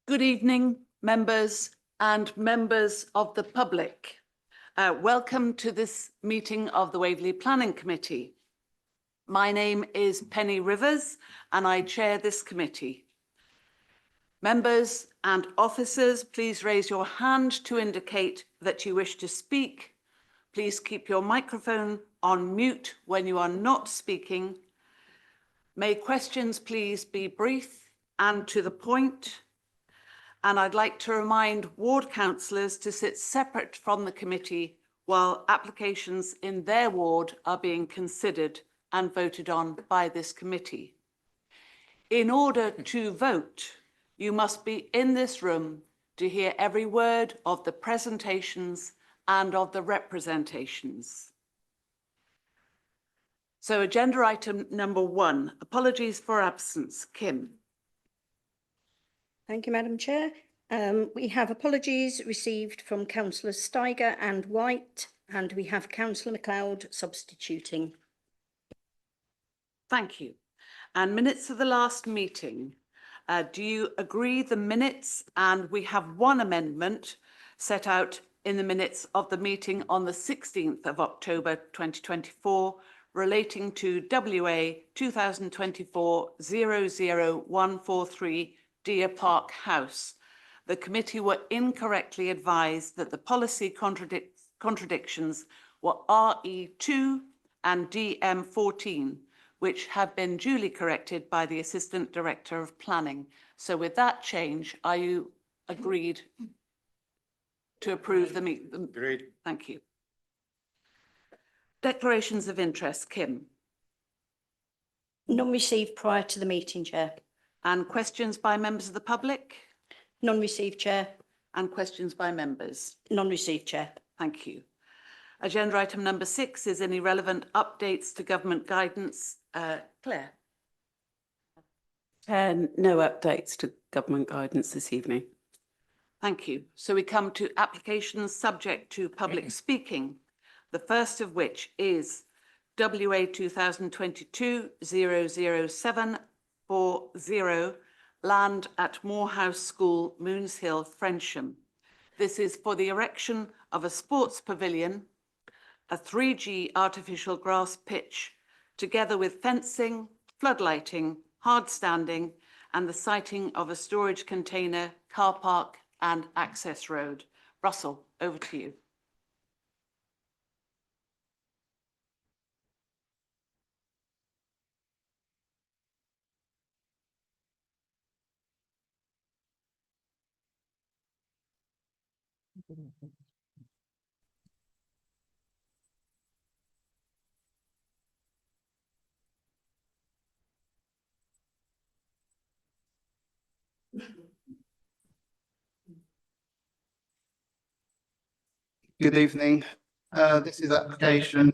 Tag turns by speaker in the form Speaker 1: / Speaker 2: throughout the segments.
Speaker 1: Good evening, members and members of the public. Welcome to this meeting of the Waverley Planning Committee. My name is Penny Rivers and I chair this committee. Members and officers, please raise your hand to indicate that you wish to speak. Please keep your microphone on mute when you are not speaking. May questions please be brief and to the point. And I'd like to remind ward councillors to sit separate from the committee while applications in their ward are being considered and voted on by this committee. In order to vote, you must be in this room to hear every word of the presentations and of the representations. So agenda item number 1, apologies for absence. Kim.
Speaker 2: Thank you, Madam Chair. We have apologies received from Councillors Steiger and White, and we have Councillor MacLeod substituting.
Speaker 1: Thank you. And minutes of the last meeting. Do you agree the minutes? And we have one amendment set out in the minutes of the meeting on the 16th of October 2024 relating to WA 2024-00143 Deer Park House. The committee were incorrectly advised that the policy contradictions were RE2 and DM14, which have been duly corrected by the Assistant Director of Planning. So with that change, are you agreed to approve the meeting?
Speaker 3: Agreed.
Speaker 1: Thank you. Declarations of interest, Kim.
Speaker 2: None received prior to the meeting, Chair.
Speaker 1: And questions by members of the public?
Speaker 2: None received, Chair.
Speaker 1: And questions by members?
Speaker 2: None received, Chair.
Speaker 1: Thank you. Agenda item number 6 is any relevant updates to government guidance. Claire.
Speaker 4: No updates to government guidance this evening.
Speaker 1: Thank you. So we come to applications subject to public speaking, the first of which is WA 2022-00740, land at Moorhouse School, Moons Hill, Frensham. This is for the erection of a sports pavilion, a 3G artificial grass pitch, together with fencing, floodlighting, hard standing, and the siting of a storage container, car park, and access road. Russell, over to you.
Speaker 3: Good evening. This is application.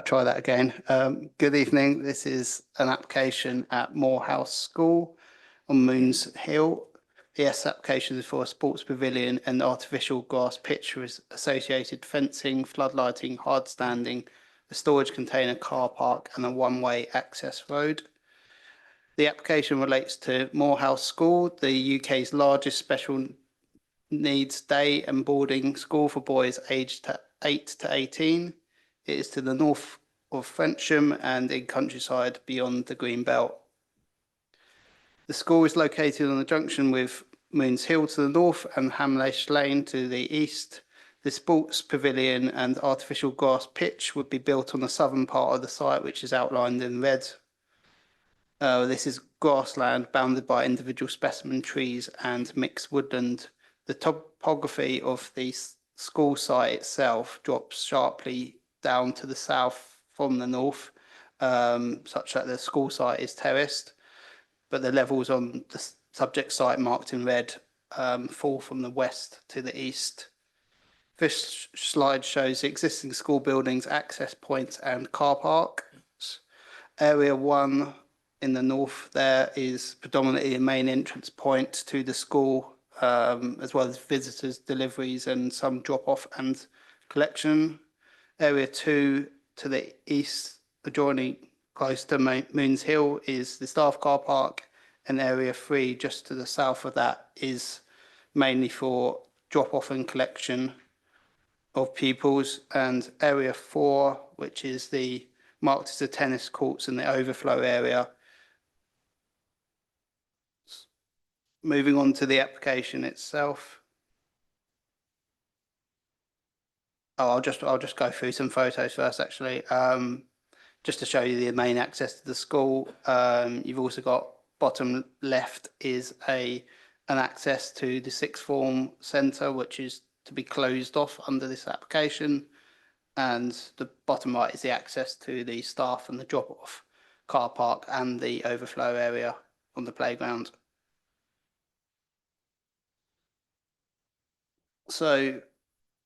Speaker 3: Try that again. Good evening. This is an application at Moorhouse School on Moons Hill. The application is for a sports pavilion and artificial grass pitch with associated fencing, floodlighting, hard standing, a storage container, car park, and a one-way access road. The application relates to Moorhouse School, the UK's largest special needs day and boarding school for boys aged 8 to 18. It is to the north of Frensham and in countryside beyond the Green Belt. The school is located on the junction with Moons Hill to the north and Hamlesh Lane to the east. The sports pavilion and artificial grass pitch would be built on the southern part of the site, which is outlined in red. This is grassland bounded by individual specimen trees and mixed woodland. The topography of the school site itself drops sharply down to the south from the north, such that the school site is terraced, but the levels on the subject site marked in red fall from the west to the east. This slide shows the existing school buildings, access points and car parks. Area 1 in the north there is predominantly a main entrance point to the school, as well as visitors, deliveries and some drop-off and collection. Area 2 to the east, adjoining close to Moons Hill, is the staff car park, and Area 3 just to the south of that is mainly for drop-off and collection of pupils, and Area 4, which is the marked as the tennis courts and the overflow area. Moving on to the application itself. Oh, I'll just go through some photos first, actually. Just to show you the main access to the school. You've also got bottom left is an access to the sixth form centre, which is to be closed off under this application. And the bottom right is the access to the staff and the drop-off car park and the overflow area on the playground. So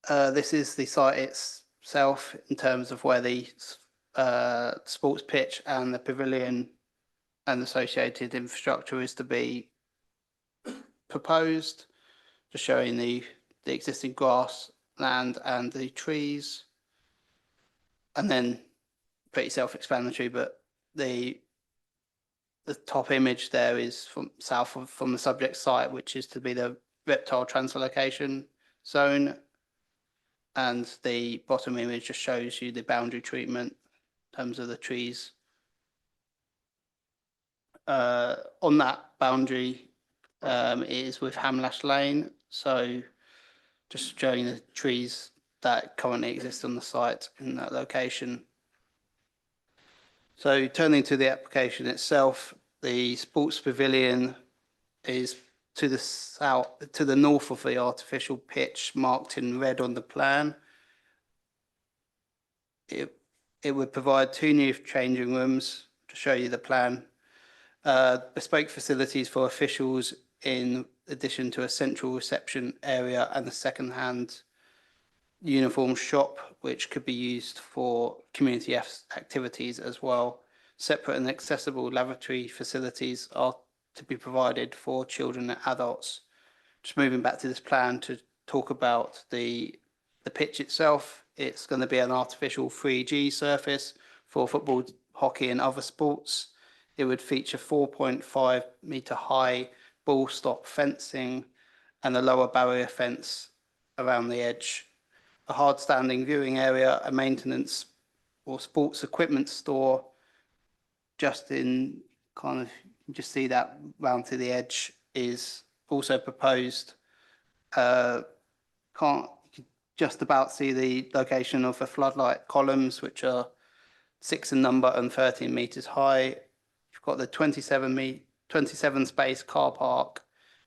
Speaker 3: this is the site itself in terms of where the sports pitch and the pavilion and associated infrastructure is to be proposed, just showing the existing grass land and the trees. And then pretty self-explanatory, but the top image there is from from the subject site, which is to be the reptile translocation zone. And the bottom image just shows you the boundary treatment in terms of the trees. On that boundary is with Hamlash Lane. So just showing the trees that currently exist on the site in that location. So turning to the application itself, the sports pavilion is to the south, to the north of the artificial pitch marked in red on the plan. It would provide 2 new changing rooms to show you the plan. Bespoke facilities for officials in addition to a central reception area and a second-hand uniform shop, which could be used for community activities as well. Separate and accessible lavatory facilities are to be provided for children and adults. Just moving back to this plan to talk about the pitch itself, it's going to be an artificial 3G surface for football, hockey and other sports. It would feature 4.5 metre high ball stop fencing and a lower barrier fence around the edge. A hard standing viewing area, a maintenance or sports equipment store, just in kind of, you just see that round to the edge, is also proposed. Can't just about see the location of the floodlight columns, which are 6 in number and 13 metres high. You've got the 27 space car park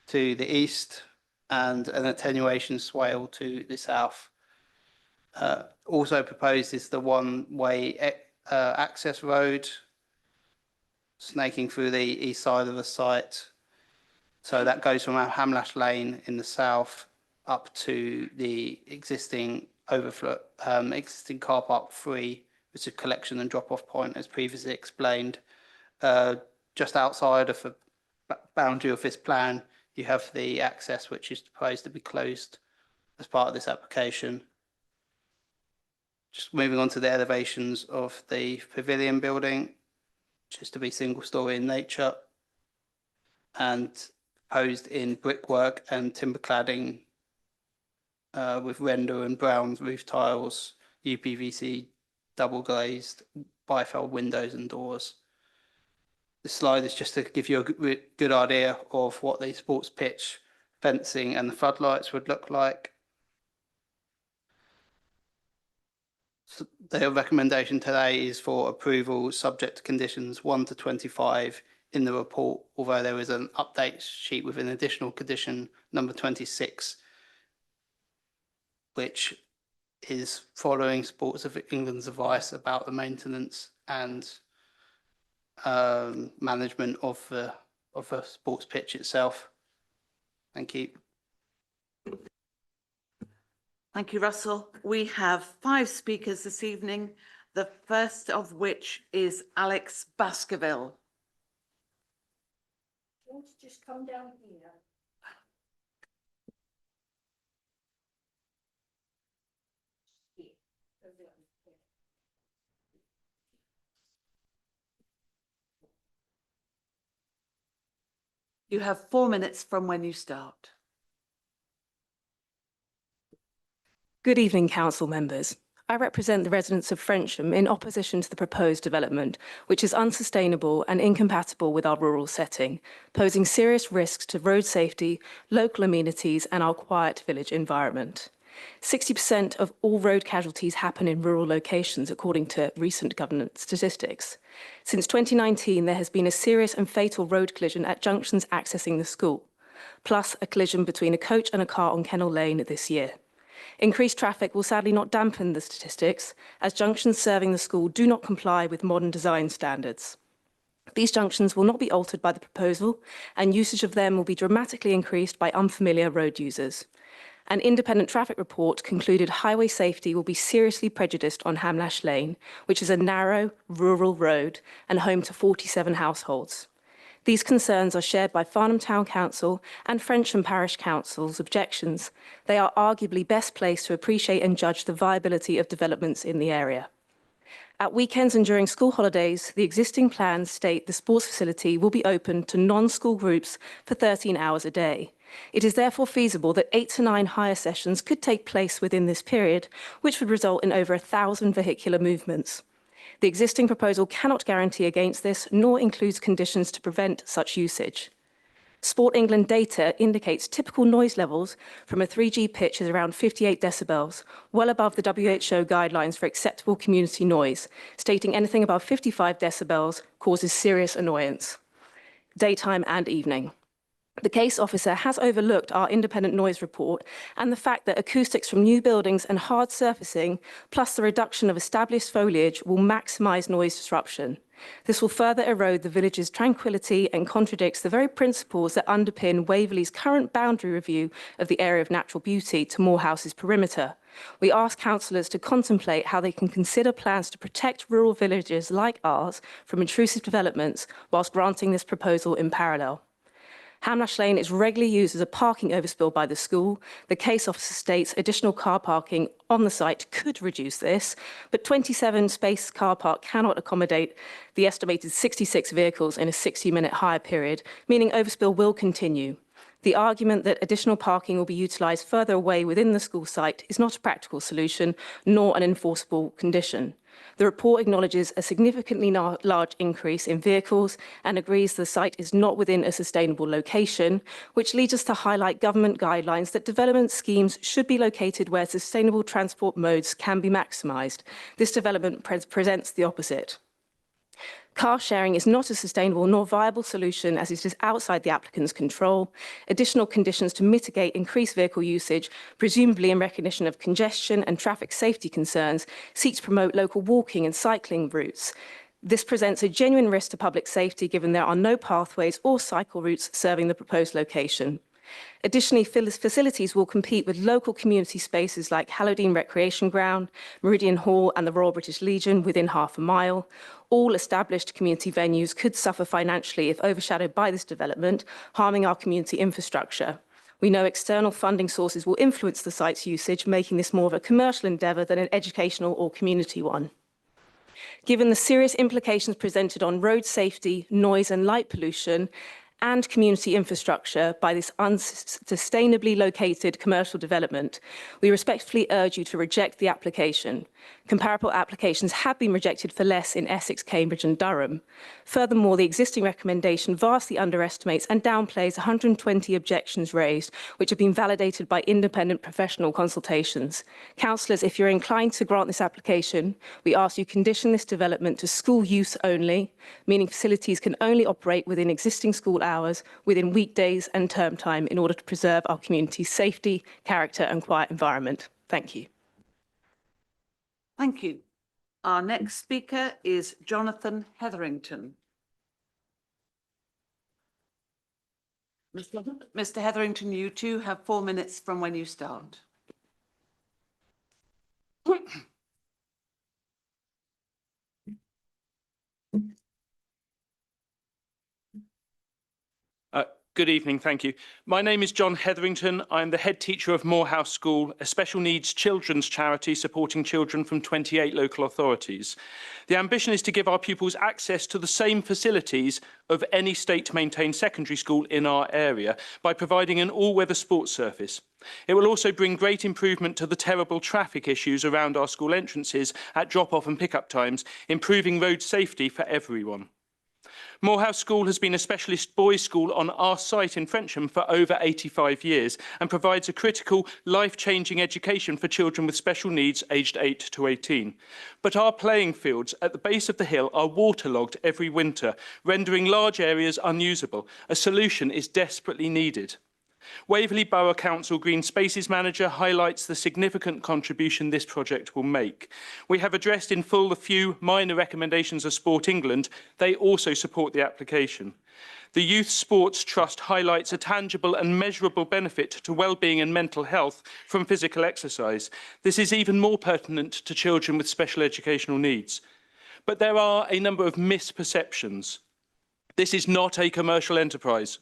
Speaker 3: to the east and an attenuation swale to the south. Also proposed is the one-way access road snaking through the east side of the site. So that goes from Hamlash Lane in the south up to the existing overflow, existing car park 3, which is a collection and drop-off point, as previously explained. Just outside of the boundary of this plan, you have the access, which is proposed to be closed as part of this application. Just moving on to the elevations of the pavilion building, which is to be single-storey in nature and proposed in brickwork and timber cladding with render and brown roof tiles, UPVC double glazed bifold windows and doors. This slide is just to give you a good idea of what the sports pitch fencing and the floodlights would look like. So the recommendation today is for approval subject to conditions 1 to 25 in the report, although there is an update sheet with an additional condition number 26, which is following Sports of England's advice about the maintenance and management of the sports pitch itself. Thank you.
Speaker 1: Thank you, Russell. We have 5 speakers this evening, the first of which is Alex Baskerville.
Speaker 2: Do you want to just come down here?
Speaker 1: You have 4 minutes from when you start.
Speaker 5: Good evening, council members. I represent the residents of Frensham in opposition to the proposed development, which is unsustainable and incompatible with our rural setting, posing serious risks to road safety, local amenities and our quiet village environment. 60% of all road casualties happen in rural locations, according to recent government statistics. Since 2019, there has been a serious and fatal road collision at junctions accessing the school, plus a collision between a coach and a car on Kennel Lane this year. Increased traffic will sadly not dampen the statistics, as junctions serving the school do not comply with modern design standards. These junctions will not be altered by the proposal, and usage of them will be dramatically increased by unfamiliar road users. An independent traffic report concluded highway safety will be seriously prejudiced on Hamlash Lane, which is a narrow, rural road and home to 47 households. These concerns are shared by Farnham Town Council and Frensham Parish Council's objections. They are arguably best placed to appreciate and judge the viability of developments in the area. At weekends and during school holidays, the existing plans state the sports facility will be open to non-school groups for 13 hours a day. It is therefore feasible that 8 to 9 hire sessions could take place within this period, which would result in over 1,000 vehicular movements. The existing proposal cannot guarantee against this, nor includes conditions to prevent such usage. Sport England data indicates typical noise levels from a 3G pitch is around 58 decibels, well above the WHO guidelines for acceptable community noise, stating anything above 55 decibels causes serious annoyance, daytime and evening. The case officer has overlooked our independent noise report and the fact that acoustics from new buildings and hard surfacing, plus the reduction of established foliage, will maximise noise disruption. This will further erode the village's tranquility and contradicts the very principles that underpin Waverley's current boundary review of the area of natural beauty to Morehouse's perimeter. We ask councillors to contemplate how they can consider plans to protect rural villages like ours from intrusive developments whilst granting this proposal in parallel. Hamlash Lane is regularly used as a parking overspill by the school. The case officer states additional car parking on the site could reduce this, but 27-space car park cannot accommodate the estimated 66 vehicles in a 60-minute hire period, meaning overspill will continue. The argument that additional parking will be utilised further away within the school site is not a practical solution, nor an enforceable condition. The report acknowledges a significantly large increase in vehicles and agrees the site is not within a sustainable location, which leads us to highlight government guidelines that development schemes should be located where sustainable transport modes can be maximised. This development presents the opposite. Car sharing is not a sustainable nor viable solution as it is outside the applicant's control. Additional conditions to mitigate increased vehicle usage, presumably in recognition of congestion and traffic safety concerns, seek to promote local walking and cycling routes. This presents a genuine risk to public safety given there are no pathways or cycle routes serving the proposed location. Additionally, facilities will compete with local community spaces like Hallowdene Recreation Ground, Meridian Hall and the Royal British Legion within half a mile. All established community venues could suffer financially if overshadowed by this development, harming our community infrastructure. We know external funding sources will influence the site's usage, making this more of a commercial endeavour than an educational or community one. Given the serious implications presented on road safety, noise and light pollution, and community infrastructure by this unsustainably located commercial development, we respectfully urge you to reject the application. Comparable applications have been rejected for less in Essex, Cambridge and Durham. Furthermore, the existing recommendation vastly underestimates and downplays 120 objections raised, which have been validated by independent professional consultations. Councillors, if you're inclined to grant this application, we ask you condition this development to school use only, meaning facilities can only operate within existing school hours, within weekdays and term time in order to preserve our community's safety, character and quiet environment. Thank you.
Speaker 1: Thank you. Our next speaker is Jonathan Hetherington. Mr. Hetherington, you too have 4 minutes from when you start.
Speaker 6: Good evening, thank you. My name is John Hetherington. I'm the head teacher of Morehouse School, a special needs children's charity supporting children from 28 local authorities. The ambition is to give our pupils access to the same facilities of any state-maintained secondary school in our area by providing an all-weather sports surface. It will also bring great improvement to the terrible traffic issues around our school entrances at drop-off and pick-up times, improving road safety for everyone. Morehouse School has been a specialist boys' school on our site in Frensham for over 85 years and provides a critical, life-changing education for children with special needs aged 8 to 18. But our playing fields at the base of the hill are waterlogged every winter, rendering large areas unusable. A solution is desperately needed. Waverley Borough Council Green Spaces Manager highlights the significant contribution this project will make. We have addressed in full the few minor recommendations of Sport England. They also support the application. The Youth Sports Trust highlights a tangible and measurable benefit to well-being and mental health from physical exercise. This is even more pertinent to children with special educational needs. But there are a number of misperceptions. This is not a commercial enterprise.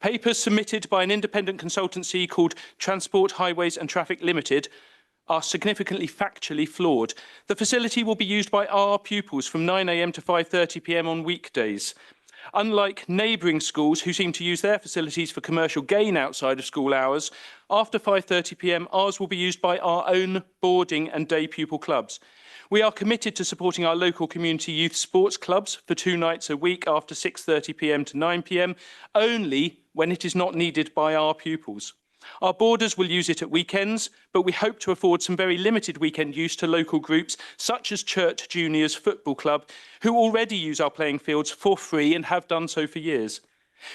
Speaker 6: Papers submitted by an independent consultancy called Transport, Highways and Traffic Limited are significantly factually flawed. The facility will be used by our pupils from 9 a.m. to 5:30 p.m. on weekdays. Unlike neighbouring schools who seem to use their facilities for commercial gain outside of school hours, after 5:30 p.m. ours will be used by our own boarding and day pupil clubs. We are committed to supporting our local community youth sports clubs for 2 nights a week after 6:30 p.m. to 9 p.m, only when it is not needed by our pupils. Our boarders will use it at weekends, but we hope to afford some very limited weekend use to local groups such as Church Juniors Football Club, who already use our playing fields for free and have done so for years.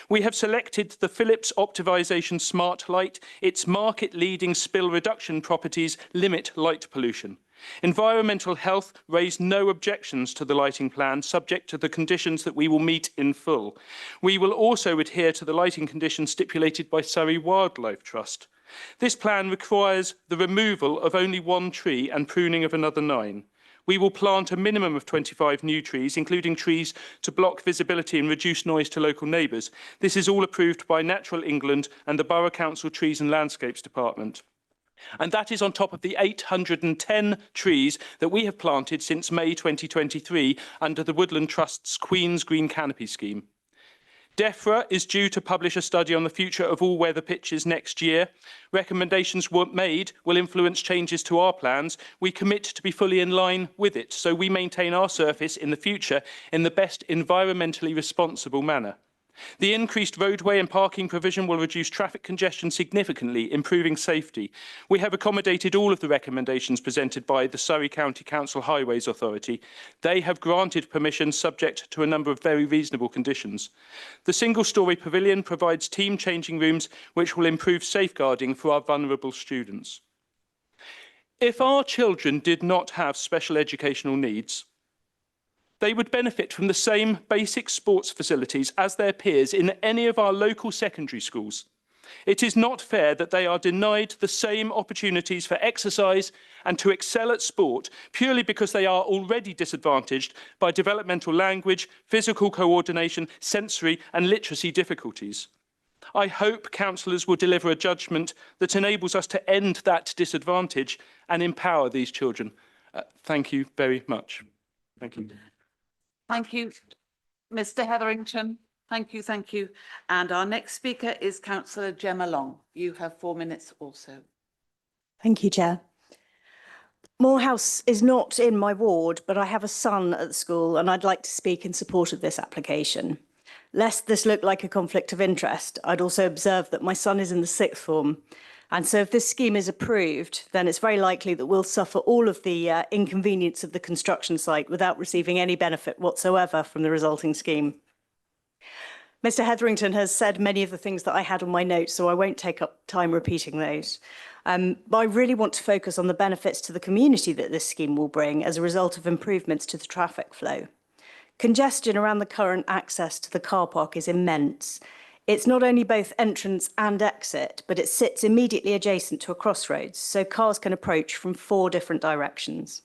Speaker 6: We have selected the Philips Optimisation Smart Light. Its market-leading spill reduction properties limit light pollution. Environmental Health raised no objections to the lighting plan, subject to the conditions that we will meet in full. We will also adhere to the lighting conditions stipulated by Surrey Wildlife Trust. This plan requires the removal of only 1 tree and pruning of another 9. We will plant a minimum of 25 new trees, including trees to block visibility and reduce noise to local neighbours. This is all approved by Natural England and the Borough Council Trees and Landscapes Department. And that is on top of the 810 trees that we have planted since May 2023 under the Woodland Trust's Queen's Green Canopy scheme. DEFRA is due to publish a study on the future of all-weather pitches next year. Recommendations made will influence changes to our plans. We commit to be fully in line with it, so we maintain our surface in the future in the best environmentally responsible manner. The increased roadway and parking provision will reduce traffic congestion significantly, improving safety. We have accommodated all of the recommendations presented by the Surrey County Council Highways Authority. They have granted permission subject to a number of very reasonable conditions. The single-storey pavilion provides team changing rooms which will improve safeguarding for our vulnerable students. If our children did not have special educational needs, they would benefit from the same basic sports facilities as their peers in any of our local secondary schools. It is not fair that they are denied the same opportunities for exercise and to excel at sport purely because they are already disadvantaged by developmental language, physical coordination, sensory and literacy difficulties. I hope councillors will deliver a judgment that enables us to end that disadvantage and empower these children. Thank you very much. Thank you.
Speaker 1: Thank you, Mr. Hetherington. Thank you, thank you. And our next speaker is Councillor Gemma Long. You have 4 minutes also.
Speaker 2: Thank you, Chair. Morehouse is not in my ward, but I have a son at the school and I'd like to speak in support of this application. Lest this look like a conflict of interest, I'd also observe that my son is in the 6th form. And so if this scheme is approved, then it's very likely that we'll suffer all of the inconvenience of the construction site without receiving any benefit whatsoever from the resulting scheme. Mr. Hetherington has said many of the things that I had on my notes, so I won't take up time repeating those. But I really want to focus on the benefits to the community that this scheme will bring as a result of improvements to the traffic flow. Congestion around the current access to the car park is immense. It's not only both entrance and exit, but it sits immediately adjacent to a crossroads, so cars can approach from 4 different directions.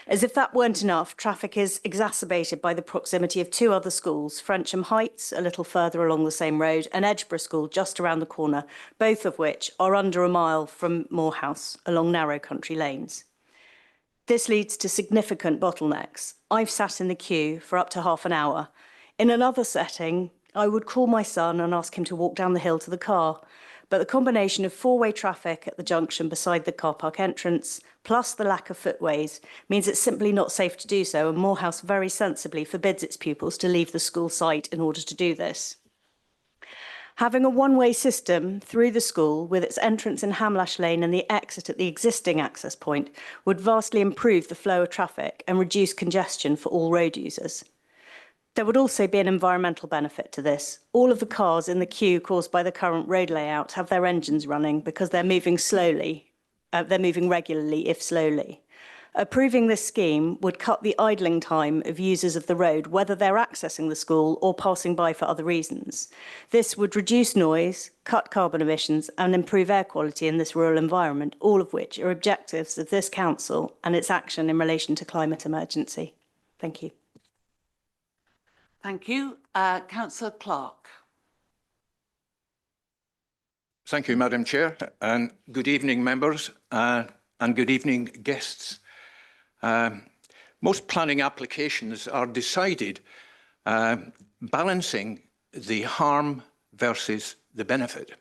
Speaker 2: As if that weren't enough, traffic is exacerbated by the proximity of 2 other schools, Frensham Heights, a little further along the same road, and Edgeborough School, just around the corner, both of which are under a mile from Morehouse, along narrow country lanes. This leads to significant bottlenecks. I've sat in the queue for up to half an hour. In another setting, I would call my son and ask him to walk down the hill to the car. But the combination of 4-way traffic at the junction beside the car park entrance, plus the lack of footways, means it's simply not safe to do so, and Morehouse very sensibly forbids its pupils to leave the school site in order to do this. Having a one-way system through the school with its entrance in Hamlash Lane and the exit at the existing access point would vastly improve the flow of traffic and reduce congestion for all road users. There would also be an environmental benefit to this. All of the cars in the queue caused by the current road layout have their engines running because they're moving slowly. They're moving regularly, if slowly. Approving this scheme would cut the idling time of users of the road, whether they're accessing the school or passing by for other reasons. This would reduce noise, cut carbon emissions, and improve air quality in this rural environment, all of which are objectives of this council and its action in relation to climate emergency. Thank you.
Speaker 1: Thank you. Councillor Clark.
Speaker 7: Thank you, Madam Chair, and good evening, members, and good evening, guests. Most planning applications are decided balancing the harm versus the benefit.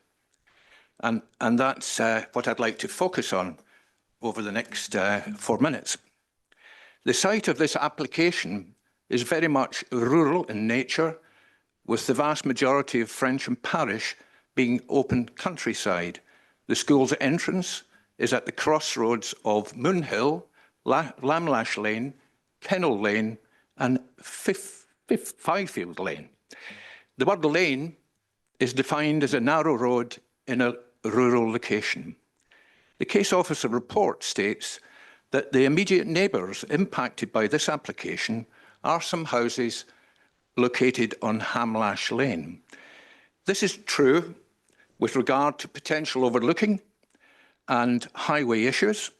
Speaker 7: And that's what I'd like to focus on over the next 4 minutes. The site of this application is very much rural in nature, with the vast majority of Frensham Parish being open countryside. The school's entrance is at the crossroads of Moonhill, Lamlash Lane, Kennel Lane and Fifield Lane. The word lane is defined as a narrow road in a rural location. The case officer report states that the immediate neighbours impacted by this application are some houses located on Hamlash Lane. This is true with regard to potential overlooking and highway issues,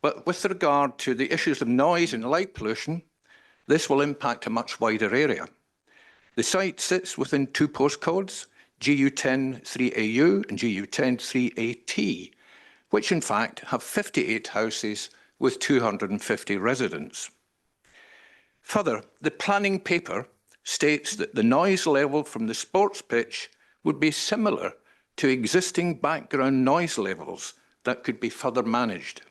Speaker 7: but with regard to the issues of noise and light pollution, this will impact a much wider area. The site sits within 2 postcodes, GU10 3AU and GU10 3AT, which in fact have 58 houses with 250 residents. Further, the planning paper states that the noise level from the sports pitch would be similar to existing background noise levels that could be further managed.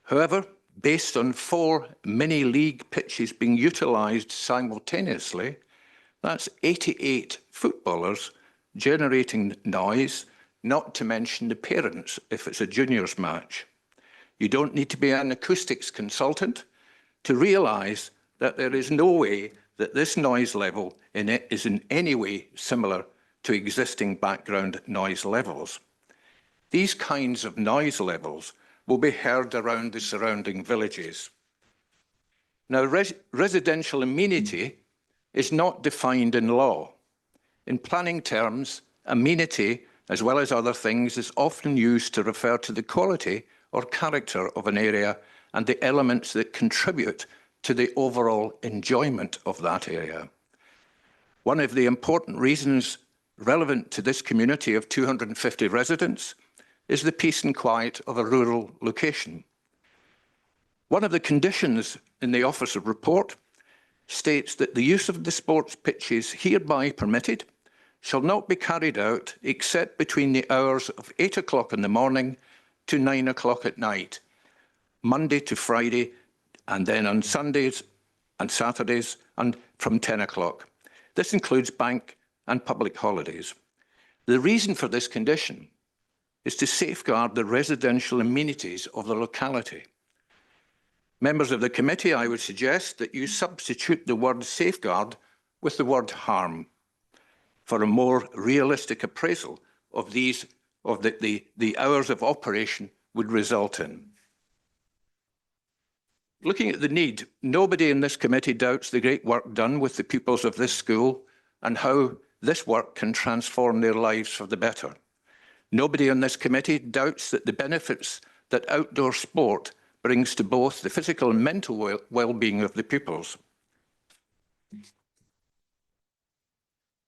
Speaker 7: However, based on 4 mini-league pitches being utilised simultaneously, that's 88 footballers generating noise, not to mention the parents if it's a juniors match. You don't need to be an acoustics consultant to realise that there is no way that this noise level is in any way similar to existing background noise levels. These kinds of noise levels will be heard around the surrounding villages. Now, residential amenity is not defined in law. In planning terms, amenity, as well as other things, is often used to refer to the quality or character of an area and the elements that contribute to the overall enjoyment of that area. One of the important reasons relevant to this community of 250 residents is the peace and quiet of a rural location. One of the conditions in the Officer report states that the use of the sports pitches hereby permitted shall not be carried out except between the hours of 8 o'clock in the morning to 9 o'clock at night, Monday to Friday, and then on Sundays and Saturdays and from 10 o'clock. This includes bank and public holidays. The reason for this condition is to safeguard the residential amenities of the locality. Members of the committee, I would suggest that you substitute the word safeguard with the word harm for a more realistic appraisal of these of the hours of operation would result in. Looking at the need, nobody in this committee doubts the great work done with the pupils of this school and how this work can transform their lives for the better. Nobody in this committee doubts that the benefits that outdoor sport brings to both the physical and mental well-being of the pupils.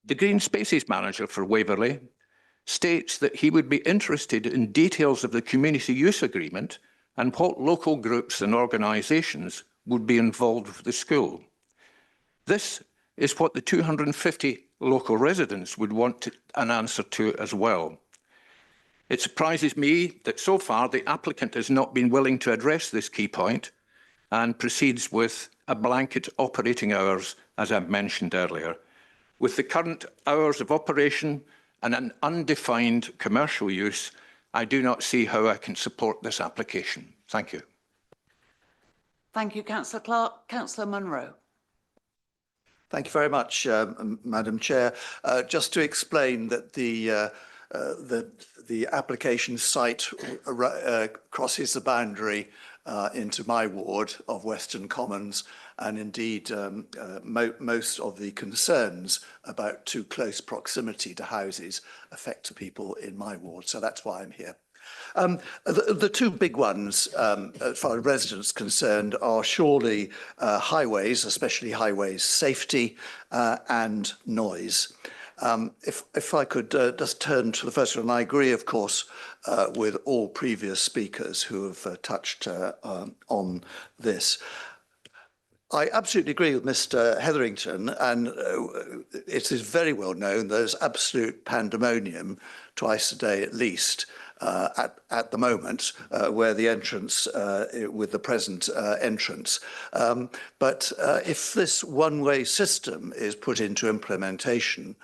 Speaker 7: The Green Spaces Manager for Waverley states that he would be interested in details of the community use agreement and what local groups and organisations would be involved with the school. This is what the 250 local residents would want an answer to as well. It surprises me that so far the applicant has not been willing to address this key point and proceeds with a blanket operating hours, as I mentioned earlier. With the current hours of operation and an undefined commercial use, I do not see how I can support this application. Thank you.
Speaker 1: Thank you, Councillor Clark. Councillor Munro.
Speaker 8: Thank you very much, Madam Chair. Just to explain that the application site crosses the boundary into my ward of Western Commons, and indeed most of the concerns about too close proximity to houses affect people in my ward. So that's why I'm here. The two big ones, as far as residents concerned, are surely highways, especially highways safety and noise. If I could just turn to the first one, I agree, of course, with all previous speakers who have touched on this. I absolutely agree with Mr. Hetherington, and it is very well known there's absolute pandemonium twice a day at least at the moment where the entrance, with the present entrance. But if this one-way system is put into implementation,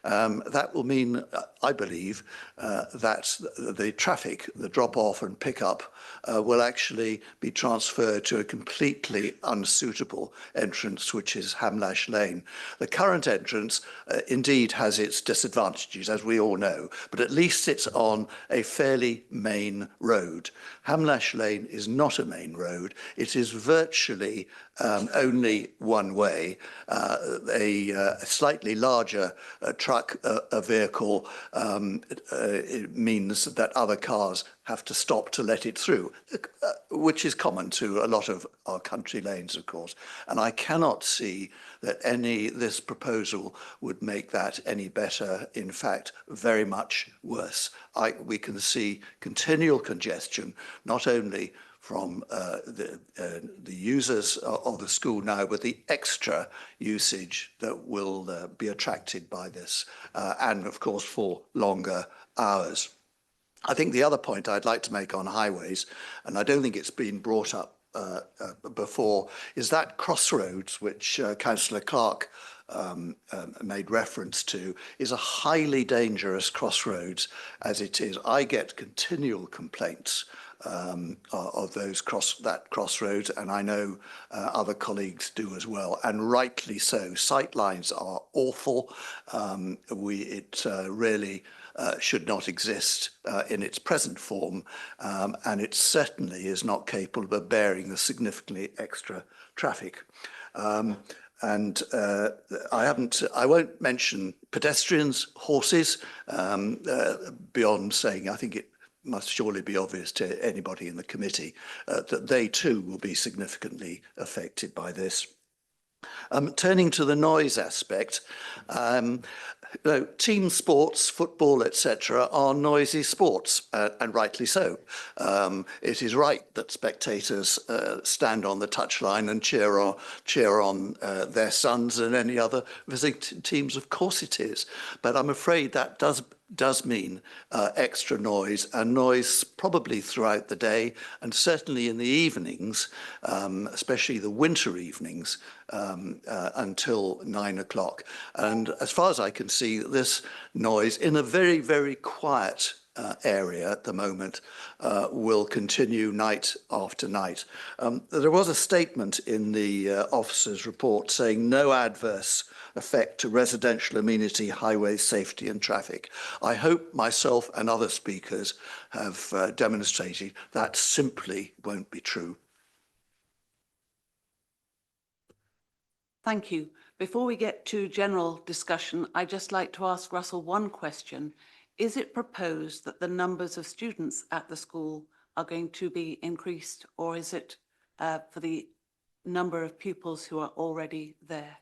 Speaker 8: that will mean, I believe, that the traffic, the drop-off and pick-up, will actually be transferred to a completely unsuitable entrance, which is Hamlash Lane. The current entrance indeed has its disadvantages, as we all know, but at least it's on a fairly main road. Hamlash Lane is not a main road. It is virtually only one way. A slightly larger truck, a vehicle, it means that other cars have to stop to let it through, which is common to a lot of our country lanes, of course. And I cannot see that this proposal would make that any better. In fact, very much worse. We can see continual congestion, not only from the users of the school now, but the extra usage that will be attracted by this, and of course for longer hours. I think the other point I'd like to make on highways, and I don't think it's been brought up before, is that crossroads which Councillor Clark made reference to is a highly dangerous crossroads as it is. I get continual complaints of that crossroads, and I know other colleagues do as well, and rightly so. Sight lines are awful. It really should not exist in its present form, and it certainly is not capable of bearing the significantly extra traffic. And I won't mention pedestrians, horses, beyond saying I think it must surely be obvious to anybody in the committee that they too will be significantly affected by this. Turning to the noise aspect, team sports, football, etc., are noisy sports, and rightly so. It is right that spectators stand on the touchline and cheer on their sons and any other visiting teams. Of course it is, but I'm afraid that does mean extra noise, and noise probably throughout the day, and certainly in the evenings, especially the winter evenings, until 9 o'clock. And as far as I can see, this noise in a very, very quiet area at the moment will continue night after night. There was a statement in the officer's report saying no adverse effect to residential amenity, highway safety and traffic. I hope myself and other speakers have demonstrated that simply won't be true.
Speaker 1: Thank you. Before we get to general discussion, I'd just like to ask Russell one question. Is it proposed that the numbers of students at the school are going to be increased, or is it for the number of pupils who are already there?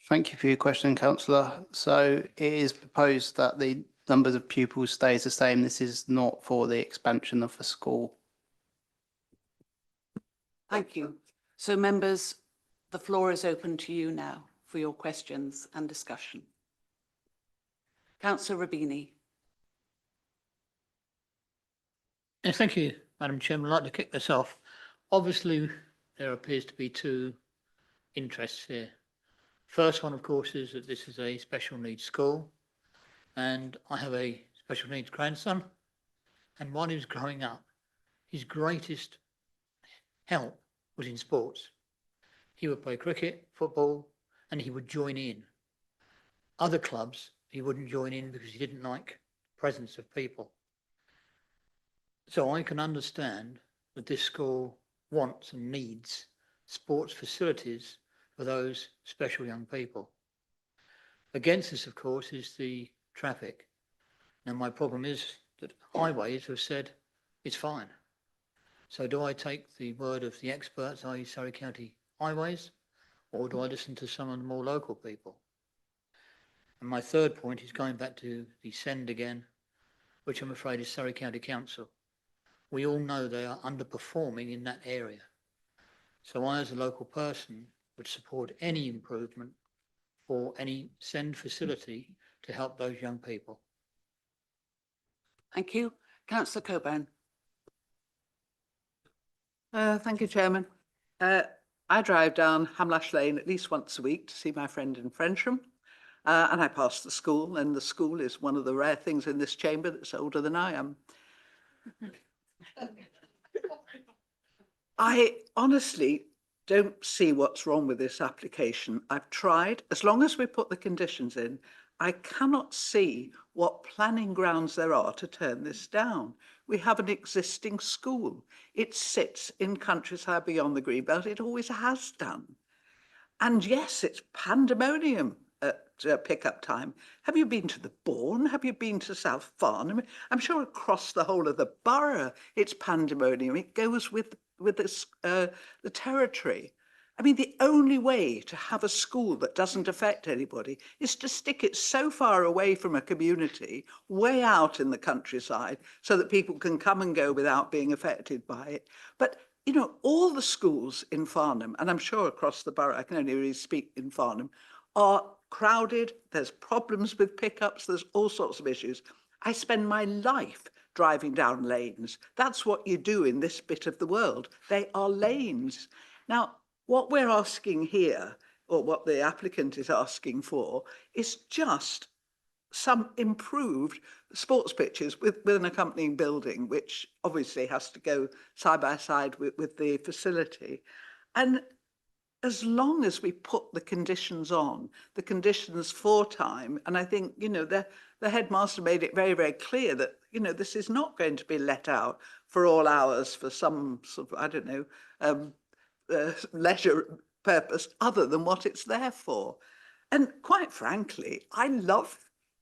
Speaker 3: Thank you for your question, councillor. So it is proposed that the numbers of pupils stays the same. This is not for the expansion of the school.
Speaker 1: Thank you. So members, the floor is open to you now for your questions and discussion. Councillor Rubini.
Speaker 9: Yes, thank you, Madam Chairman. I'd like to kick this off. Obviously, there appears to be two interests here. First one, of course, is that this is a special needs school, and I have a special needs grandson, and while he was growing up, his greatest help was in sports. He would play cricket, football, and he would join in. Other clubs, he wouldn't join in because he didn't like the presence of people. So I can understand that this school wants and needs sports facilities for those special young people. Against this, of course, is the traffic. Now, my problem is that highways have said it's fine. So do I take the word of the experts, i.e. Surrey County Highways, or do I listen to some of the more local people? And my third point is going back to the SEND again, which I'm afraid is Surrey County Council. We all know they are underperforming in that area. So I, as a local person, would support any improvement for any SEND facility to help those young people.
Speaker 1: Thank you. Councillor Coburn.
Speaker 10: Thank you, Chairman. I drive down Hamlash Lane at least once a week to see my friend in Frensham, and I pass the school, and the school is one of the rare things in this chamber that's older than I am. I honestly don't see what's wrong with this application. I've tried, as long as we put the conditions in, I cannot see what planning grounds there are to turn this down. We have an existing school. It sits in countryside beyond the Greenbelt. It always has done. And yes, it's pandemonium at pickup time. Have you been to the Bourne? Have you been to South Farnham? I'm sure across the whole of the borough, it's pandemonium. It goes with this, the territory. I mean, the only way to have a school that doesn't affect anybody is to stick it so far away from a community, way out in the countryside, so that people can come and go without being affected by it. But, you know, all the schools in Farnham, and I'm sure across the borough, I can only really speak in Farnham, are crowded. There's problems with pickups. There's all sorts of issues. I spend my life driving down lanes. That's what you do in this bit of the world. They are lanes. Now, what we're asking here, or what the applicant is asking for, is just some improved sports pitches with an accompanying building, which obviously has to go side by side with the facility. And as long as we put the conditions on, the conditions for time, and I think, you know, the headmaster made it very, very clear that, you know, this is not going to be let out for all hours for some sort of, I don't know, leisure purpose other than what it's there for. And quite frankly, I love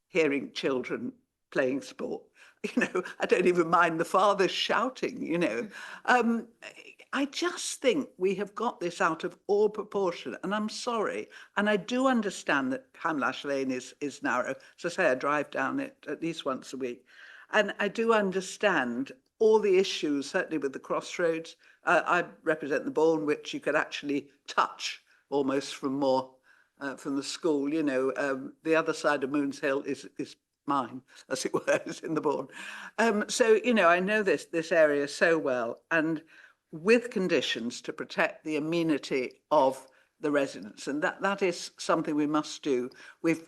Speaker 10: hearing children playing sport. You know, I don't even mind the fathers shouting, you know. I just think we have got this out of all proportion, and I'm sorry. And I do understand that Hamlash Lane is narrow. As I say, I drive down it at least once a week. And I do understand all the issues, certainly with the crossroads. I represent the Bourne, which you could actually touch almost from from the school. You know, the other side of Moons Hill is mine, as it were, is in the Bourne. So, you know, I know this area so well, and with conditions to protect the amenity of the residents, and that is something we must do. We've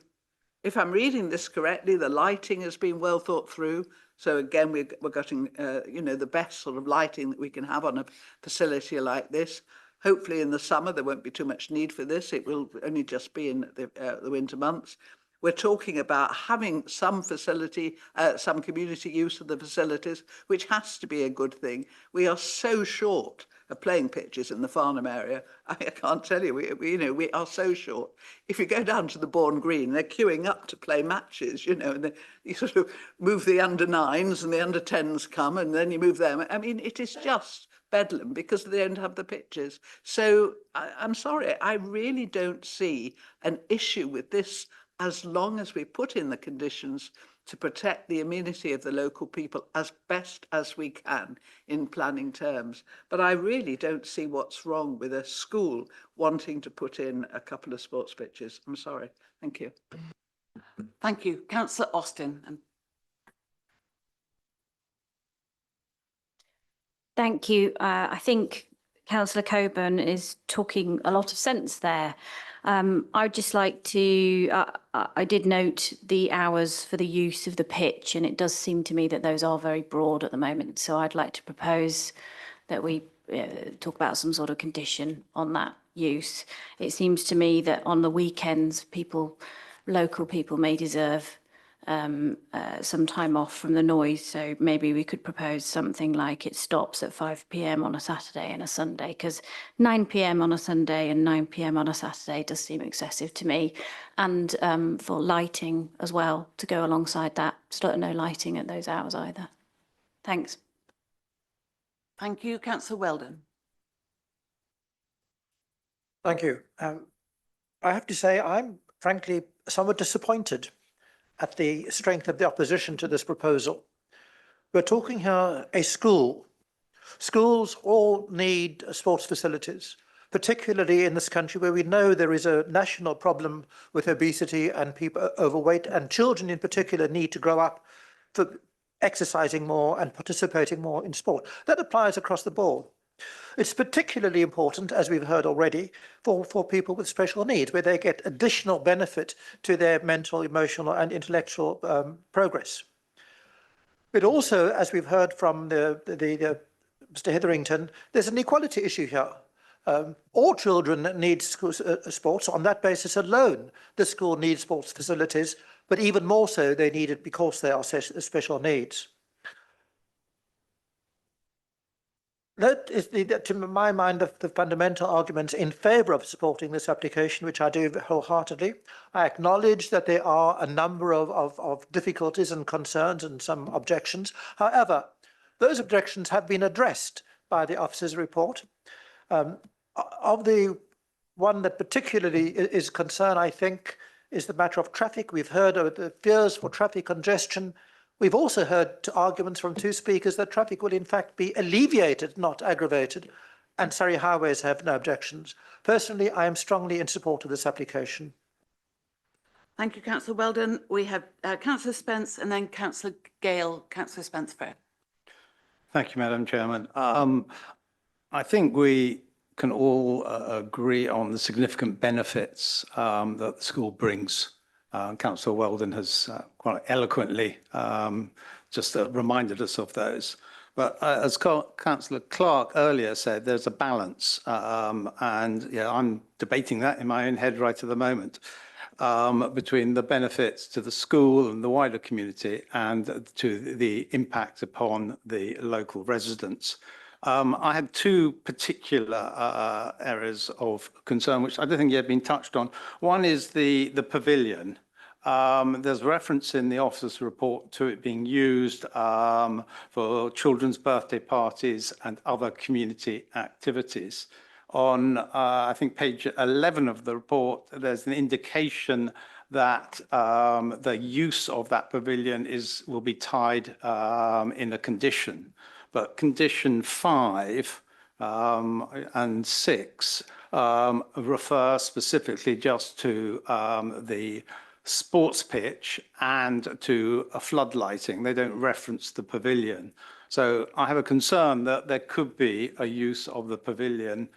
Speaker 10: if I'm reading this correctly, the lighting has been well thought through. So again, we're getting, you know, the best sort of lighting that we can have on a facility like this. Hopefully in the summer, there won't be too much need for this. It will only just be in the winter months. We're talking about having some facility, some community use of the facilities, which has to be a good thing. We are so short of playing pitches in the Farnham area. I can't tell you, we are so short. If you go down to the Bourne Green, they're queuing up to play matches, you know, and you sort of move the under-9s and the under-10s come, and then you move them. I mean, it is just bedlam because they don't have the pitches. So I'm sorry, I really don't see an issue with this as long as we put in the conditions to protect the amenity of the local people as best as we can in planning terms. But I really don't see what's wrong with a school wanting to put in a couple of sports pitches. I'm sorry. Thank you.
Speaker 1: Thank you. Councillor Austin.
Speaker 2: Thank you. I think Councillor Coburn is talking a lot of sense there. I'd just like to, I did note the hours for the use of the pitch, and it does seem to me that those are very broad at the moment. So I'd like to propose that we talk about some sort of condition on that use. It seems to me that on the weekends, local people may deserve some time off from the noise. So maybe we could propose something like it stops at 5 p.m. on a Saturday and a Sunday, because 9 p.m. on a Sunday and 9 p.m. on a Saturday does seem excessive to me. And for lighting as well to go alongside that, no lighting at those hours either. Thanks.
Speaker 1: Thank you. Councillor Weldon.
Speaker 11: Thank you. I have to say I'm frankly somewhat disappointed at the strength of the opposition to this proposal. We're talking here a school. Schools all need sports facilities, particularly in this country where we know there is a national problem with obesity and people overweight, and children in particular need to grow up for exercising more and participating more in sport. That applies across the board. It's particularly important, as we've heard already, for people with special needs, where they get additional benefit to their mental, emotional and intellectual progress. But also, as we've heard from Mr. Hetherington, there's an equality issue here. All children need sports. On that basis alone, the school needs sports facilities, but even more so, they need it because they are special needs. That is, to my mind, the fundamental arguments in favour of supporting this application, which I do wholeheartedly. I acknowledge that there are a number of difficulties and concerns and some objections. However, those objections have been addressed by the officer's report. Of the one that particularly is concern, I think, is the matter of traffic. We've heard of the fears for traffic congestion. We've also heard arguments from two speakers that traffic will in fact be alleviated, not aggravated, and Surrey Highways have no objections. Personally, I am strongly in support of this application.
Speaker 1: Thank you, Councillor Weldon. We have Councillor Spence and then Councillor Gale. Councillor Spence first.
Speaker 12: Thank you, Madam Chairman. I think we can all agree on the significant benefits that the school brings. Councillor Weldon has quite eloquently just reminded us of those. But as Councillor Clark earlier said, there's a balance. And yeah, I'm debating that in my own head right at the moment between the benefits to the school and the wider community and to the impact upon the local residents. I had two particular areas of concern, which I don't think yet been touched on. One is the pavilion. There's reference in the officer's report to it being used for children's birthday parties and other community activities. On, I think, page 11 of the report, there's an indication that the use of that pavilion will be tied in a condition. But condition 5 and 6 refer specifically just to the sports pitch and to a floodlighting. They don't reference the pavilion. So I have a concern that there could be a use of the pavilion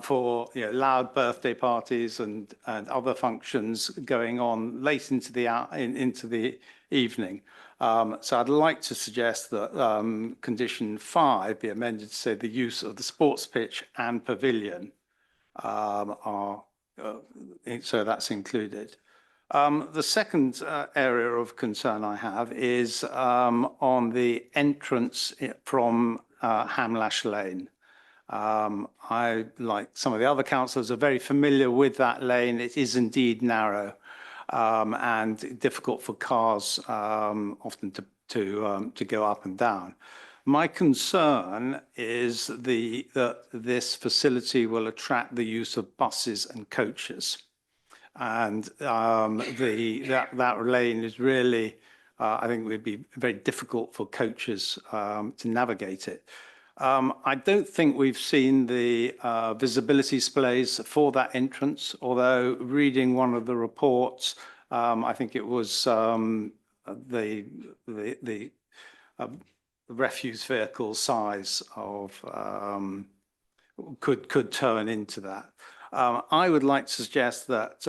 Speaker 12: for loud birthday parties and other functions going on late into the evening. So I'd like to suggest that condition 5 be amended to say the use of the sports pitch and pavilion so that's included. The second area of concern I have is on the entrance from Hamlash Lane. I, like some of the other councillors, are very familiar with that lane. It is indeed narrow and difficult for cars often to go up and down. My concern is that this facility will attract the use of buses and coaches. And that lane is really, I think, would be very difficult for coaches to navigate it. I don't think we've seen the visibility displays for that entrance, although reading one of the reports, I think it was the refuse vehicle size of could turn into that. I would like to suggest that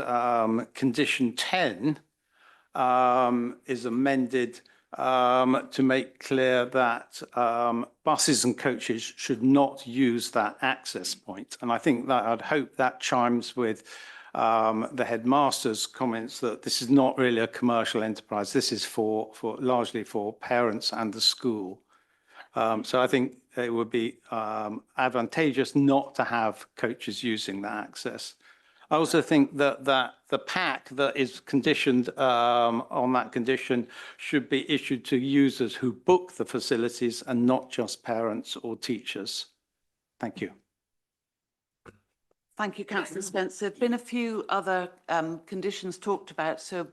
Speaker 12: condition 10 is amended to make clear that buses and coaches should not use that access point. And I think that I'd hope that chimes with the headmaster's comments that this is not really a commercial enterprise. This is for largely for parents and the school. So I think it would be advantageous not to have coaches using that access. I also think that the pack that is conditioned on that condition should be issued to users who book the facilities and not just parents or teachers. Thank you.
Speaker 1: Thank you, Councillor Spence. There have been a few other conditions talked about, so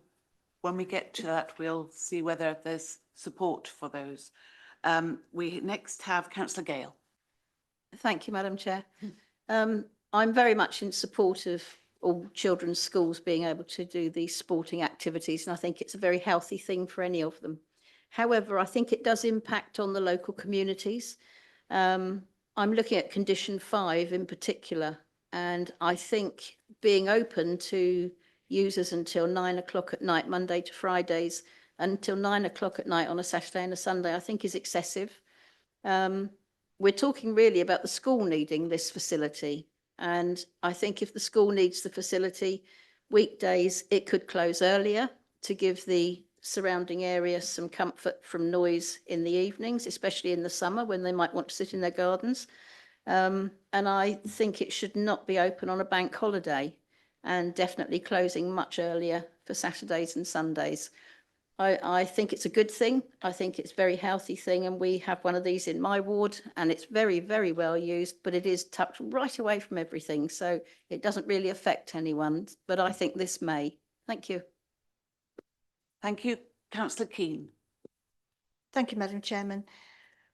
Speaker 1: when we get to that, we'll see whether there's support for those. We next have Councillor Gale.
Speaker 13: Thank you, Madam Chair. I'm very much in support of all children's schools being able to do these sporting activities, and I think it's a very healthy thing for any of them. However, I think it does impact on the local communities. I'm looking at condition 5 in particular, and I think being open to users until 9 o'clock at night, Monday to Fridays, until 9 o'clock at night on a Saturday and a Sunday, I think is excessive. We're talking really about the school needing this facility. And I think if the school needs the facility, weekdays, it could close earlier to give the surrounding area some comfort from noise in the evenings, especially in the summer when they might want to sit in their gardens. And I think it should not be open on a bank holiday and definitely closing much earlier for Saturdays and Sundays. I think it's a good thing. I think it's a very healthy thing. And we have one of these in my ward and it's very, very well used, but it is tucked right away from everything. So it doesn't really affect anyone, but I think this may. Thank you.
Speaker 1: Thank you. Councillor Keane.
Speaker 2: Thank you, Madam Chairman.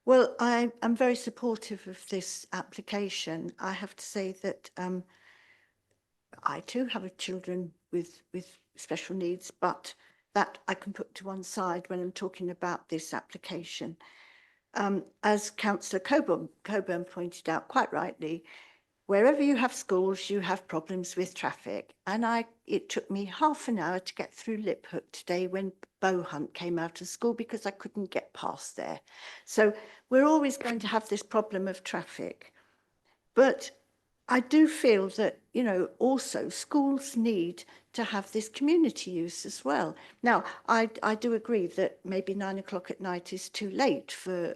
Speaker 2: Well, I am very supportive of this application. I have to say that I too have children with special needs, but that I can put to one side when I'm talking about this application. As Councillor Coburn pointed out quite rightly, wherever you have schools, you have problems with traffic. And it took me half an hour to get through Liphook today when bow hunt came out of school because I couldn't get past there. So we're always going to have this problem of traffic. But I do feel that, you know, also schools need to have this community use as well. Now, I do agree that maybe 9 o'clock at night is too late for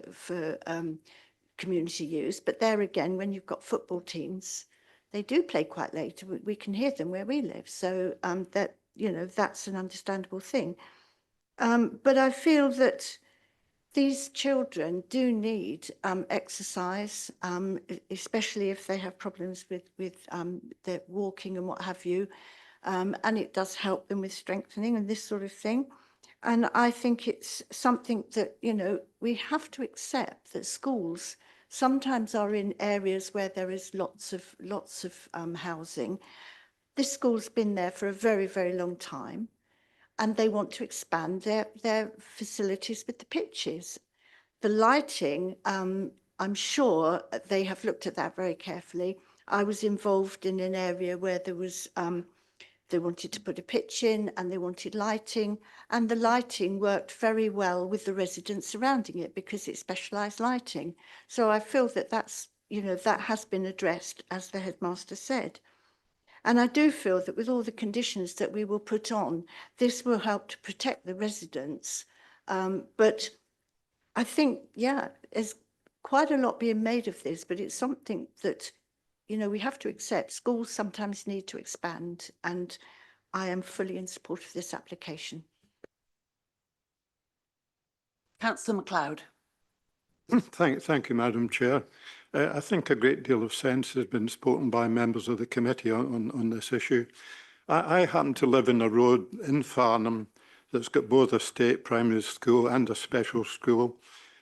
Speaker 2: community use, but there again, when you've got football teams, they do play quite late. We can hear them where we live, so that, you know, that's an understandable thing. But I feel that these children do need exercise, especially if they have problems with their walking and what have you. And it does help them with strengthening and this sort of thing. And I think it's something that, you know, we have to accept that schools sometimes are in areas where there is lots of housing. This school's been there for a very, very long time, and they want to expand their facilities with the pitches. The lighting, I'm sure they have looked at that very carefully.
Speaker 14: I was involved in an area where there was, they wanted to put a pitch in and they wanted lighting, and the lighting worked very well with the residents surrounding it because it's specialised lighting. So I feel that that's, you know, that has been addressed, as the headmaster said. And I do feel that with all the conditions that we will put on, this will help to protect the residents. But I think, yeah, there's quite a lot being made of this, but it's something that, you know, we have to accept. Schools sometimes need to expand, and I am fully in support of this application.
Speaker 1: Councillor MacLeod.
Speaker 15: Thank you, Madam Chair. I think a great deal of sense has been spoken by members of the committee on this issue. I happen to live in a road in Farnham that's got both a state primary school and a special school,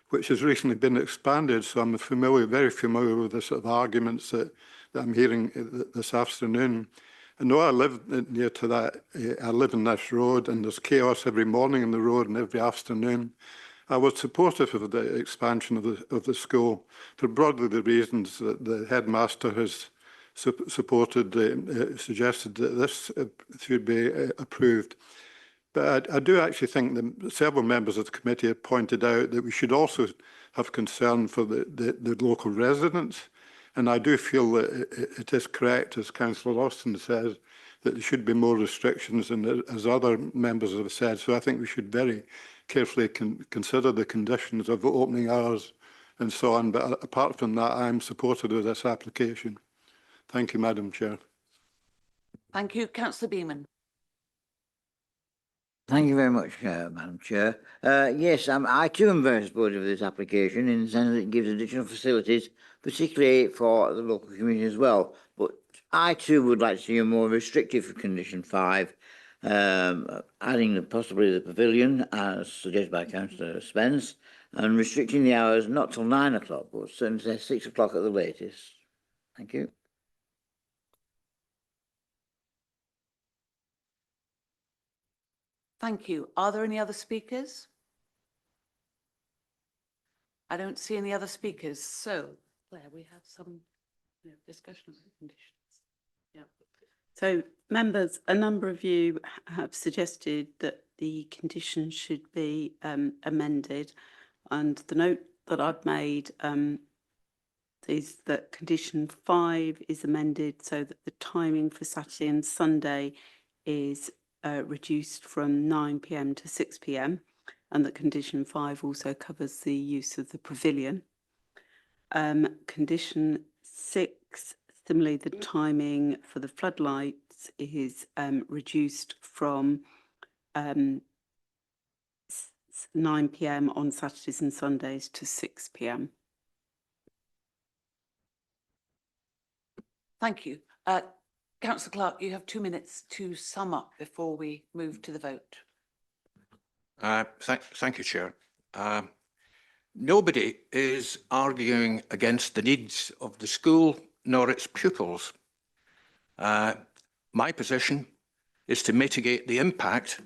Speaker 15: which has recently been expanded. So I'm very familiar with the sort of arguments that I'm hearing this afternoon. And though I live near to that, I live in this road, and there's chaos every morning in the road and every afternoon. I was supportive of the expansion of the school for broadly the reasons that the headmaster has suggested that this should be approved. But I do actually think that several members of the committee have pointed out that we should also have concern for the local residents. And I do feel that it is correct, as Councillor Austin says, that there should be more restrictions, and as other members have said. So I think we should very carefully consider the conditions of opening hours and so on. But apart from that, I'm supportive of this application. Thank you, Madam Chair.
Speaker 1: Thank you. Councillor Beeman.
Speaker 16: Thank you very much, Madam Chair. Yes, I too am very supportive of this application in the sense that it gives additional facilities, particularly for the local community as well. But I too would like to see a more restrictive condition 5, adding possibly the pavilion, as suggested by Councillor Spence, and restricting the hours not till 9 o'clock, but certainly 6 o'clock at the latest. Thank you.
Speaker 1: Thank you. Are there any other speakers? I don't see any other speakers. So, Claire, we have some discussion of the conditions.
Speaker 4: Yeah. So, members, a number of you have suggested that the conditions should be amended, and the note that I've made is that condition 5 is amended so that the timing for Saturday and Sunday is reduced from 9 p.m. to 6 p.m. and that condition 5 also covers the use of the pavilion. Condition 6, similarly, the timing for the floodlights is reduced from 9 p.m. on Saturdays and Sundays to 6 p.m.
Speaker 1: Thank you. Councillor Clark, you have 2 minutes to sum up before we move to the vote.
Speaker 7: Thank you, Chair. Nobody is arguing against the needs of the school nor its pupils. My position is to mitigate the impact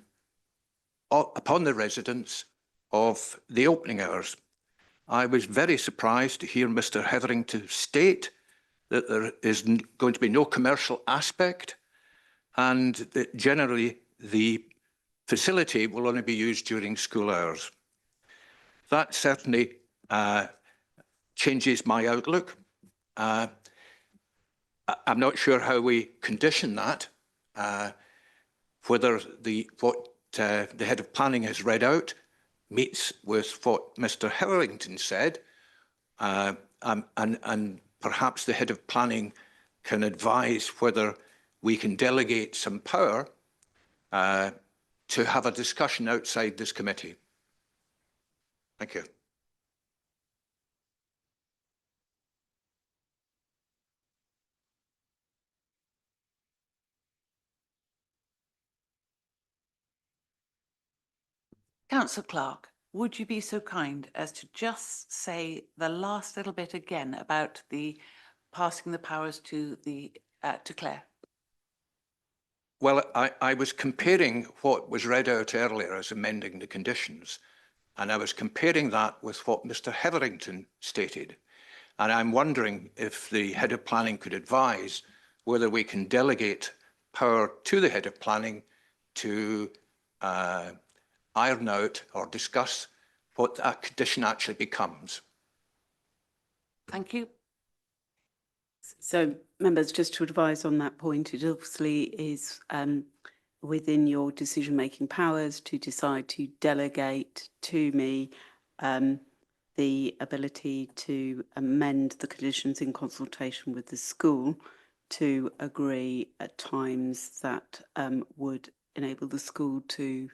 Speaker 7: upon the residents of the opening hours. I was very surprised to hear Mr. Hetherington state that there is going to be no commercial aspect and that generally the facility will only be used during school hours. That certainly changes my outlook. I'm not sure how we condition that, whether what the head of planning has read out meets with what Mr. Hetherington said, and perhaps the head of planning can advise whether we can delegate some power to have a discussion outside this committee. Thank you.
Speaker 1: Councillor Clark, would you be so kind as to just say the last little bit again about the passing the powers to Claire?
Speaker 7: Well, I was comparing what was read out earlier as amending the conditions, and I was comparing that with what Mr. Hetherington stated. And I'm wondering if the head of planning could advise whether we can delegate power to the head of planning to iron out or discuss what that condition actually becomes.
Speaker 1: Thank you.
Speaker 4: So, members, just to advise on that point, it obviously is within your decision-making powers to decide to delegate to me the ability to amend the conditions in consultation with the school to agree at times that would enable the school to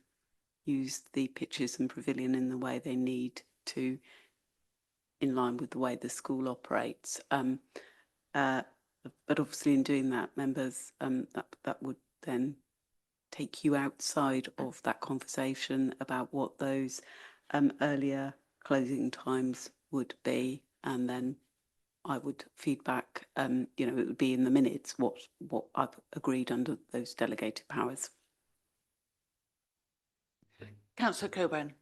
Speaker 4: use the pitches and pavilion in the way they need to, in line with the way the school operates. But obviously in doing that, members, that would then take you outside of that conversation about what those earlier closing times would be, and then I would feedback, it would be in the minutes what I've agreed under those delegated powers.
Speaker 1: Councillor Coburn.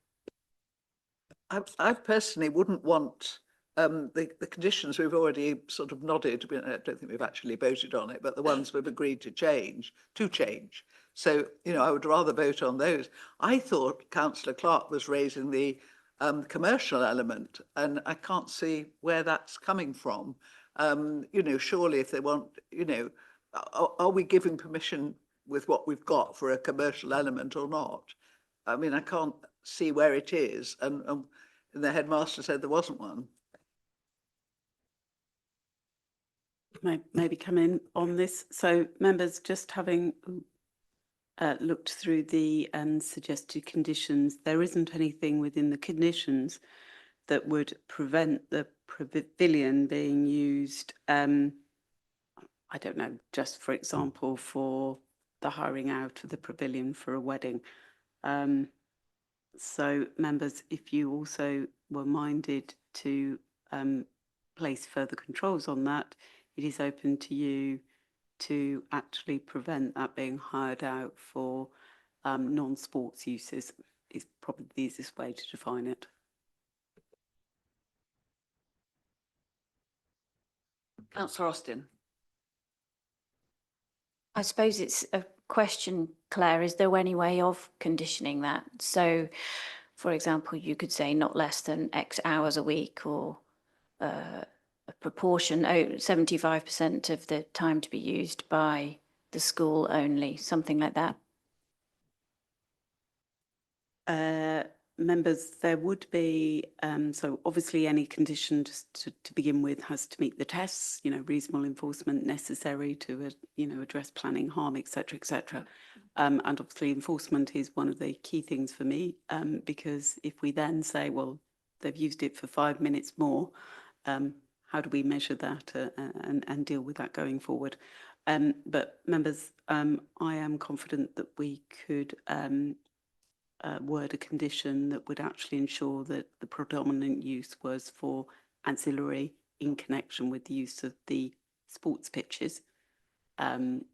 Speaker 10: I personally wouldn't want the conditions we've already sort of nodded. I don't think we've actually voted on it, but the ones we've agreed to change. So, I would rather vote on those. I thought Councillor Clark was raising the commercial element, and I can't see where that's coming from. Surely if they want, are we giving permission with what we've got for a commercial element or not? I mean, I can't see where it is, and the headmaster said there wasn't one.
Speaker 4: Maybe come in on this. So, members, just having looked through the suggested conditions, there isn't anything within the conditions that would prevent the pavilion being used, I don't know, just for example, for the hiring out of the pavilion for a wedding. So, members, if you also were minded to place further controls on that, it is open to you to actually prevent that being hired out for non-sports uses, is probably the easiest way to define it.
Speaker 1: Councillor Austin.
Speaker 17: I suppose it's a question, Claire, is there any way of conditioning that? So, for example, you could say not less than X hours a week, or a proportion, 75% of the time to be used by the school only, something like that.
Speaker 4: Members, there would be, so obviously any condition just to begin with has to meet the tests, reasonable enforcement necessary to, address planning harm, etc., etc. And obviously enforcement is one of the key things for me, because if we then say, well, they've used it for 5 minutes more, how do we measure that and deal with that going forward? But members, I am confident that we could word a condition that would actually ensure that the predominant use was for ancillary in connection with the use of the sports pitches, and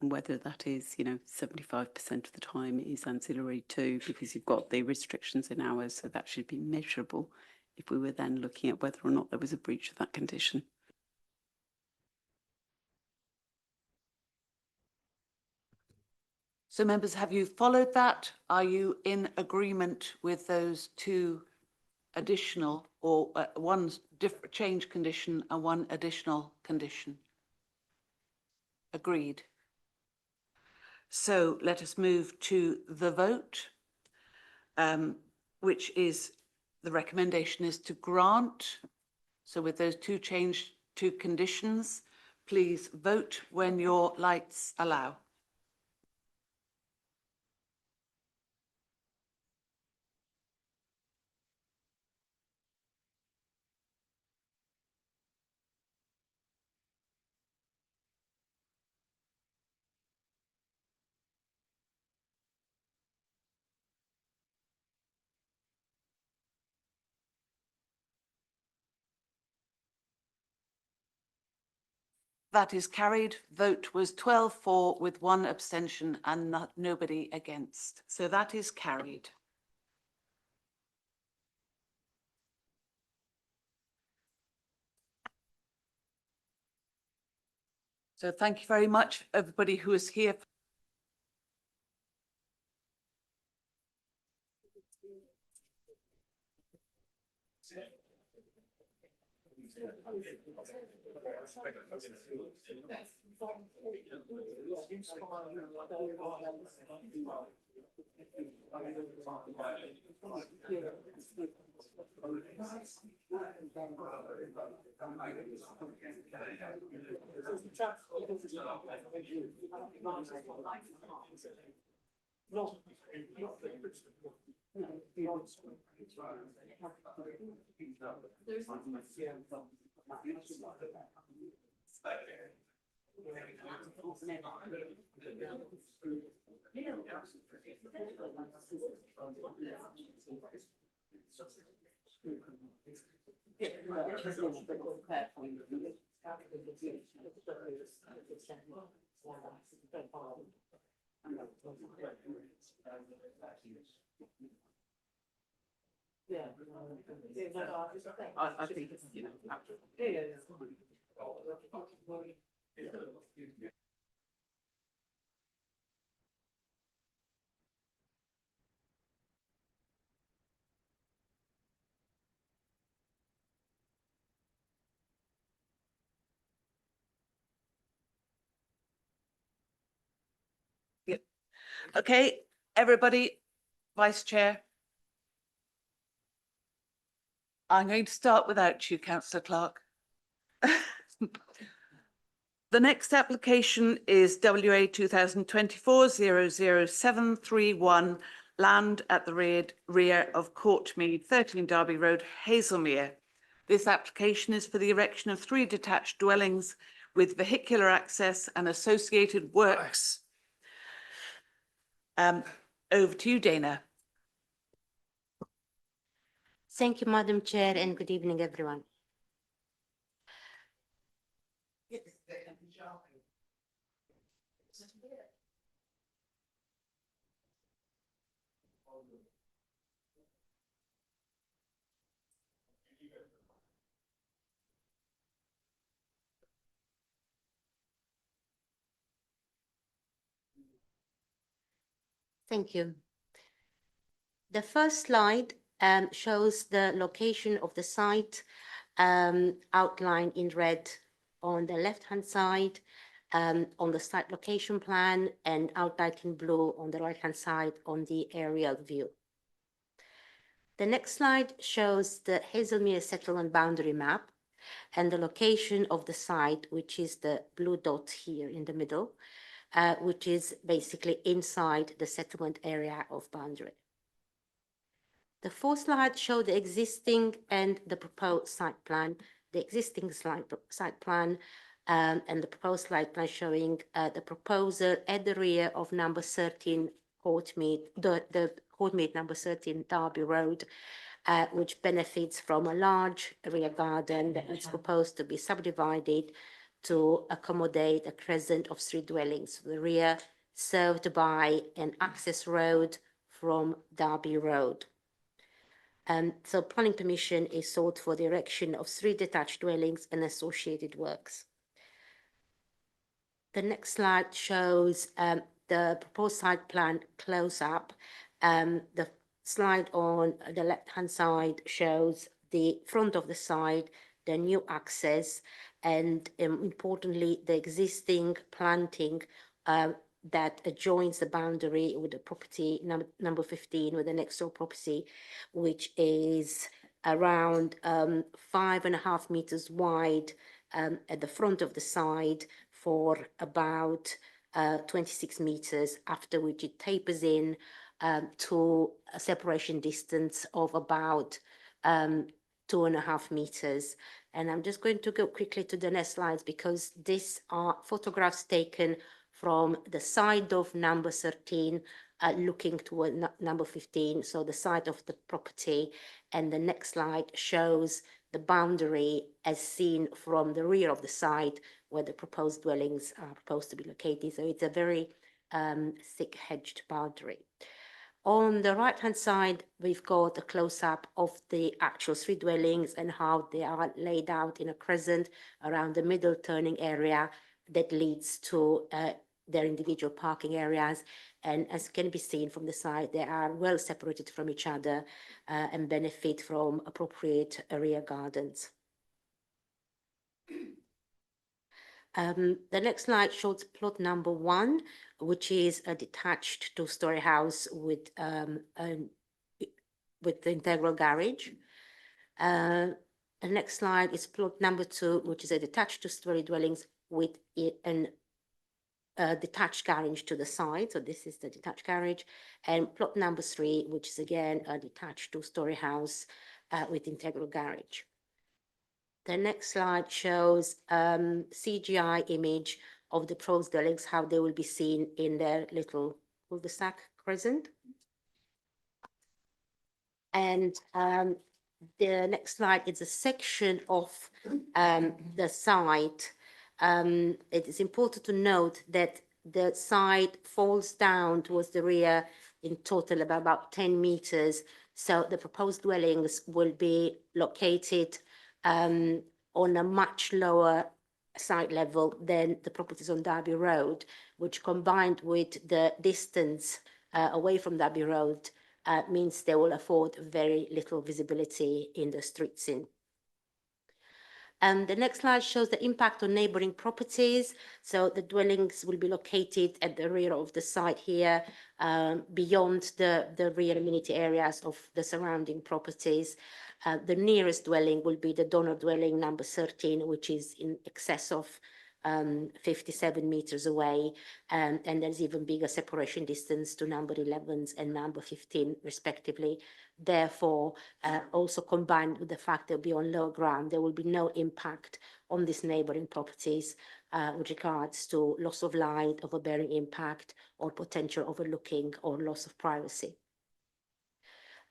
Speaker 4: whether that is 75% of the time is ancillary too, because you've got the restrictions in hours, so that should be measurable if we were then looking at whether or not there was a breach of that condition.
Speaker 1: So, members, have you followed that? Are you in agreement with those two additional, or one different change condition and one additional condition? Agreed. So let us move to the vote, which is, the recommendation is to grant. So with those two conditions, please vote when your lights allow. That is carried. Vote was 12 for with 1 abstention and nobody against. So that is carried. So thank you very much, everybody who is here. I think it's, you know, Yep. Okay, everybody, Vice Chair. I'm going to start without you, Councillor Clark. The next application is WA 2024-00731, land at the rear of Courtmead, 13 Derby Road, Hazelmere. This application is for the erection of 3 detached dwellings with vehicular access and associated works. Over to you, Dana.
Speaker 18: Thank you, Madam Chair, and good evening, everyone. Thank you. The first slide shows the location of the site outlined in red on the left-hand side on the site location plan, and outlined in blue on the right-hand side on the aerial view. The next slide shows the Hazelmere settlement boundary map and the location of the site, which is the blue dot here in the middle, which is basically inside the settlement area of boundary. The fourth slide shows the existing and the proposed site plan. The existing site plan and the proposed site plan showing the proposal at the rear of number 13 Courtmead, the Courtmead number 13 Derby Road, which benefits from a large rear garden that is proposed to be subdivided to accommodate a crescent of 3 dwellings. The rear served by an access road from Derby Road. So planning permission is sought for the erection of 3 detached dwellings and associated works. The next slide shows the proposed site plan close-up. The slide on the left-hand side shows the front of the site, the new access, and importantly, the existing planting that adjoins the boundary with the property number 15, with the next door property, which is around 5.5 meters wide at the front of the side for about 26 meters, after which it tapers in to a separation distance of about 2.5 meters. And I'm just going to go quickly to the next slides, because these are photographs taken from the side of number 13, looking toward number 15, so the side of the property. And the next slide shows the boundary as seen from the rear of the site, where the proposed dwellings are proposed to be located. So it's a very thick hedged boundary. On the right-hand side, we've got a close-up of the actual 3 dwellings and how they are laid out in a crescent around the middle turning area. that leads to their individual parking areas. And as can be seen from the side, they are well separated from each other and benefit from appropriate rear gardens. The next slide shows plot number 1, which is a detached two-story house with the integral garage. The next slide is plot number 2, which is a detached two-story dwellings with an detached garage to the side. So this is the detached garage. And plot number 3, which is again a detached two-story house with integral garage. The next slide shows CGI image of the proposed dwellings, how they will be seen in their little cul-de-sac crescent. And the next slide is a section of the site. It is important to note that the site falls down towards the rear in total about 10 meters. So the proposed dwellings will be located on a much lower site level than the properties on Derby Road, which combined with the distance away from Derby Road means they will afford very little visibility in the street scene. The next slide shows the impact on neighboring properties. So the dwellings will be located at the rear of the site here, beyond the rear amenity areas of the surrounding properties. The nearest dwelling will be the donor dwelling number 13, which is in excess of 57 meters away, and there's even bigger separation distance to number 11 and number 15 respectively. Therefore, also combined with the fact they'll be on lower ground, there will be no impact on these neighboring properties with regards to loss of light, overbearing impact, or potential overlooking or loss of privacy.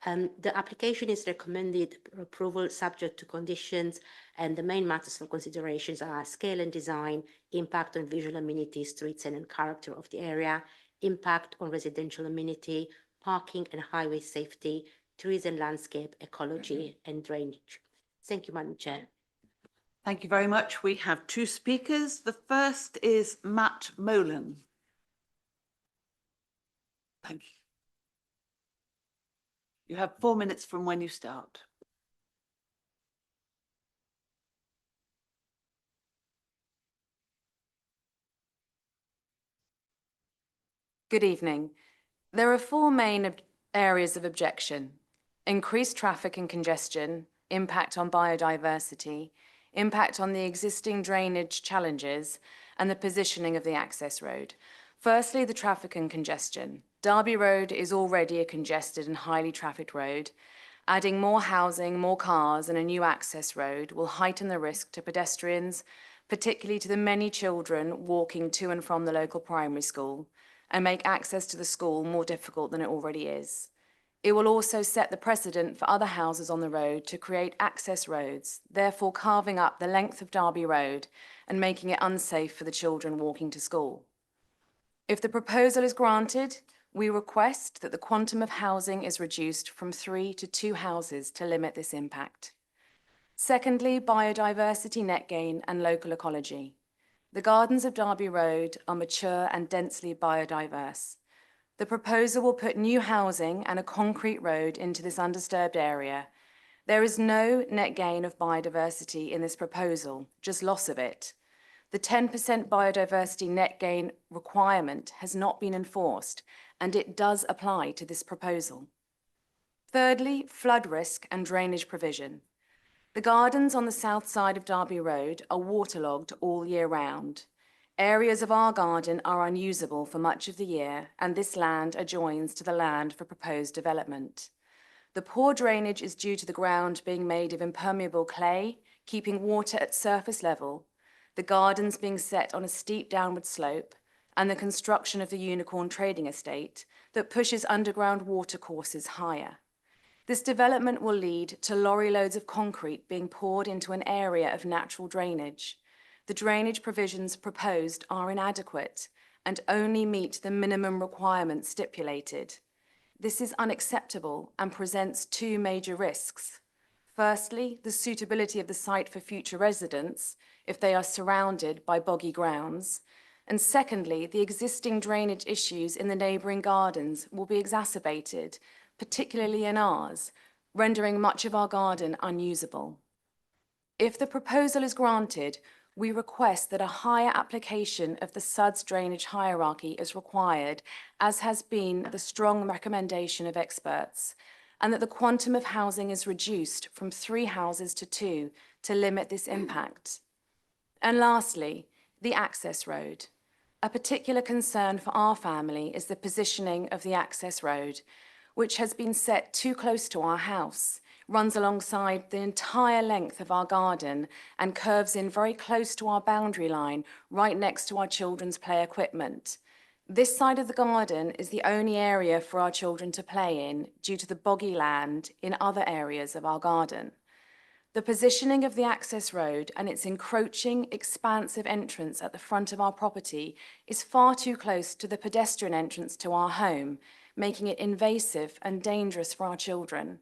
Speaker 18: The application is recommended for approval subject to conditions, and the main matters for considerations are scale and design, impact on visual amenities, streets and character of the area, impact on residential amenity, parking and highway safety, trees and landscape, ecology and drainage. Thank you, Madam Chair.
Speaker 1: Thank you very much. We have 2 speakers. The first is Matt Molan. Thank you. You have 4 minutes from when you start.
Speaker 19: Good evening. There are 4 main areas of objection: increased traffic and congestion, impact on biodiversity, impact on the existing drainage challenges, and the positioning of the access road. Firstly, the traffic and congestion. Derby Road is already a congested and highly trafficked road. Adding more housing, more cars, and a new access road will heighten the risk to pedestrians, particularly to the many children walking to and from the local primary school, and make access to the school more difficult than it already is. It will also set the precedent for other houses on the road to create access roads, therefore carving up the length of Derby Road and making it unsafe for the children walking to school. If the proposal is granted, we request that the quantum of housing is reduced from 3 to 2 houses to limit this impact. Secondly, biodiversity net gain and local ecology. The gardens of Derby Road are mature and densely biodiverse. The proposal will put new housing and a concrete road into this undisturbed area. There is no net gain of biodiversity in this proposal, just loss of it. The 10% biodiversity net gain requirement has not been enforced, and it does apply to this proposal. Thirdly, flood risk and drainage provision. The gardens on the south side of Derby Road are waterlogged all year round. Areas of our garden are unusable for much of the year, and this land adjoins to the land for proposed development. The poor drainage is due to the ground being made of impermeable clay, keeping water at surface level, the gardens being set on a steep downward slope, and the construction of the Unicorn Trading Estate that pushes underground watercourses higher. This development will lead to lorry loads of concrete being poured into an area of natural drainage. The drainage provisions proposed are inadequate and only meet the minimum requirements stipulated. This is unacceptable and presents 2 major risks. Firstly, the suitability of the site for future residents if they are surrounded by boggy grounds. And secondly, the existing drainage issues in the neighbouring gardens will be exacerbated, particularly in ours, rendering much of our garden unusable. If the proposal is granted, we request that a higher application of the SUDS drainage hierarchy is required, as has been the strong recommendation of experts, and that the quantum of housing is reduced from 3 houses to 2 to limit this impact. And lastly, the access road. A particular concern for our family is the positioning of the access road, which has been set too close to our house, runs alongside the entire length of our garden and curves in very close to our boundary line, right next to our children's play equipment. This side of the garden is the only area for our children to play in due to the boggy land in other areas of our garden. The positioning of the access road and its encroaching, expansive entrance at the front of our property is far too close to the pedestrian entrance to our home, making it invasive and dangerous for our children.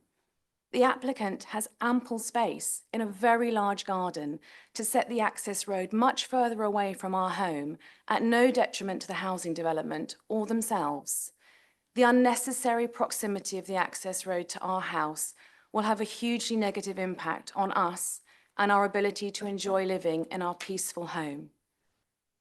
Speaker 19: The applicant has ample space in a very large garden to set the access road much further away from our home at no detriment to the housing development or themselves. The unnecessary proximity of the access road to our house will have a hugely negative impact on us and our ability to enjoy living in our peaceful home.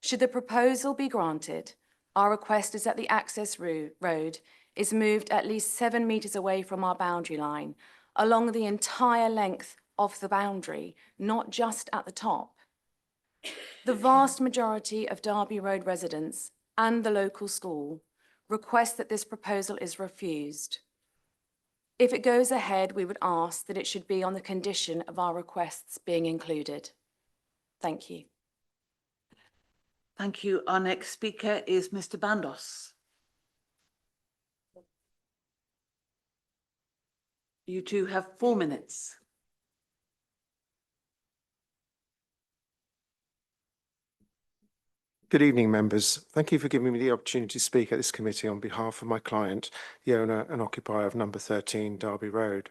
Speaker 19: Should the proposal be granted, our request is that the access road is moved at least 7 metres away from our boundary line, along the entire length of the boundary, not just at the top. The vast majority of Derby Road residents and the local school request that this proposal is refused. If it goes ahead, we would ask that it should be on the condition of our requests being included. Thank you.
Speaker 1: Thank you. Our next speaker is Mr. Bandos. You two have 4 minutes.
Speaker 20: Good evening, members. Thank you for giving me the opportunity to speak at this committee on behalf of my client, the owner and occupier of number 13 Derby Road.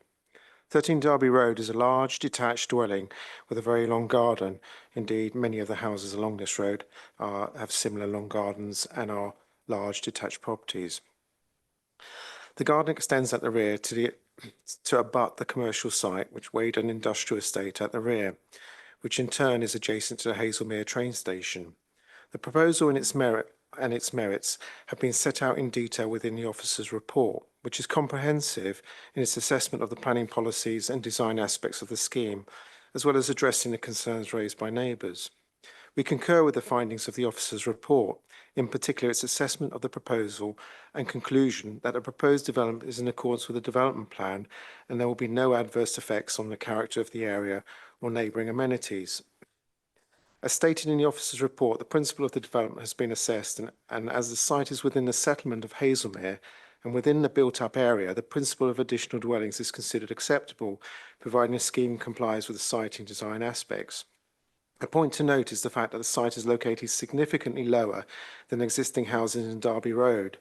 Speaker 20: 13 Derby Road is a large detached dwelling with a very long garden. Indeed, many of the houses along this road have similar long gardens and are large detached properties. The garden extends at the rear to abut the commercial site, which weighed an industrial estate at the rear, which in turn is adjacent to the Hazelmere train station. The proposal and its merits have been set out in detail within the officer's report, which is comprehensive in its assessment of the planning policies and design aspects of the scheme, as well as addressing the concerns raised by neighbours. We concur with the findings of the officer's report, in particular its assessment of the proposal and conclusion that a proposed development is in accordance with the development plan and there will be no adverse effects on the character of the area or neighbouring amenities. As stated in the officer's report, the principle of the development has been assessed, and as the site is within the settlement of Hazelmere and within the built-up area, the principle of additional dwellings is considered acceptable, providing the scheme complies with the siting design aspects. A point to note is the fact that the site is located significantly lower than existing houses in Derby Road.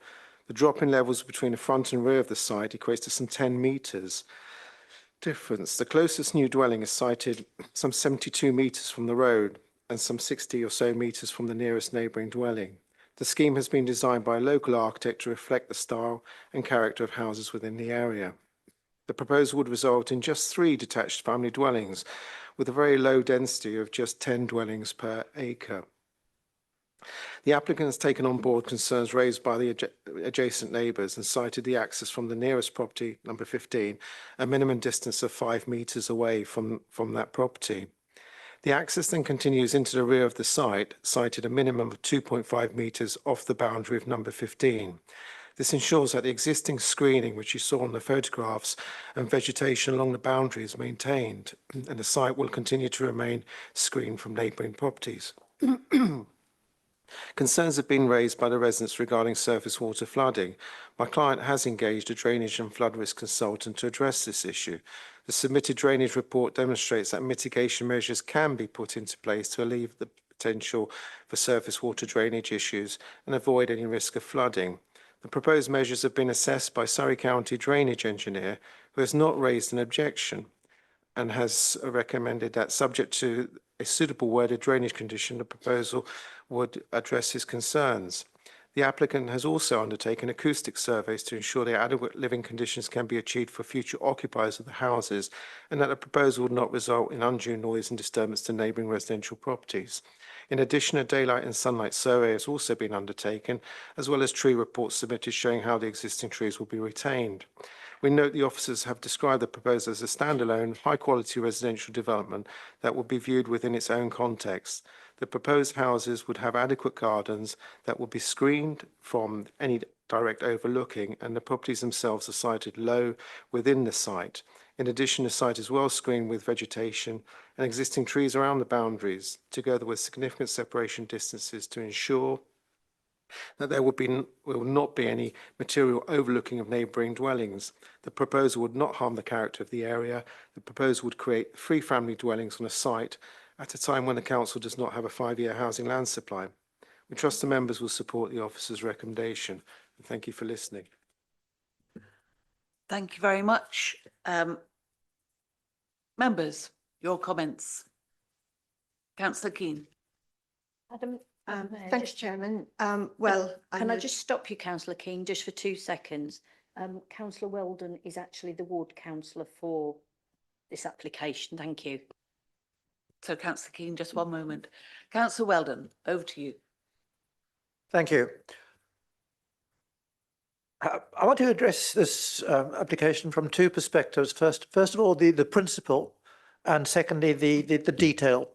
Speaker 20: The drop in levels between the front and rear of the site equates to some 10 metres difference. The closest new dwelling is sited some 72 metres from the road and some 60 or so metres from the nearest neighbouring dwelling. The scheme has been designed by a local architect to reflect the style and character of houses within the area. The proposal would result in just 3 detached family dwellings, with a very low density of just 10 dwellings per acre. The applicant has taken on board concerns raised by the adjacent neighbours and cited the access from the nearest property, number 15, a minimum distance of 5 metres away from that property. The access then continues into the rear of the site, cited a minimum of 2.5 metres off the boundary of number 15. This ensures that the existing screening, which you saw in the photographs, and vegetation along the boundary is maintained, and the site will continue to remain screened from neighbouring properties. Concerns have been raised by the residents regarding surface water flooding. My client has engaged a drainage and flood risk consultant to address this issue. The submitted drainage report demonstrates that mitigation measures can be put into place to alleviate the potential for surface water drainage issues and avoid any risk of flooding. The proposed measures have been assessed by Surrey County drainage engineer, who has not raised an objection. and has recommended that, subject to a suitable worded drainage condition, the proposal would address his concerns. The applicant has also undertaken acoustic surveys to ensure that adequate living conditions can be achieved for future occupiers of the houses, and that the proposal would not result in undue noise and disturbance to neighbouring residential properties. In addition, a daylight and sunlight survey has also been undertaken, as well as tree reports submitted showing how the existing trees will be retained. We note the officers have described the proposal as a standalone, high-quality residential development that will be viewed within its own context. The proposed houses would have adequate gardens that will be screened from any direct overlooking, and the properties themselves are sited low within the site. In addition, the site is well screened with vegetation and existing trees around the boundaries, together with significant separation distances to ensure that there will not be any material overlooking of neighbouring dwellings. The proposal would not harm the character of the area. The proposal would create 3 family dwellings on a site at a time when the council does not have a 5-year housing land supply. We trust the members will support the officer's recommendation. And thank you for listening.
Speaker 1: Thank you very much. Members, your comments. Councillor Keane.
Speaker 13: Madam,
Speaker 14: Thanks, Chairman.
Speaker 13: Can I just stop you, Councillor Keane, just for 2 seconds? Councillor Weldon is actually the ward councillor for this application. Thank you.
Speaker 1: So, Councillor Keane, just one moment. Councillor Weldon, over to you.
Speaker 11: Thank you. I want to address this application from 2 perspectives. First of all, the principle, and secondly, the detail.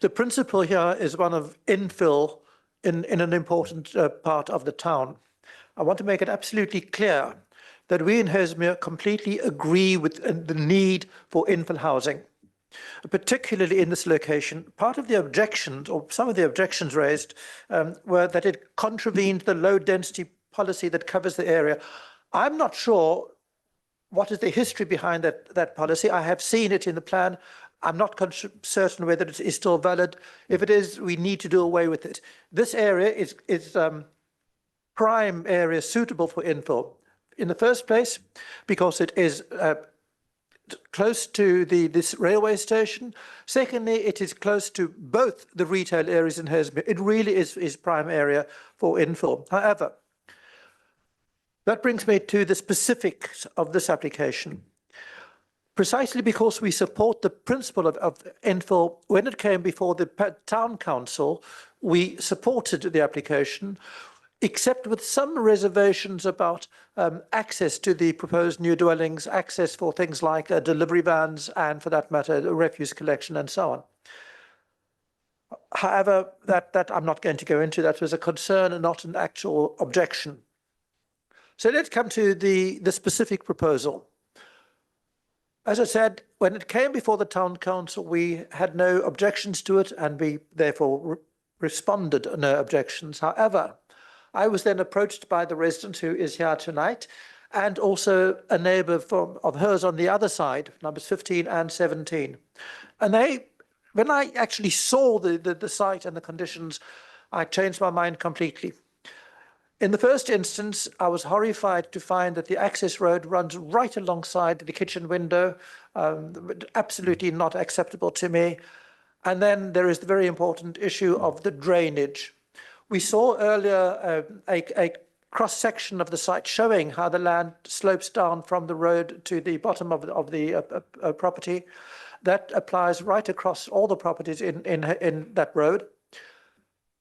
Speaker 11: The principle here is one of infill in an important part of the town. I want to make it absolutely clear that we in Hesmere completely agree with the need for infill housing, particularly in this location. Part of the objections, or some of the objections raised, were that it contravened the low density policy that covers the area. I'm not sure what is the history behind that policy. I have seen it in the plan. I'm not certain whether it is still valid. If it is, we need to do away with it. This area is prime area suitable for infill. In the first place, because it is close to this railway station. Secondly, it is close to both the retail areas in Hesmere. It really is prime area for infill. However, that brings me to the specifics of this application. Precisely because we support the principle of infill, when it came before the town council, we supported the application, except with some reservations about access to the proposed new dwellings, access for things like delivery vans, and for that matter, refuse collection and so on. However, that I'm not going to go into. That was a concern and not an actual objection. So let's come to the specific proposal. As I said, when it came before the town council, we had no objections to it, and we therefore responded no objections. However, I was then approached by the resident who is here tonight, and also a neighbour of hers on the other side, numbers 15 and 17. And when I actually saw the site and the conditions, I changed my mind completely. In the first instance, I was horrified to find that the access road runs right alongside the kitchen window, absolutely not acceptable to me. And then there is the very important issue of the drainage. We saw earlier a cross-section of the site showing how the land slopes down from the road to the bottom of the property. That applies right across all the properties in that road.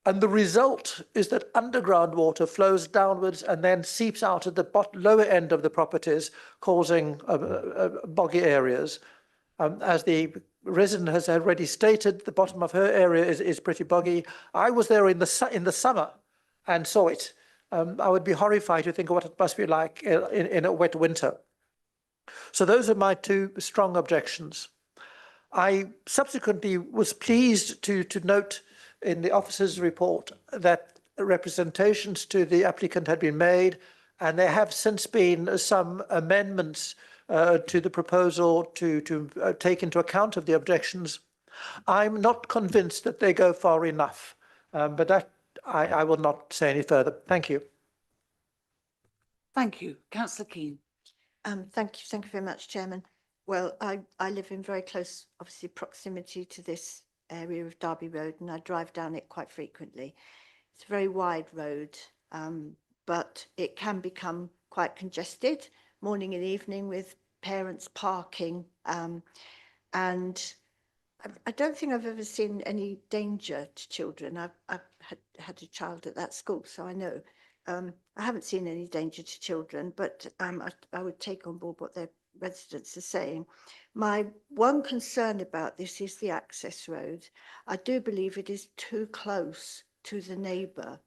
Speaker 11: And the result is that underground water flows downwards and then seeps out at the lower end of the properties, causing boggy areas. As the resident has already stated, the bottom of her area is pretty boggy. I was there in the summer and saw it. I would be horrified to think of what it must be like in a wet winter. So those are my 2 strong objections. I subsequently was pleased to note in the officer's report that representations to the applicant had been made, and there have since been some amendments to the proposal to take into account of the objections. I'm not convinced that they go far enough, but that I will not say any further. Thank you.
Speaker 1: Thank you. Councillor Keane.
Speaker 14: Thank you very much, Chairman. Well, I live in very close, obviously, proximity to this area of Derby Road, and I drive down it quite frequently. It's a very wide road, but it can become quite congested morning and evening with parents parking. And I don't think I've ever seen any danger to children. I've had a child at that school, so I know. I haven't seen any danger to children, but I would take on board what their residents are saying. My one concern about this is the access road. I do believe it is too close to the neighbour,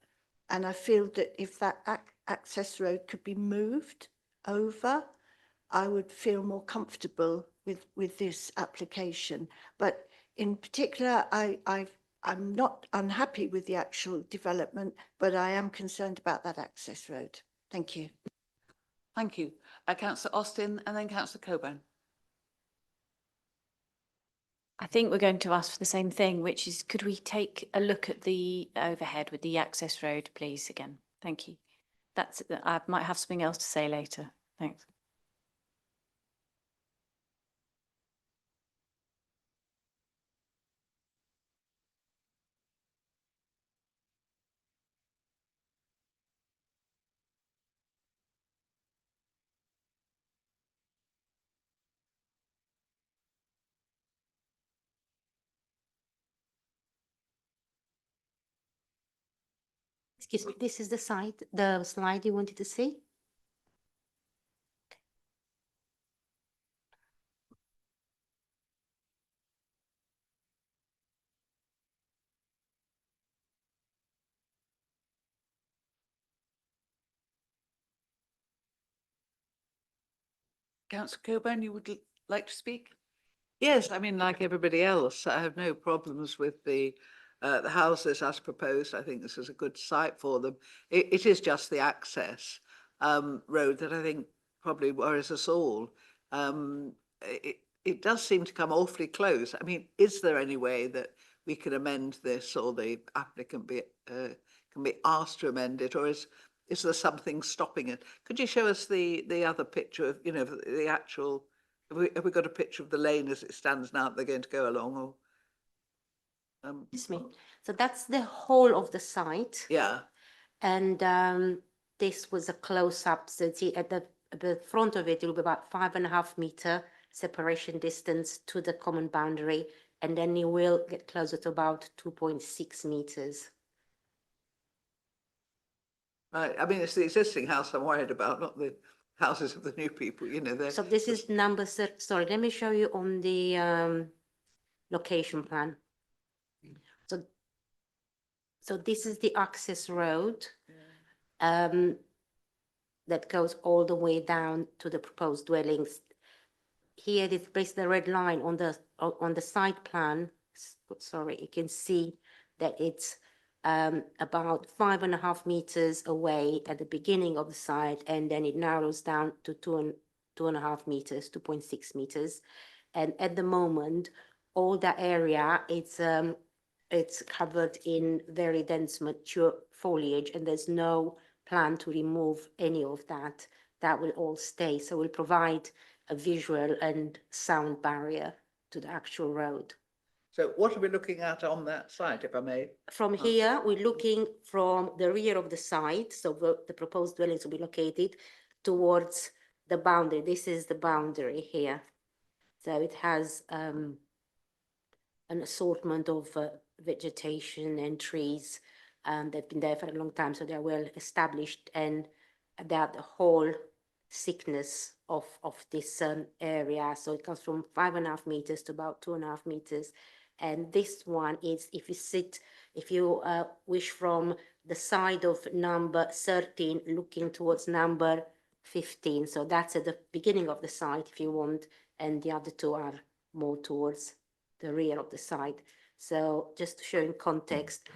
Speaker 14: and I feel that if that access road could be moved over, I would feel more comfortable with this application. But in particular, I'm not unhappy with the actual development, but I am concerned about that access road. Thank you.
Speaker 1: Thank you. Councillor Austin and then Councillor Coburn.
Speaker 17: I think we're going to ask for the same thing, which is, could we take a look at the overhead with the access road, please, again? Thank you. I might have something else to say later. Thanks.
Speaker 18: Excuse me, this is the slide you wanted to see?
Speaker 1: Councillor Coburn, you would like to speak?
Speaker 10: Yes, I mean, like everybody else, I have no problems with the houses as proposed. I think this is a good site for them. It is just the access road that I think probably worries us all. It does seem to come awfully close. I mean, is there any way that we can amend this, or the applicant can be asked to amend it, or is there something stopping it? Could you show us the other picture of, the actual? Have we got a picture of the lane as it stands now that they're going to go along, or?
Speaker 18: Excuse me. So that's the whole of the site.
Speaker 10: Yeah.
Speaker 18: And this was a close-up. So see, at the front of it, it will be about 5.5 meter separation distance to the common boundary, and then you will get closer to about 2.6 meters.
Speaker 10: Right. I mean, it's the existing house I'm worried about, not the houses of the new people.
Speaker 18: So this is number. Sorry, let me show you on the location plan. So this is the access road that goes all the way down to the proposed dwellings. Here is basically the red line on the site plan. Sorry, you can see that it's about 5.5 meters away at the beginning of the site, and then it narrows down to 2.5 meters, 2.6 meters. And at the moment, all that area, it's covered in very dense mature foliage, and there's no plan to remove any of that. That will all stay. So we'll provide a visual and sound barrier to the actual road.
Speaker 10: So what are we looking at on that site, if I may?
Speaker 18: From here, we're looking from the rear of the site. So the proposed dwellings will be located towards the boundary. This is the boundary here. So it has an assortment of vegetation and trees. They've been there for a long time, so they're well established, and that the whole thickness of this area. So it comes from 5.5 meters to about 2.5 meters. And this one is, if you wish, from the side of number 13 looking towards number 15. So that's at the beginning of the site if you want, and the other two are more towards the rear of the site. So just to show in context,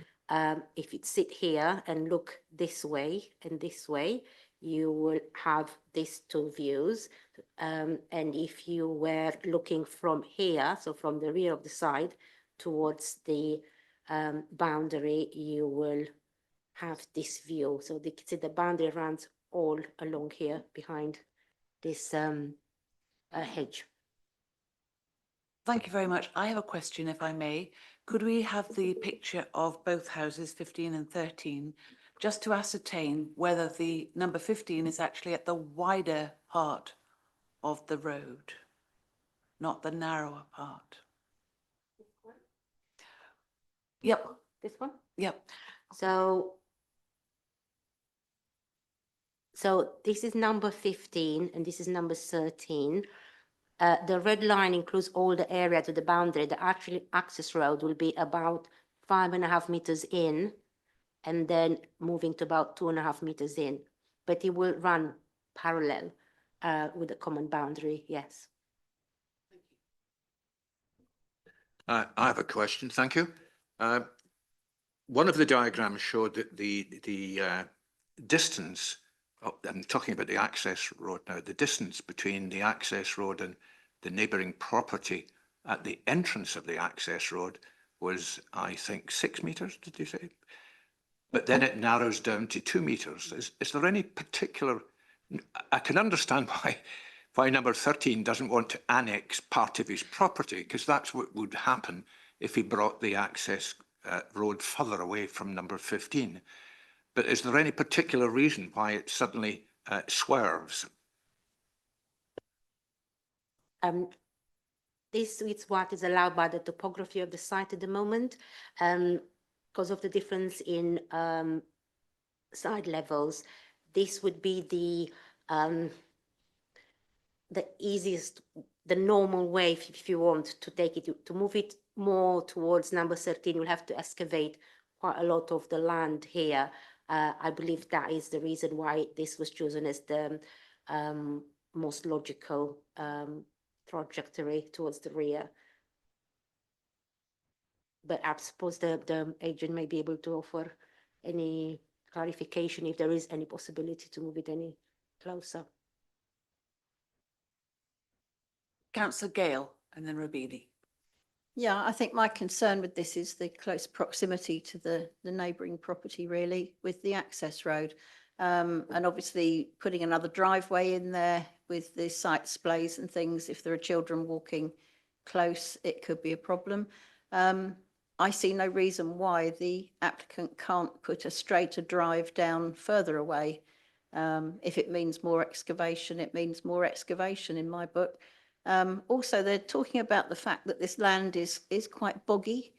Speaker 18: if you sit here and look this way and this way, you will have these two views. And if you were looking from here, so from the rear of the side towards the boundary, you will have this view. So the boundary runs all along here behind this hedge.
Speaker 1: Thank you very much. I have a question, if I may. Could we have the picture of both houses, 15 and 13, just to ascertain whether the number 15 is actually at the wider part of the road, not the narrower part? Yep.
Speaker 18: This one?
Speaker 1: Yep.
Speaker 18: So this is number 15 and this is number 13. The red line includes all the area to the boundary. The actual access road will be about 5.5 meters in and then moving to about 2.5 meters in. But it will run parallel with the common boundary, yes.
Speaker 7: I have a question, thank you. One of the diagrams showed that the distance, I'm talking about the access road now, the distance between the access road and the neighbouring property at the entrance of the access road was, I think, 6 metres, did you say? But then it narrows down to 2 metres. Is there any particular, I can understand why number 13 doesn't want to annex part of his property, because that's what would happen if he brought the access road further away from number 15. But is there any particular reason why it suddenly swerves?
Speaker 18: This is what is allowed by the topography of the site at the moment, because of the difference in side levels. This would be the easiest, the normal way if you want to take it, to move it more towards number 13, you'll have to excavate quite a lot of the land here. I believe that is the reason why this was chosen as the most logical trajectory towards the rear. But I suppose the agent may be able to offer any clarification if there is any possibility to move it any closer.
Speaker 1: Councillor Gale and then Robini.
Speaker 13: Yeah, I think my concern with this is the close proximity to the neighbouring property, really, with the access road. And obviously putting another driveway in there with the site displays and things, if there are children walking close, it could be a problem. I see no reason why the applicant can't put a straighter drive down further away. If it means more excavation, it means more excavation in my book. Also, they're talking about the fact that this land is quite boggy.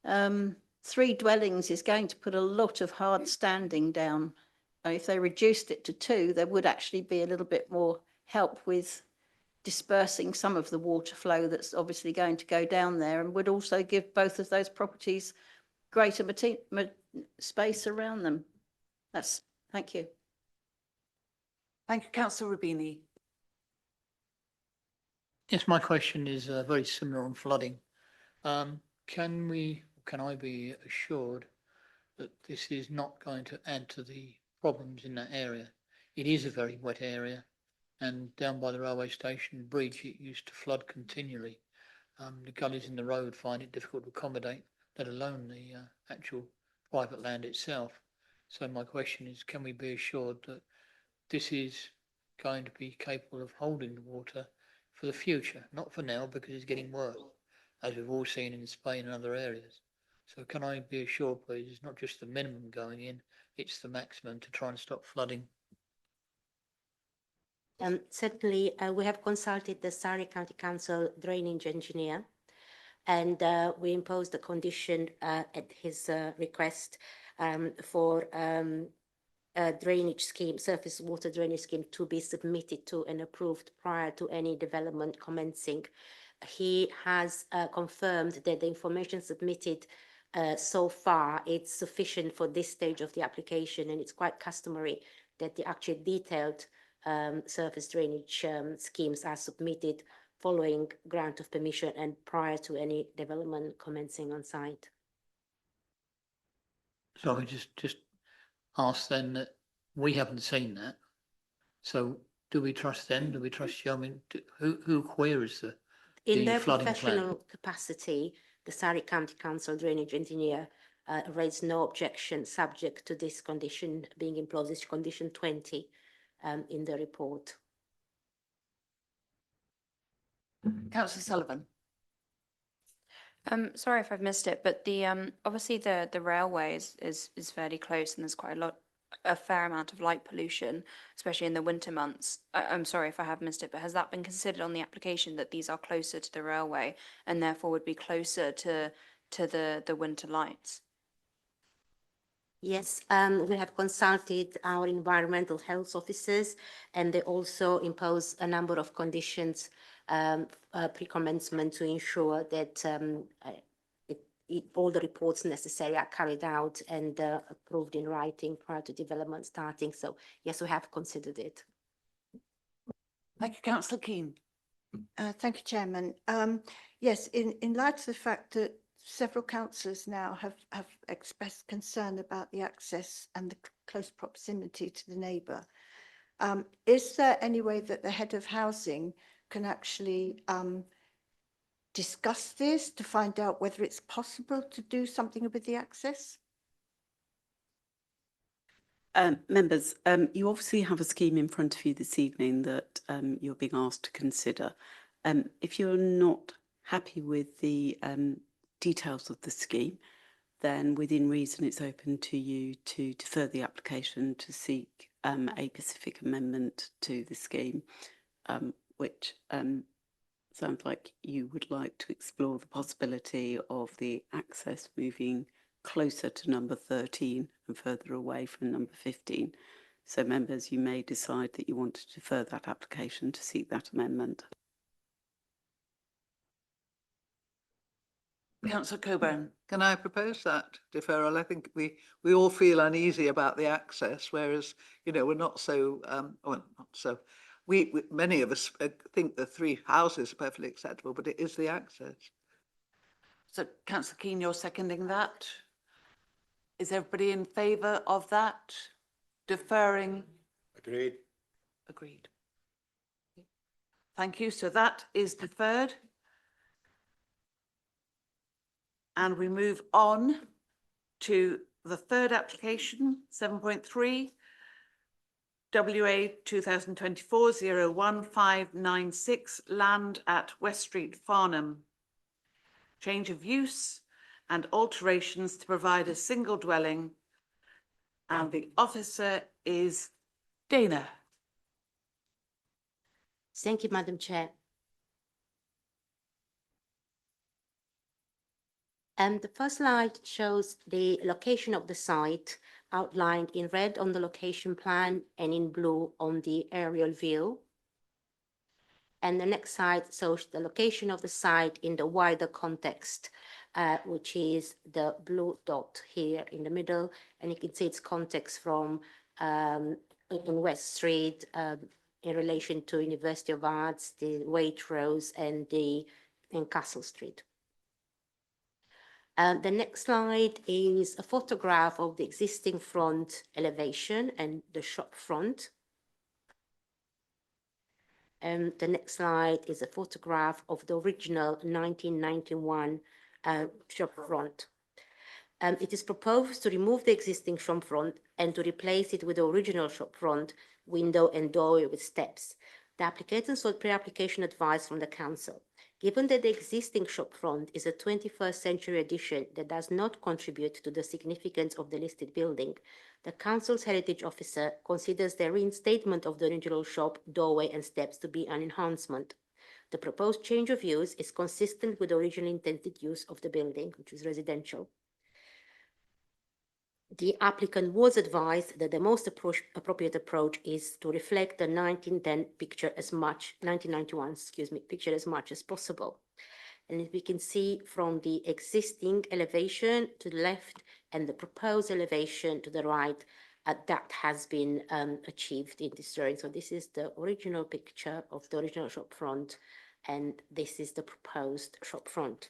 Speaker 13: 3 dwellings is going to put a lot of hard standing down. If they reduced it to 2, there would actually be a little bit more help with dispersing some of the water flow that's obviously going to go down there, and would also give both of those properties greater space around them. Thank you.
Speaker 1: Thank you, Councillor Robini.
Speaker 9: Yes, my question is very similar on flooding. Can I be assured that this is not going to add to the problems in that area? It is a very wet area, and down by the railway station bridge, it used to flood continually. The gullies in the road find it difficult to accommodate, let alone the actual private land itself. So my question is, can we be assured that this is going to be capable of holding the water for the future, not for now, because it's getting worse, as we've all seen in Spain and other areas? So can I be assured, please, it's not just the minimum going in, it's the maximum to try and stop flooding?
Speaker 18: Certainly, we have consulted the Surrey County Council drainage engineer, and we imposed a condition at his request for a drainage scheme, surface water drainage scheme, to be submitted to and approved prior to any development commencing. He has confirmed that the information submitted so far it's sufficient for this stage of the application, and it's quite customary that the actual detailed surface drainage schemes are submitted following grant of permission and prior to any development commencing on site.
Speaker 9: So I just ask then that we haven't seen that. So do we trust them? Do we trust you? I mean, who queries the
Speaker 18: In their
Speaker 9: flooding
Speaker 18: professional
Speaker 9: plan?
Speaker 18: capacity, the Surrey County Council drainage engineer raised no objection subject to this condition being imposed, this condition 20 in the report.
Speaker 1: Councillor Sullivan.
Speaker 17: Sorry if I've missed it, but the obviously the railway is fairly close and there's quite a fair amount of light pollution, especially in the winter months. I'm sorry if I have missed it, but has that been considered on the application that these are closer to the railway and therefore would be closer to the winter lights?
Speaker 18: Yes, we have consulted our environmental health officers, and they also impose a number of conditions pre-commencement to ensure that all the reports necessary are carried out and approved in writing prior to development starting. So yes, we have considered it.
Speaker 1: Thank you, Councillor Keane.
Speaker 14: Thank you, Chairman. Yes, in light of the fact that several councillors now have expressed concern about the access and the close proximity to the neighbour, is there any way that the head of housing can actually discuss this to find out whether it's possible to do something with the access?
Speaker 4: Members, you obviously have a scheme in front of you this evening that you're being asked to consider. If you're not happy with the details of the scheme, then within reason it's open to you to defer the application to seek a specific amendment to the scheme, which sounds like you would like to explore the possibility of the access moving closer to number 13 and further away from number 15. So members, you may decide that you want to defer that application to seek that amendment.
Speaker 1: Councillor Coburn.
Speaker 10: Can I propose that deferral? I think we all feel uneasy about the access, whereas, you know, we're not so, well, not so, many of us think the 3 houses are perfectly acceptable, but it is the access.
Speaker 1: So Councillor Keane, you're seconding that. Is everybody in favour of that? Deferring?
Speaker 20: Agreed.
Speaker 1: Agreed. Thank you. So that is deferred. And we move on to the third application, 7.3, WA 2024-01596, land at West Street, Farnham. Change of use and alterations to provide a single dwelling. And the officer is Dana.
Speaker 18: Thank you, Madam Chair. The first slide shows the location of the site outlined in red on the location plan and in blue on the aerial view. And the next slide shows the location of the site in the wider context, which is the blue dot here in the middle. And you can see its context from on West Street in relation to University of Arts, the Waitrose and Castle Street. The next slide is a photograph of the existing front elevation and the shop front. And the next slide is a photograph of the original 1991 shop front. It is proposed to remove the existing shop front and to replace it with the original shop front, window and doorway with steps. The applicant sought pre-application advice from the council. Given that the existing shop front is a 21st century addition that does not contribute to the significance of the listed building, the council's heritage officer considers the reinstatement of the original shop, doorway and steps to be an enhancement. The proposed change of use is consistent with the original intended use of the building, which is residential. The applicant was advised that the most appropriate approach is to reflect the 1991 picture as much as possible. And as we can see from the existing elevation to the left and the proposed elevation to the right, that has been achieved in this drawing. So this is the original picture of the original shop front, and this is the proposed shop front.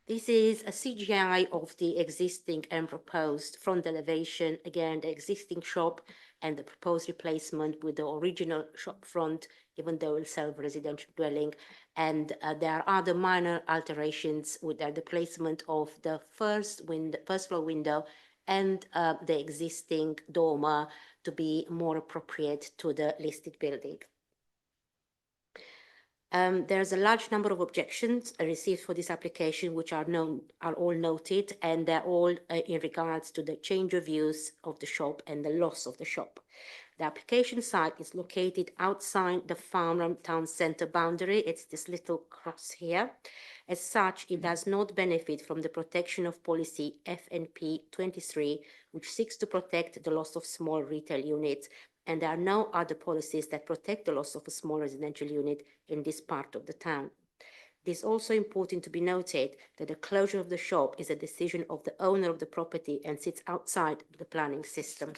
Speaker 18: This is a CGI of the existing and proposed front elevation. Again, the existing shop and the proposed replacement with the original shop front, even though it's self-residential dwelling. And there are other minor alterations with the placement of the first floor window and the existing dormer to be more appropriate to the listed building. There's a large number of objections received for this application, which are all noted, and they're all in regards to the change of use of the shop and the loss of the shop. The application site is located outside the Farnham town centre boundary. It's this little cross here. As such, it does not benefit from the protection of policy FNP 23, which seeks to protect the loss of small retail units, and there are no other policies that protect the loss of a small residential unit in this part of the town. It is also important to be noted that the closure of the shop is a decision of the owner of the property and sits outside the planning system.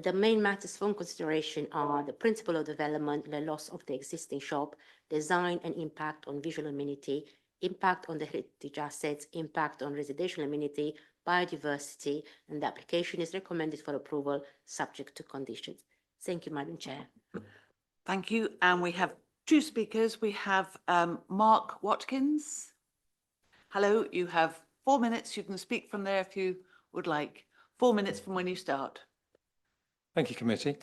Speaker 18: The main matters for consideration are the principle of development, the loss of the existing shop, design and impact on visual amenity, impact on the heritage assets, impact on residential amenity, biodiversity, and the application is recommended for approval subject to conditions. Thank you, Madam Chair.
Speaker 1: Thank you. And we have two speakers. We have Mark Watkins. Hello, you have 4 minutes. You can speak from there if you would like. 4 minutes from when you start.
Speaker 12: Thank you, committee.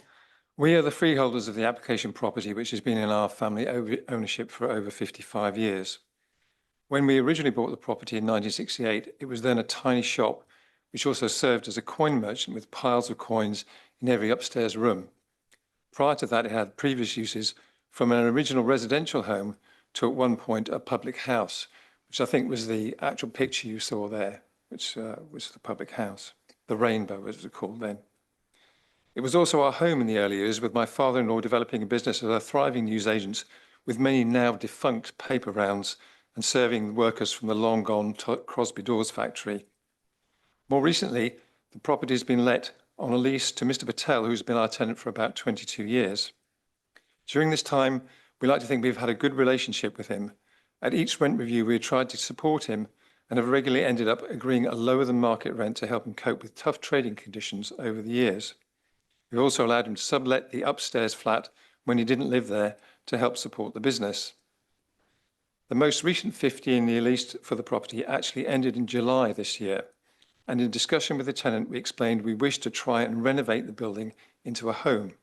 Speaker 12: We are the freeholders of the application property, which has been in our family ownership for over 55 years. When we originally bought the property in 1968, it was then a tiny shop, which also served as a coin merchant with piles of coins in every upstairs room. Prior to that, it had previous uses from an original residential home to at one point a public house, which I think was the actual picture you saw there, which was the public house, the Rainbow, as it was called then. It was also our home in the early years, with my father-in-law developing a business as a thriving newsagent with many now defunct paper rounds and serving workers from the long-gone Crosby Doors factory. More recently, the property has been let on a lease to Mr. Patel, who's been our tenant for about 22 years. During this time, we like to think we've had a good relationship with him. At each rent review, we have tried to support him and have regularly ended up agreeing a lower than market rent to help him cope with tough trading conditions over the years. We also allowed him to sublet the upstairs flat when he didn't live there to help support the business. The most recent 15-year lease for the property actually ended in July this year, and in discussion with the tenant, we explained we wished to try and renovate the building into a home.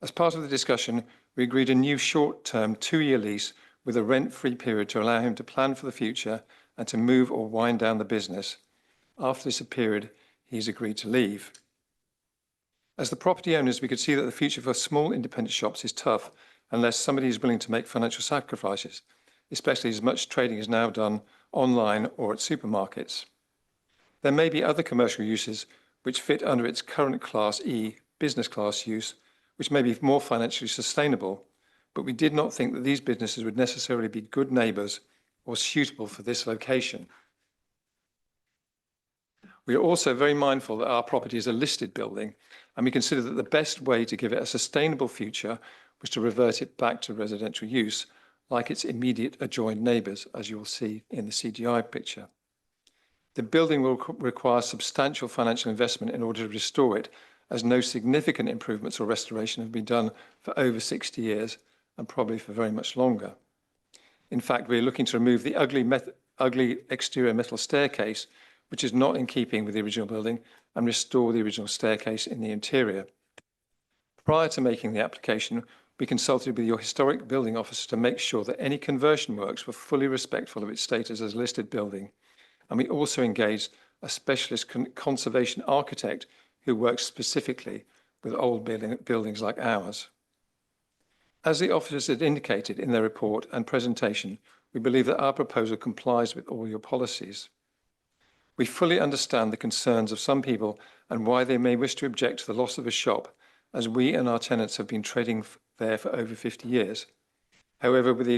Speaker 12: As part of the discussion, we agreed a new short-term 2-year lease with a rent-free period to allow him to plan for the future and to move or wind down the business. After this period, he's agreed to leave. As the property owners, we could see that the future for small independent shops is tough unless somebody is willing to make financial sacrifices, especially as much trading is now done online or at supermarkets. There may be other commercial uses which fit under its current Class E business class use, which may be more financially sustainable, but we did not think that these businesses would necessarily be good neighbours or suitable for this location. We are also very mindful that our property is a listed building, and we consider that the best way to give it a sustainable future was to revert it back to residential use, like its immediate adjoined neighbours, as you will see in the CGI picture. The building will require substantial financial investment in order to restore it, as no significant improvements or restoration have been done for over 60 years, and probably for very much longer. In fact, we're looking to remove the ugly exterior metal staircase, which is not in keeping with the original building, and restore the original staircase in the interior. Prior to making the application, we consulted with your historic building officer to make sure that any conversion works were fully respectful of its status as a listed building, and we also engaged a specialist conservation architect who works specifically with old buildings like ours. As the officers had indicated in their report and presentation, we believe that our proposal complies with all your policies. We fully understand the concerns of some people and why they may wish to object to the loss of a shop, as we and our tenants have been trading there for over 50 years. However, with the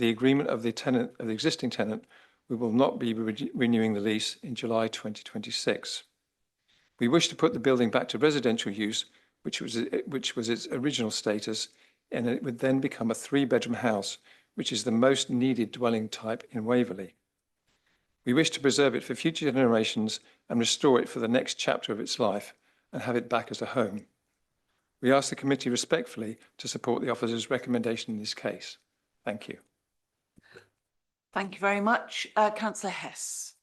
Speaker 12: agreement of the existing tenant, we will not be renewing the lease in July 2026. We wish to put the building back to residential use, which was its original status, and it would then become a 3-bedroom house, which is the most needed dwelling type in Waverley. We wish to preserve it for future generations and restore it for the next chapter of its life and have it back as a home. We ask the committee respectfully to support the officer's recommendation in this case. Thank you.
Speaker 1: Thank you very much. Councillor Hess.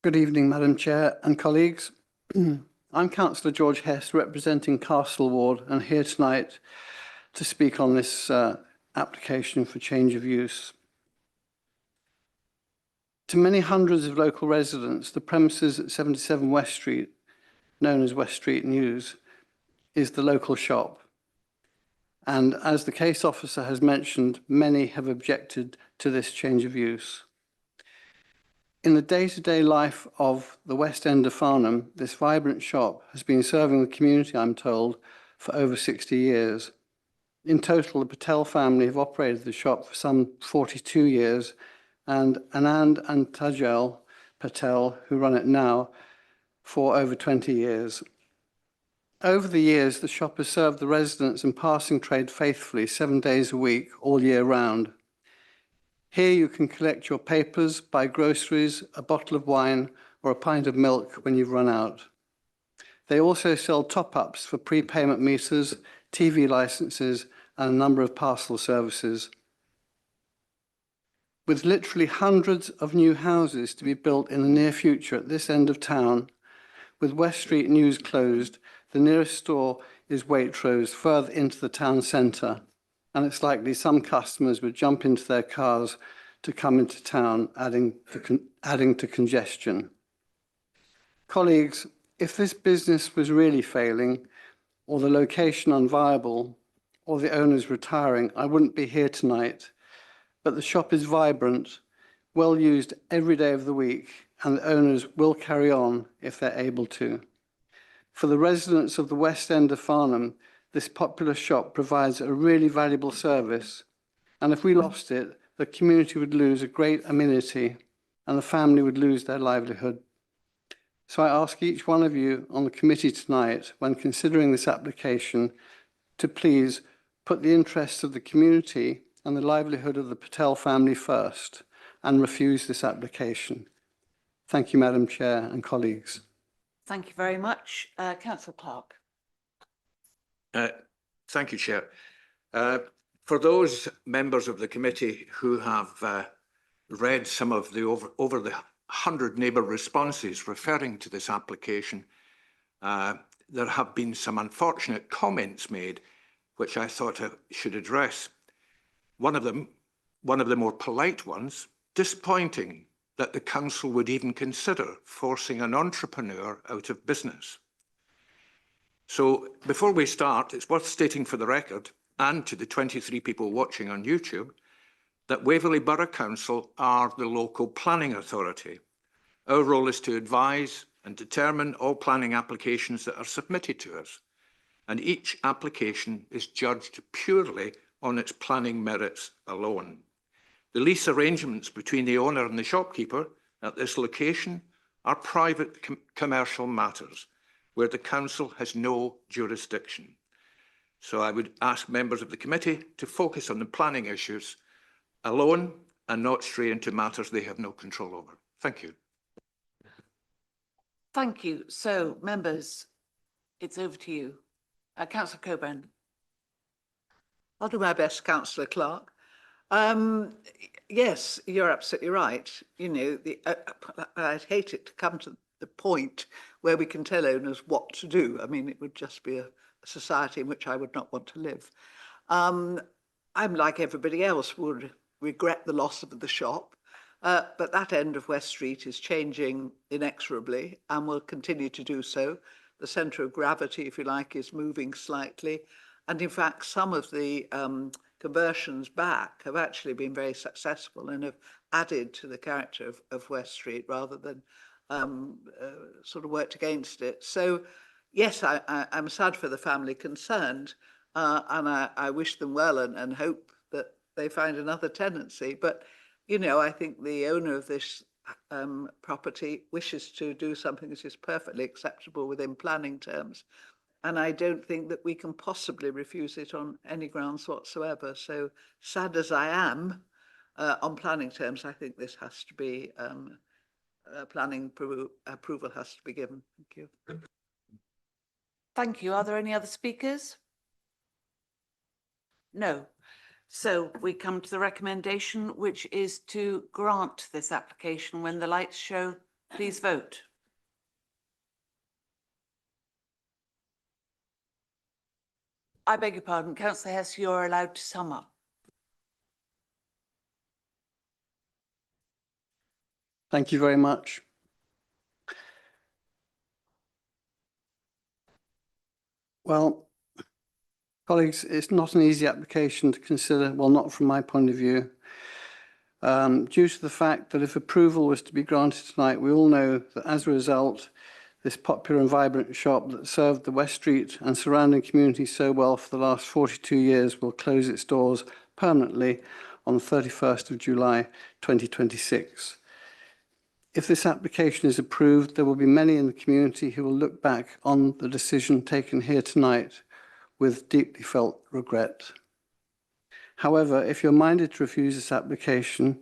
Speaker 3: Good evening, Madam Chair and colleagues. I'm Councillor George Hess, representing Castle Ward, and here tonight to speak on this application for change of use. To many hundreds of local residents, the premises at 77 West Street, known as West Street News, is the local shop. And as the case officer has mentioned, many have objected to this change of use. In the day-to-day life of the West End of Farnham, this vibrant shop has been serving the community, I'm told, for over 60 years. In total, the Patel family have operated the shop for some 42 years, and Anand and Tajal Patel, who run it now, for over 20 years. Over the years, the shop has served the residents and passing trade faithfully 7 days a week, all year round. Here you can collect your papers, buy groceries, a bottle of wine, or a pint of milk when you've run out. They also sell top-ups for prepayment meters, TV licenses, and a number of parcel services. With literally hundreds of new houses to be built in the near future at this end of town, with West Street News closed, the nearest store is Waitrose, further into the town centre, and it's likely some customers would jump into their cars to come into town, adding to congestion. Colleagues, if this business was really failing, or the location unviable, or the owners retiring, I wouldn't be here tonight. But the shop is vibrant, well used every day of the week, and the owners will carry on if they're able to. For the residents of the West End of Farnham, this popular shop provides a really valuable service, and if we lost it, the community would lose a great amenity and the family would lose their livelihood. So I ask each one of you on the committee tonight, when considering this application, to please put the interests of the community and the livelihood of the Patel family first and refuse this application. Thank you, Madam Chair and colleagues.
Speaker 1: Thank you very much. Councillor Clark.
Speaker 7: Thank you, Chair. For those members of the committee who have read some of the over the 100 neighbour responses referring to this application, there have been some unfortunate comments made, which I thought I should address. One of the more polite ones, disappointing that the council would even consider forcing an entrepreneur out of business. So before we start, it's worth stating for the record and to the 23 people watching on YouTube that Waverley Borough Council are the local planning authority. Our role is to advise and determine all planning applications that are submitted to us, and each application is judged purely on its planning merits alone. The lease arrangements between the owner and the shopkeeper at this location are private commercial matters where the council has no jurisdiction. So I would ask members of the committee to focus on the planning issues alone and not stray into matters they have no control over. Thank you.
Speaker 1: Thank you. So, members, it's over to you. Councillor Coburn.
Speaker 10: I'll do my best, Councillor Clark. Yes, you're absolutely right. You know, I'd hate it to come to the point where we can tell owners what to do. I mean, it would just be a society in which I would not want to live. I'm like everybody else, would regret the loss of the shop, but that end of West Street is changing inexorably and will continue to do so. The centre of gravity, if you like, is moving slightly. And in fact, some of the conversions back have actually been very successful and have added to the character of West Street rather than sort of worked against it. So yes, I'm sad for the family concerned, and I wish them well and hope that they find another tenancy. But, you know, I think the owner of this property wishes to do something that is perfectly acceptable within planning terms. And I don't think that we can possibly refuse it on any grounds whatsoever. So sad as I am on planning terms, I think this has to be, planning approval has to be given. Thank you.
Speaker 1: Thank you. Are there any other speakers? No. So we come to the recommendation, which is to grant this application when the lights show Please vote. I beg your pardon, Councillor Hess, you're allowed to sum up.
Speaker 3: Thank you very much. Well, colleagues, it's not an easy application to consider, well, not from my point of view, due to the fact that if approval was to be granted tonight, we all know that as a result, this popular and vibrant shop that served the West Street and surrounding community so well for the last 42 years will close its doors permanently on the 31st of July 2026. If this application is approved, there will be many in the community who will look back on the decision taken here tonight with deeply felt regret. However, if you're minded to refuse this application,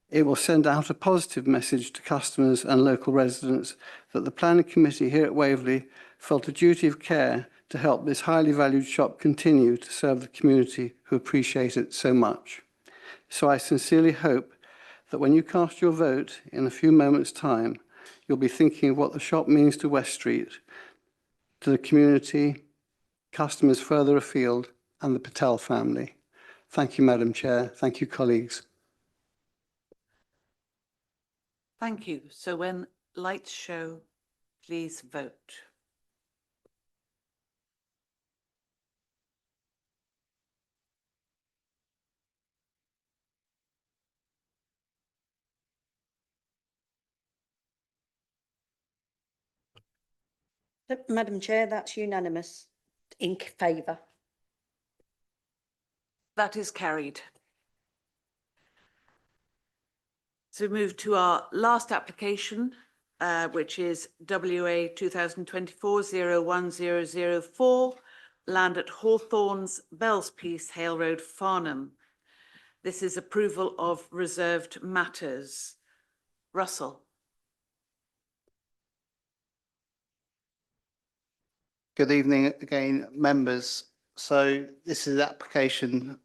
Speaker 3: it will send out a positive message to customers and local residents that the planning committee here at Waverley felt a duty of care to help this highly valued shop continue to serve the community who appreciate it so much. So I sincerely hope that when you cast your vote in a few moments' time, you'll be thinking of what the shop means to West Street, to the community, customers further afield, and the Patel family. Thank you, Madam Chair. Thank you, colleagues.
Speaker 1: Thank you. So when lights show, please vote.
Speaker 13: Madam Chair, that's unanimous in favour.
Speaker 1: That is carried. So we move to our last application, which is WA 2024-01004, land at Hawthorn's, Bells Piece, Hale Road, Farnham. This is approval of reserved matters. Russell.
Speaker 3: Good evening again, members. So this is an application,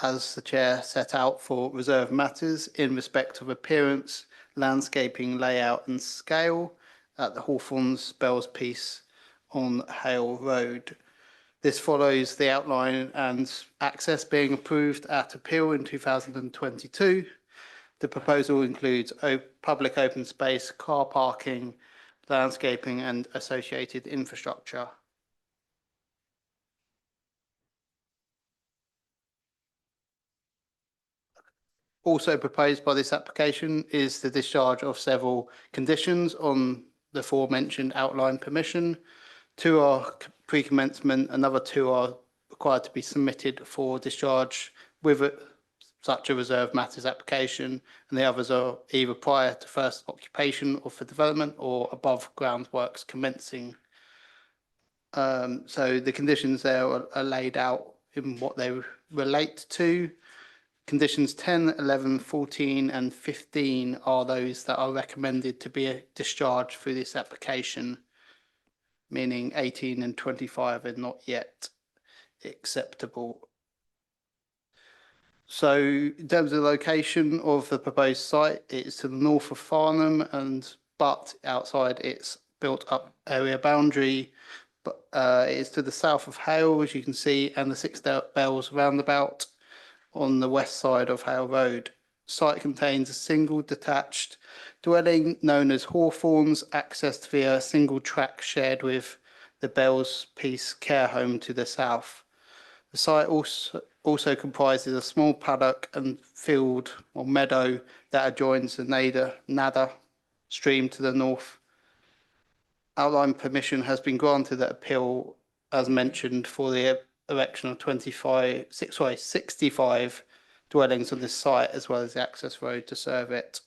Speaker 3: as the chair set out, for reserved matters in respect of appearance, landscaping, layout and scale at the Hawthorn's Bells Piece on Hale Road. This follows the outline and access being approved at appeal in 2022. The proposal includes public open space, car parking, landscaping and associated infrastructure. Also proposed by this application is the discharge of several conditions on the aforementioned outline permission. 2 are pre-commencement, another 2 are required to be submitted for discharge with such a reserved matters application, and the others are either prior to first occupation or for development or above groundworks commencing. So the conditions there are laid out in what they relate to. Conditions 10, 11, 14 and 15 are those that are recommended to be discharged through this application, meaning 18 and 25 are not yet acceptable. So in terms of the location of the proposed site, it's to the north of Farnham but outside its built up area boundary. But it is to the south of Hale, as you can see, and the Six Bells roundabout on the west side of Hale Road. Site contains a single detached dwelling known as Hawthorn's, accessed via a single track shared with the Bells Piece care home to the south. The site also comprises a small paddock and field or meadow that adjoins the Nadder stream to the north. Outline permission has been granted at appeal, as mentioned, for the erection of 65 dwellings on this site, as well as the access road to serve it.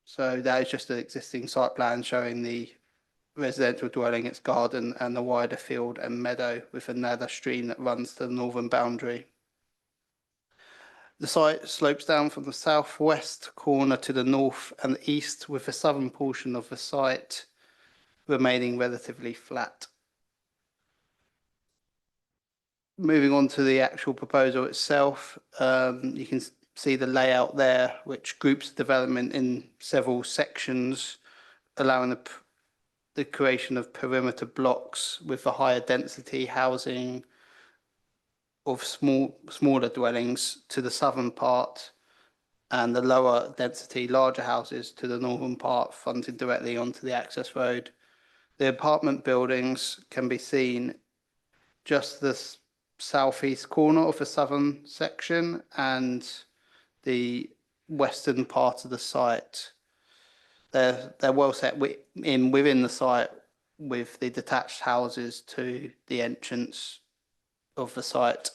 Speaker 3: So that is just an existing site plan showing the residential dwelling, its garden and the wider field and meadow with another stream that runs to the northern boundary. The site slopes down from the southwest corner to the north and east, with the southern portion of the site remaining relatively flat. Moving on to the actual proposal itself, you can see the layout there, which groups development in several sections, allowing the creation of perimeter blocks with the higher density housing of smaller dwellings to the southern part, and the lower density, larger houses to the northern part, fronting directly onto the access road. The apartment buildings can be seen just the southeast corner of the southern section and the western part of the site. They're well set within the site with the detached houses to the entrance of the site.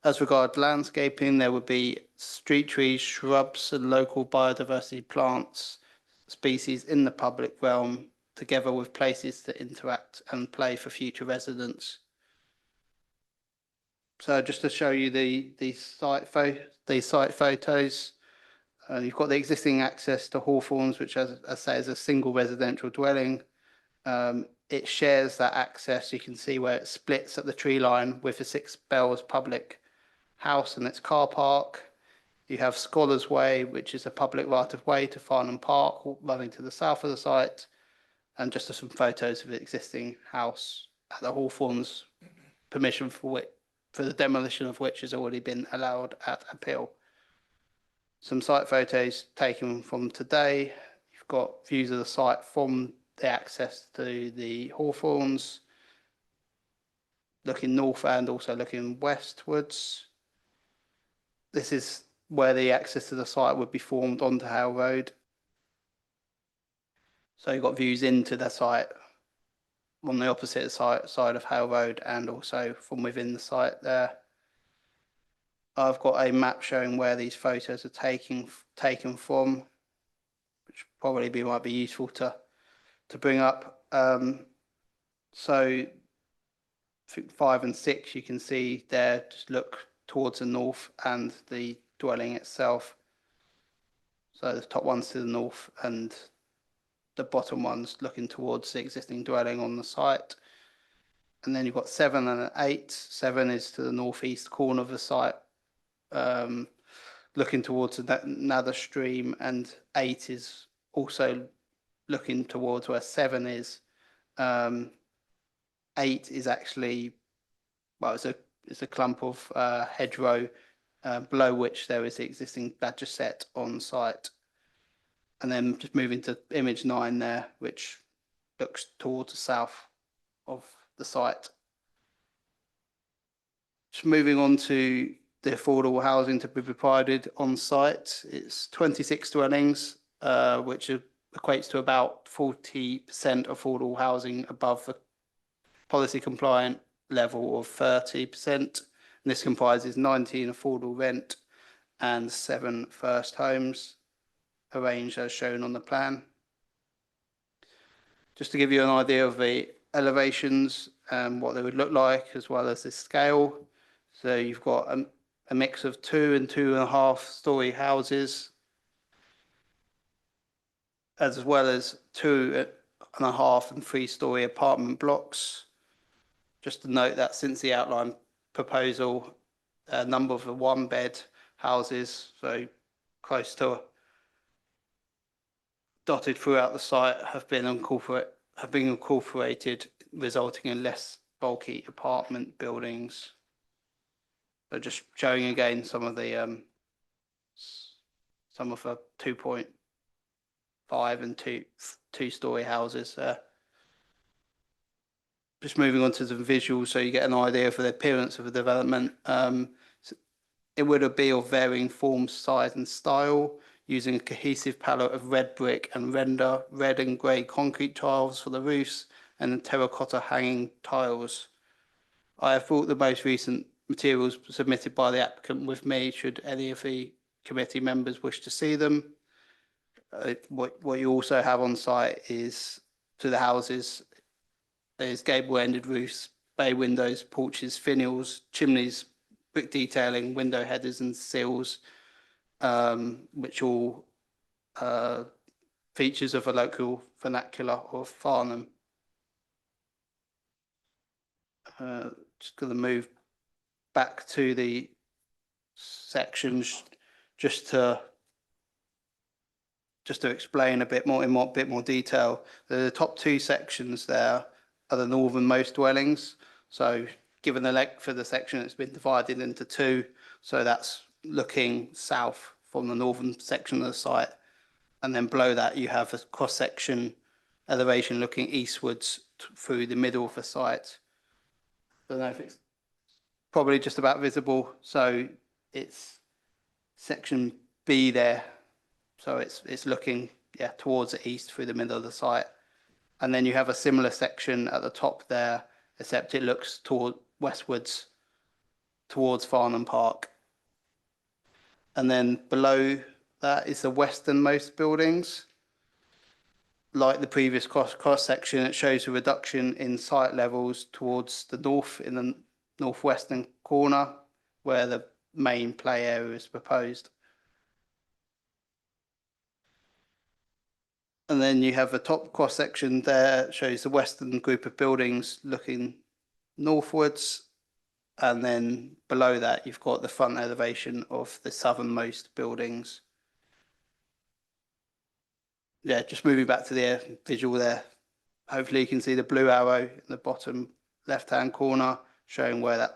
Speaker 3: As regards landscaping, there would be street trees, shrubs, and local biodiversity plants species in the public realm, together with places to interact and play for future residents. So just to show you the site photos, you've got the existing access to Hawthorns, which, as I say, is a single residential dwelling. It shares that access. You can see where it splits at the tree line with the Six Bells public house and its car park. You have Scholars Way, which is a public right of way to Farnham Park, running to the south of the site, and just some photos of the existing house at the Hawthorns, permission for the demolition of which has already been allowed at appeal. Some site photos taken from today. You've got views of the site from the access to the Hawthorns, looking north and also looking westwards. This is where the access to the site would be formed onto Hale Road. So you've got views into the site on the opposite side of Hale Road and also from within the site there. I've got a map showing where these photos are taken from, which probably might be useful to bring up. So I think 5 and 6 you can see there, just look towards the north and the dwelling itself. So the top one's to the north and the bottom one's looking towards the existing dwelling on the site. And then you've got 7 and 8. 7 is to the northeast corner of the site, looking towards the Nather stream, and 8 is also looking towards where 7 is. 8 is actually, well, it's a clump of hedgerow below which there is the existing badger set on site. And then just moving to image 9 there, which looks towards the south of the site. Just moving on to the affordable housing to be provided on site. It's 26 dwellings, which equates to about 40% affordable housing above the policy compliant level of 30%. And this comprises 19 affordable rent and 7 first homes, arranged as shown on the plan. Just to give you an idea of the elevations and what they would look like, as well as the scale. So you've got a mix of 2 and 2.5 story houses, as well as 2.5 and 3 story apartment blocks. Just to note that since the outline proposal, a number of the 1-bed houses, so close to dotted throughout the site, have been incorporated, resulting in less bulky apartment buildings. So just showing again some of the 2.5 and 2 story houses there. Just moving on to some visuals so you get an idea for the appearance of the development. It would be of varying form, size and style, using a cohesive palette of red brick and render, red and grey concrete tiles for the roofs and terracotta hanging tiles. I have brought the most recent materials submitted by the applicant with me, should any of the committee members wish to see them. What you also have on site is, to the houses, there's gable-ended roofs, bay windows, porches, finials, chimneys, brick detailing, window headers and sills, which all features of a local vernacular of Farnham. Just going to move back to the sections just to explain a bit more in bit more detail, the top two sections there are the northernmost dwellings. So given the length of the section, it's been divided into two. So that's looking south from the northern section of the site. And then below that, you have a cross-section elevation looking eastwards through the middle of the site. I don't know if it's probably just about visible. So it's section B there. So it's looking, yeah, towards the east through the middle of the site. And then you have a similar section at the top there, except it looks toward westwards towards Farnham Park. And then below that is the westernmost buildings. Like the previous cross section, it shows a reduction in site levels towards the north in the northwestern corner where the main play area is proposed. And then you have a top cross section there, shows the western group of buildings looking northwards. And then below that, you've got the front elevation of the southernmost buildings. Yeah, just moving back to the visual there. Hopefully you can see the blue arrow in the bottom left-hand corner showing where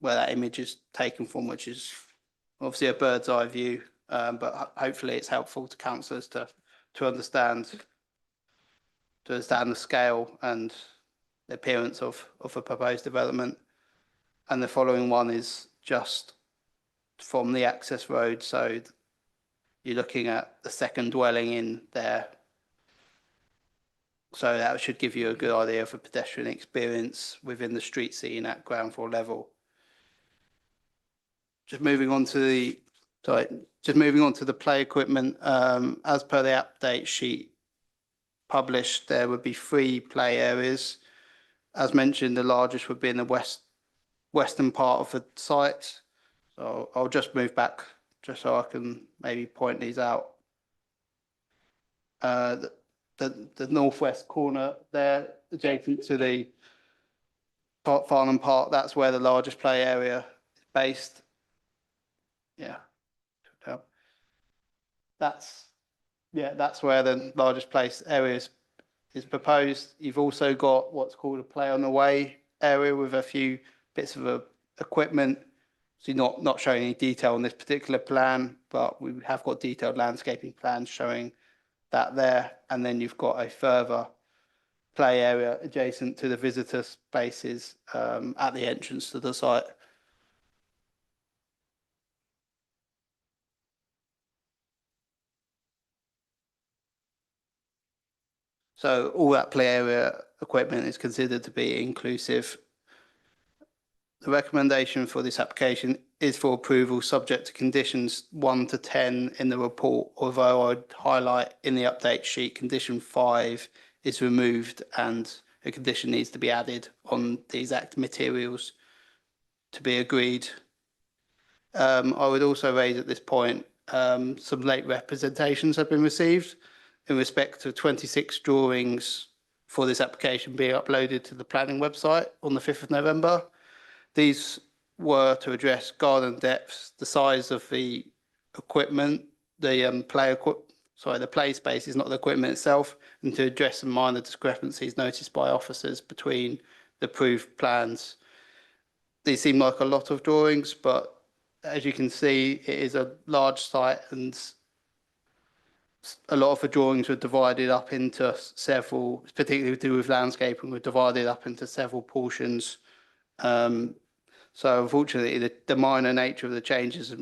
Speaker 3: that image is taken from, which is obviously a bird's eye view, but hopefully it's helpful to councillors to understand the scale and the appearance of a proposed development. And the following one is just from the access road, so you're looking at the second dwelling in there. So that should give you a good idea of a pedestrian experience within the street scene at ground floor level. Just moving on to the play equipment. As per the update sheet published, there would be 3 play areas. As mentioned, the largest would be in the western part of the site. So I'll just move back just so I can maybe point these out. The northwest corner there, adjacent to the Farnham Park, that's where the largest play area is based. Yeah, that's where the largest place area is proposed. You've also got what's called a play on the way area with a few bits of equipment. So not showing any detail on this particular plan, but we have got detailed landscaping plans showing that there. And then you've got a further play area adjacent to the visitor spaces at the entrance to the site. So all that play area equipment is considered to be inclusive. The recommendation for this application is for approval subject to conditions 1 to 10 in the report, although I'd highlight in the update sheet condition 5 is removed and a condition needs to be added on the exact materials to be agreed. I would also raise at this point some late representations have been received in respect to 26 drawings for this application being uploaded to the planning website on the 5th of November. These were to address garden depths, the size of the equipment, the play space is not the equipment itself, and to address some minor discrepancies noticed by officers between the approved plans. These seem like a lot of drawings, but as you can see, it is a large site and a lot of the drawings were divided up into several, particularly to do with landscaping, were divided up into several portions. So unfortunately, the minor nature of the changes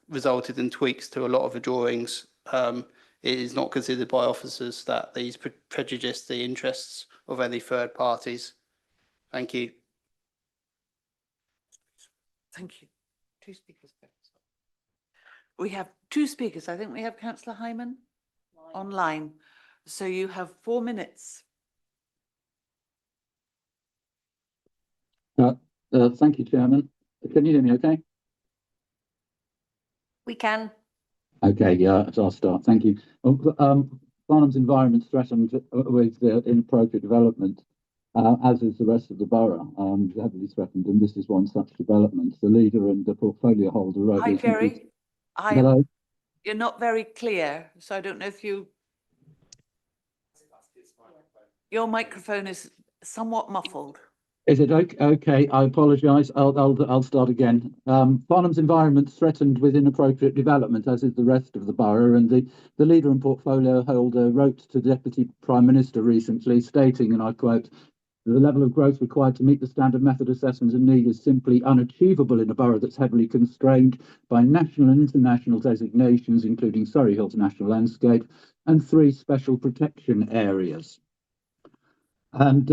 Speaker 3: resulted in tweaks to a lot of the drawings. It is not considered by officers that these prejudice the interests of any third parties. Thank you.
Speaker 1: Thank you. 2 speakers. We have 2 speakers. I think we have Councillor Hyman online. So you have 4 minutes.
Speaker 21: Thank you, Chairman. Can you hear me okay?
Speaker 13: We can.
Speaker 21: Okay, yeah, so I'll start. Thank you. Farnham's environment threatened with inappropriate development, as is the rest of the borough, heavily threatened, and this is one such development. The leader and the portfolio holder.
Speaker 1: Hi, Gary.
Speaker 21: Hello?
Speaker 1: You're not very clear, so I don't know if you... Your microphone is somewhat muffled.
Speaker 21: Is it okay? Okay, I apologise. I'll start again. Farnham's environment threatened with inappropriate development, as is the rest of the borough, and the leader and portfolio holder wrote to the Deputy Prime Minister recently, stating, and I quote, "The level of growth required to meet the standard method assessment and need is simply unachievable in a borough that's heavily constrained by national and international designations, including Surrey Hills National Landscape and 3 special protection areas." And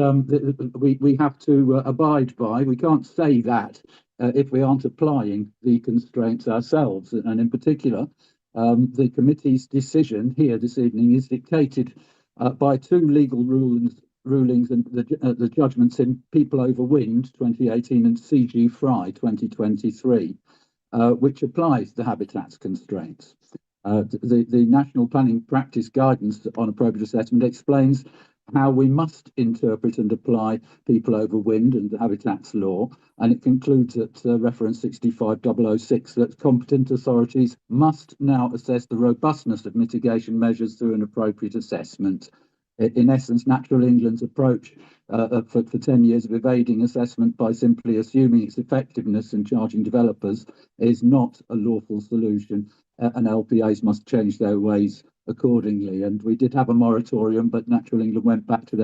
Speaker 21: we have to abide by, we can't say that if we aren't applying the constraints ourselves. And in particular, the committee's decision here this evening is dictated by 2 legal rulings and the judgments in People Over Wind 2018 and CG Fry 2023, which applies the habitats constraints. The National Planning Practice Guidance on Appropriate Assessment explains how we must interpret and apply People Over Wind and the Habitats Law, and it concludes at reference 65006 that competent authorities must now assess the robustness of mitigation measures through an appropriate assessment. In essence, Natural England's approach for 10 years of evading assessment by simply assuming its effectiveness and charging developers is not a lawful solution, and LPAs must change their ways accordingly. And we did have a moratorium, but Natural England went back to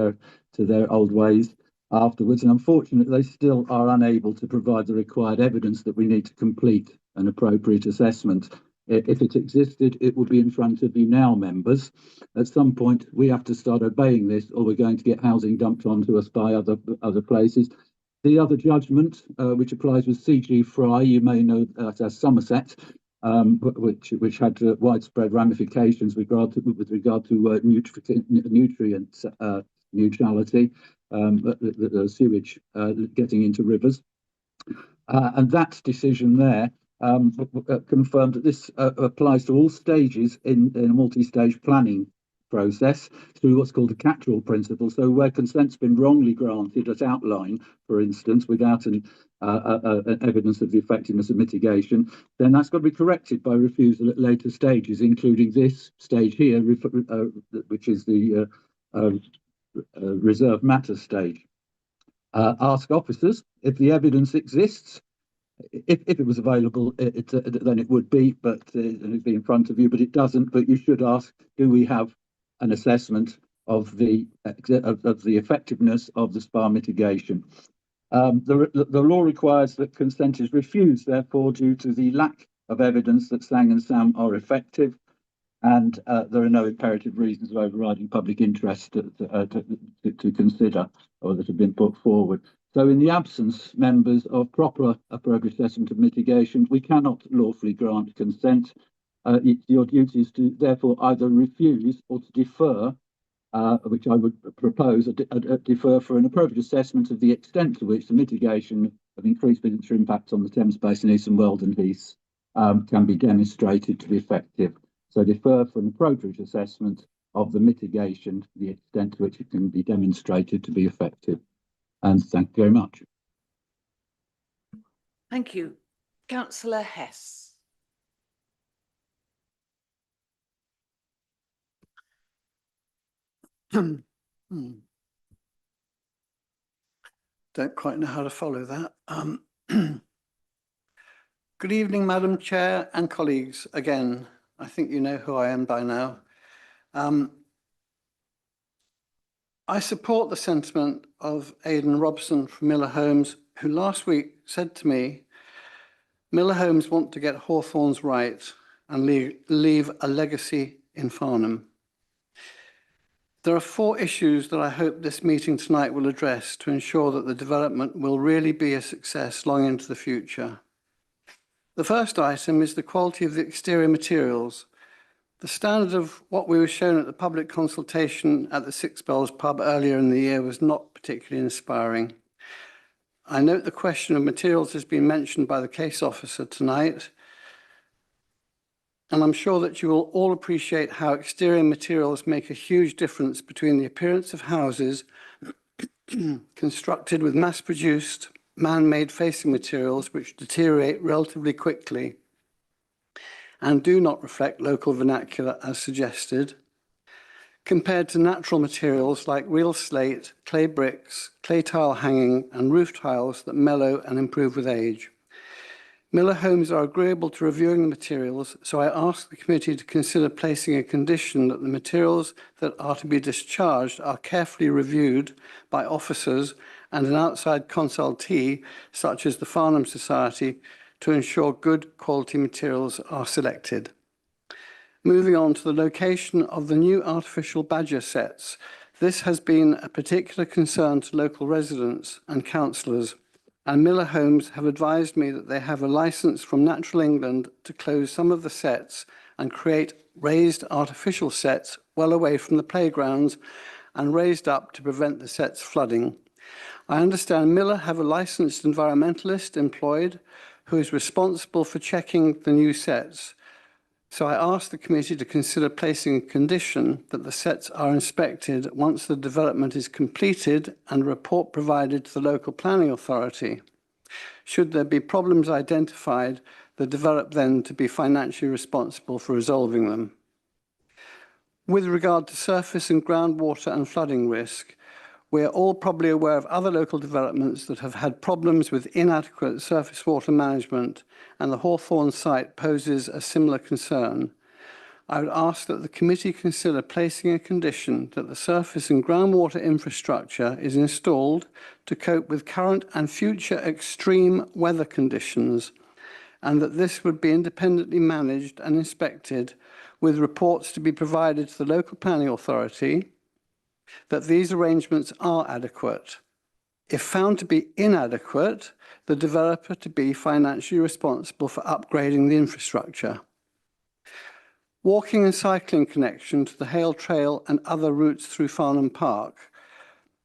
Speaker 21: their old ways afterwards, and unfortunately they still are unable to provide the required evidence that we need to complete an appropriate assessment. If it existed, it would be in front of you now, members. At some point we have to start obeying this, or we're going to get housing dumped onto us by other places. The other judgment, which applies with CG Fry, you may know that as Somerset, which had widespread ramifications with regard to nutrient neutrality, the sewage getting into rivers. And that decision there confirmed that this applies to all stages in a multi-stage planning process through what's called a catch-all principle. So where consent's been wrongly granted as outlined, for instance, without an evidence of the effectiveness of mitigation, then that's got to be corrected by refusal at later stages, including this stage here, which is the reserved matter stage. Ask officers if the evidence exists. If it was available, then it would be, but it'd be in front of you. But it doesn't. But you should ask: do we have an assessment of the effectiveness of the SPA mitigation? The law requires that consent is refused, therefore, due to the lack of evidence that SANG and SAM are effective, and there are no imperative reasons of overriding public interest to consider or that have been put forward. So in the absence, members, of proper appropriate assessment of mitigation, we cannot lawfully grant consent. Your duty is to therefore either refuse or to defer, which I would propose, defer for an appropriate assessment of the extent to which the mitigation of increased visitor impacts on the Thames Basin, East and Weldon Heaths can be demonstrated to be effective. So defer for an appropriate assessment of the mitigation, the extent to which it can be demonstrated to be effective. And thank you very much.
Speaker 1: Thank you. Councillor Hess.
Speaker 10: Don't quite know how to follow that. Good evening, Madam Chair and colleagues. Again, I think you know who I am by now. I support the sentiment of Aidan Robson from Miller Homes, who last week said to me, Miller Homes want to get Hawthorns right and leave a legacy in Farnham. There are 4 issues that I hope this meeting tonight will address to ensure that the development will really be a success long into the future. The first item is the quality of the exterior materials. The standard of what we were shown at the public consultation at the Six Bells pub earlier in the year was not particularly inspiring. I note the question of materials has been mentioned by the case officer tonight, and I'm sure that you will all appreciate how exterior materials make a huge difference between the appearance of houses constructed with mass-produced, man-made facing materials which deteriorate relatively quickly,
Speaker 5: and do not reflect local vernacular as suggested, compared to natural materials like real slate, clay bricks, clay tile hanging, and roof tiles that mellow and improve with age. Miller Homes are agreeable to reviewing the materials, so I ask the committee to consider placing a condition that the materials that are to be discharged are carefully reviewed by officers and an outside consultee, such as the Farnham Society, to ensure good quality materials are selected. Moving on to the location of the new artificial badger sets. This has been a particular concern to local residents and councillors, and Miller Homes have advised me that they have a licence from Natural England to close some of the sets and create raised artificial sets well away from the playgrounds and raised up to prevent the sets flooding. I understand Miller have a licensed environmentalist employed who is responsible for checking the new sets. So I ask the committee to consider placing a condition that the sets are inspected once the development is completed and a report provided to the local planning authority. Should there be problems identified, the developer then to be financially responsible for resolving them. With regard to surface and groundwater and flooding risk, we are all probably aware of other local developments that have had problems with inadequate surface water management, and the Hawthorn site poses a similar concern. I would ask that the committee consider placing a condition that the surface and groundwater infrastructure is installed to cope with current and future extreme weather conditions, and that this would be independently managed and inspected, with reports to be provided to the local planning authority that these arrangements are adequate. If found to be inadequate, the developer to be financially responsible for upgrading the infrastructure. Walking and cycling connection to the Hale Trail and other routes through Farnham Park.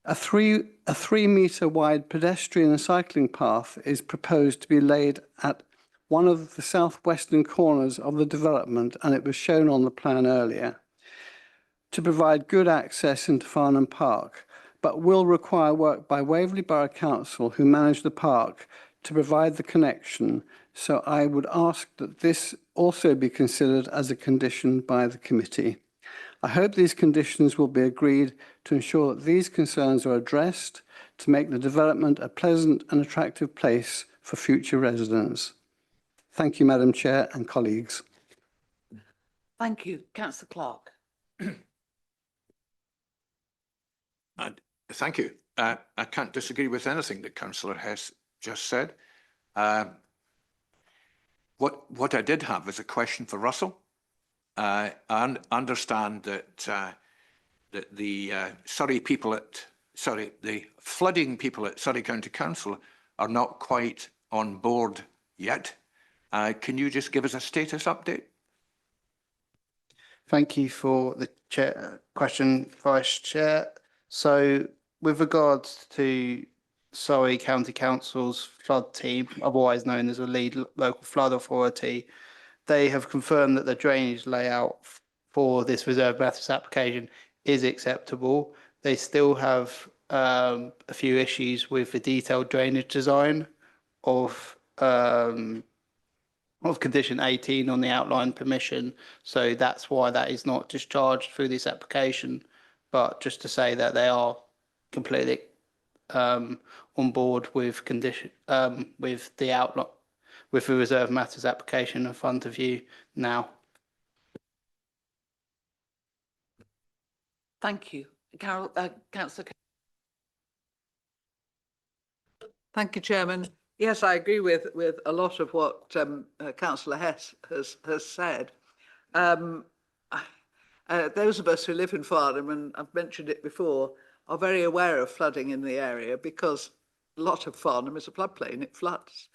Speaker 5: A 3-metre wide pedestrian and cycling path is proposed to be laid at one of the southwestern corners of the development, and it was shown on the plan earlier, to provide good access into Farnham Park, but will require work by Waverley Borough Council, who manage the park, to provide the connection. So I would ask that this also be considered as a condition by the committee. I hope these conditions will be agreed to ensure that these concerns are addressed to make the development a pleasant and attractive place for future residents. Thank you, Madam Chair and colleagues.
Speaker 10: Thank you. Councillor Clark.
Speaker 7: Thank you. I can't disagree with anything that Councillor Hess just said. What I did have is a question for Russell. I understand that the flooding people at Surrey County Council are not quite on board yet. Can you just give us a status update?
Speaker 3: Thank you for the question, Vice Chair. So with regards to Surrey County Council's flood team, otherwise known as a lead local flood authority, they have confirmed that the drainage layout for this reserve matters application is acceptable. They still have a few issues with the detailed drainage design of condition 18 on the outline permission. So that's why that is not discharged through this application. But just to say that they are completely on board with condition with the outline, with the reserve matters application in front of you now.
Speaker 10: Thank you. Councillor. Thank you, Chairman. Yes, I agree with a lot of what Councillor Hess has said. Those of us who live in Farnham, and I've mentioned it before, are very aware of flooding in the area because a lot of Farnham is a floodplain, it floods.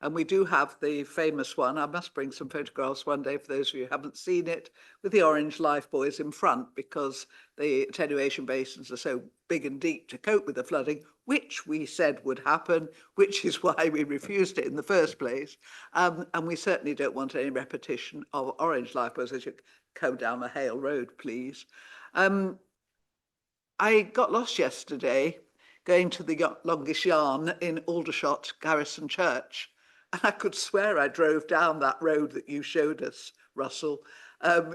Speaker 10: And we do have the famous one, I must bring some photographs one day for those of you who haven't seen it, with the orange life buoys in front because the attenuation basins are so big and deep to cope with the flooding, which we said would happen, which is why we refused it in the first place. And we certainly don't want any repetition of orange life buoys as you come down the Hale Road, please. I got lost yesterday going to the longest yarn in Aldershot Garrison Church. And I could swear I drove down that road that you showed us Russell.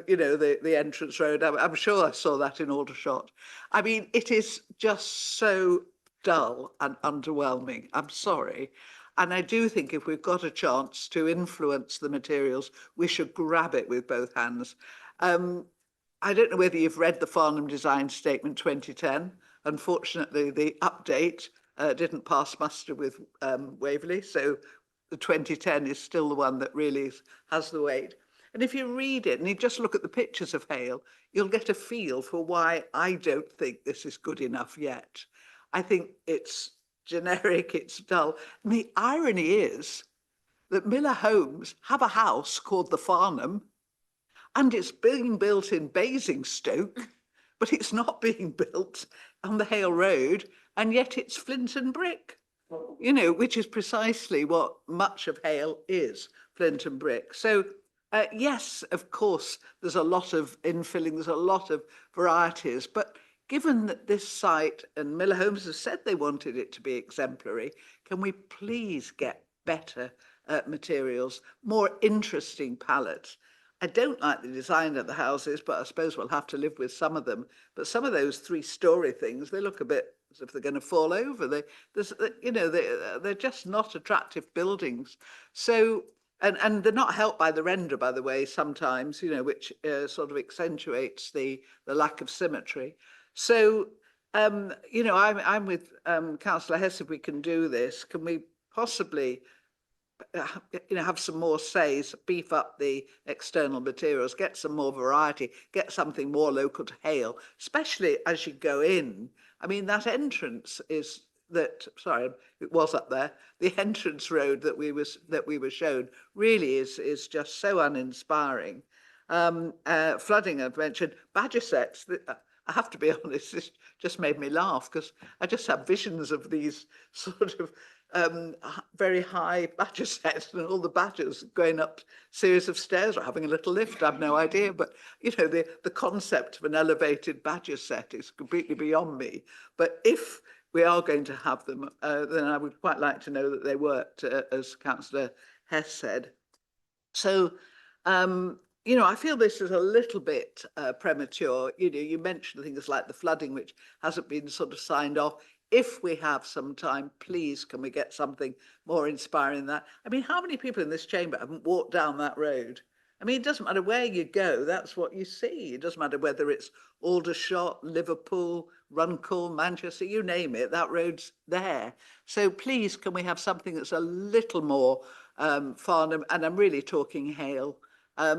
Speaker 10: You know, the entrance road. I'm sure I saw that in Aldershot. I mean, it is just so dull and underwhelming. I'm sorry. And I do think if we've got a chance to influence the materials, we should grab it with both hands. I don't know whether you've read the Farnham Design Statement 2010. Unfortunately, the update didn't pass muster with Waverley, so the 2010 is still the one that really has the weight. And if you read it and you just look at the pictures of Hale, you'll get a feel for why I don't think this is good enough yet. I think it's generic, it's dull. And the irony is that Miller Homes have a house called the Farnham, and it's being built in Basingstoke, but it's not being built on the Hale Road, and yet it's flint and brick, you know, which is precisely what much of Hale is, flint and brick. So yes, of course, there's a lot of infilling, there's a lot of varieties, but given that this site, and Miller Homes has said they wanted it to be exemplary, can we please get better materials, more interesting palettes? I don't like the design of the houses, but I suppose we'll have to live with some of them. But some of those 3-story things, they look a bit as if they're going to fall over. They're just not attractive buildings. So, and they're not helped by the render, by the way, sometimes, you know, which sort of accentuates the lack of symmetry. So, you know, I'm with Councillor Hess, if we can do this. Can we possibly you know, have some more says, beef up the external materials, get some more variety, get something more local to Hale, especially as you go in. I mean, that entrance is that, sorry, it was up there. The entrance road that we were shown really is just so uninspiring. Flooding, I've mentioned, badger sets. I have to be honest, this just made me laugh because I just have visions of these sort of very high badger sets and all the badgers going up series of stairs or having a little lift. I've no idea, but you know, the concept of an elevated badger set is completely beyond me. But if we are going to have them, then I would quite like to know that they worked, as Councillor Hess said. So, you know, I feel this is a little bit premature. You know, you mentioned things like the flooding, which hasn't been sort of signed off. If we have some time, please, can we get something more inspiring than that? I mean, how many people in this chamber haven't walked down that road? I mean, it doesn't matter where you go, that's what you see. It doesn't matter whether it's Aldershot, Liverpool, Runcorn, Manchester, you name it, that road's there. So please, can we have something that's a little more Farnham, and I'm really talking Hale,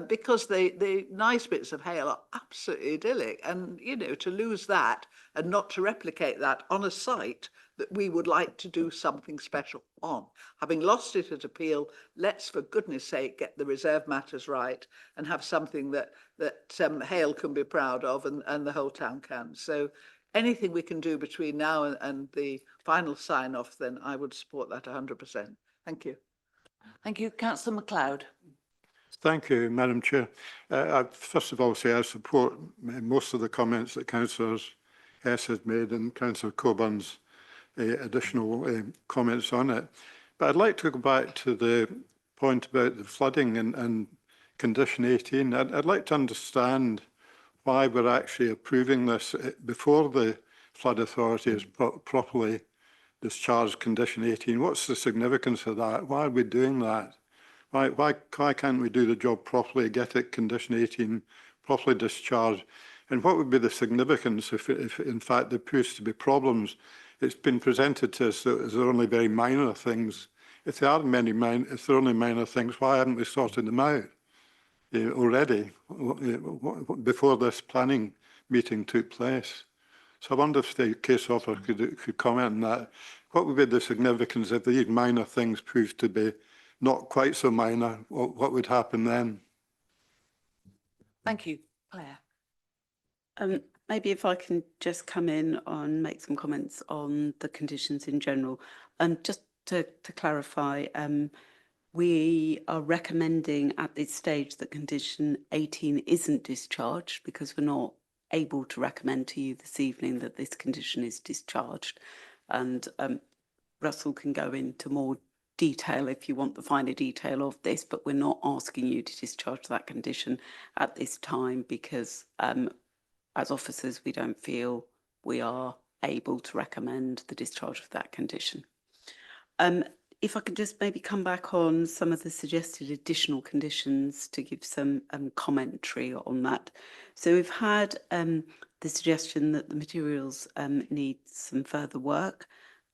Speaker 10: because the nice bits of Hale are absolutely idyllic. And, you know, to lose that and not to replicate that on a site that we would like to do something special on. Having lost it at Appeal, let's, for goodness sake, get the reserve matters right and have something that Hale can be proud of, and the whole town can. So anything we can do between now and the final sign-off, then I would support that 100%. Thank you.
Speaker 1: Thank you. Councillor MacLeod.
Speaker 15: Thank you, Madam Chair. I first of all say I support most of the comments that Councillor Hess has made and Councillor Coburn's additional comments on it. But I'd like to go back to the point about the flooding and condition 18. I'd like to understand why we're actually approving this before the flood authority has properly discharged condition 18. What's the significance of that? Why are we doing that? Why can't we do the job properly, get it condition 18 properly discharged? And what would be the significance if in fact there proves to be problems? It's been presented to us that there are only very minor things. If there are if there are only minor things, why haven't we sorted them out already before this planning meeting took place? So I wonder if the case officer could comment on that. What would be the significance if these minor things proved to be not quite so minor? What would happen then?
Speaker 1: Thank you. Claire.
Speaker 4: Maybe if I can just come in and make some comments on the conditions in general. Just to clarify, we are recommending at this stage that condition 18 isn't discharged because we're not able to recommend to you this evening that this condition is discharged. And Russell can go into more detail if you want the finer detail of this, but we're not asking you to discharge that condition at this time because as officers, we don't feel we are able to recommend the discharge of that condition. If I could just maybe come back on some of the suggested additional conditions to give some commentary on that. So we've had the suggestion that the materials need some further work.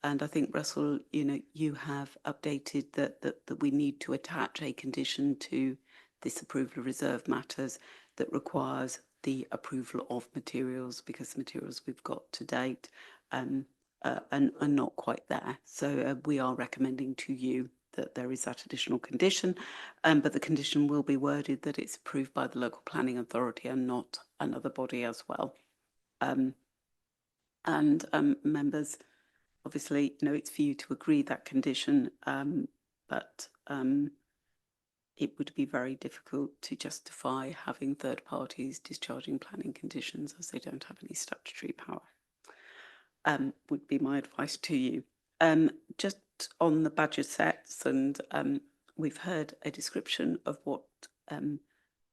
Speaker 4: And I think, Russell, you have updated that we need to attach a condition to this approval of reserve matters that requires the approval of materials, because the materials we've got to date are not quite there. So we are recommending to you that there is that additional condition, but the condition will be worded that it's approved by the local planning authority and not another body as well. Members, obviously, it's for you to agree that condition, but it would be very difficult to justify having third parties discharging planning conditions as they don't have any statutory power. Would be my advice to you. Just on the badger sets, and we've heard a description of what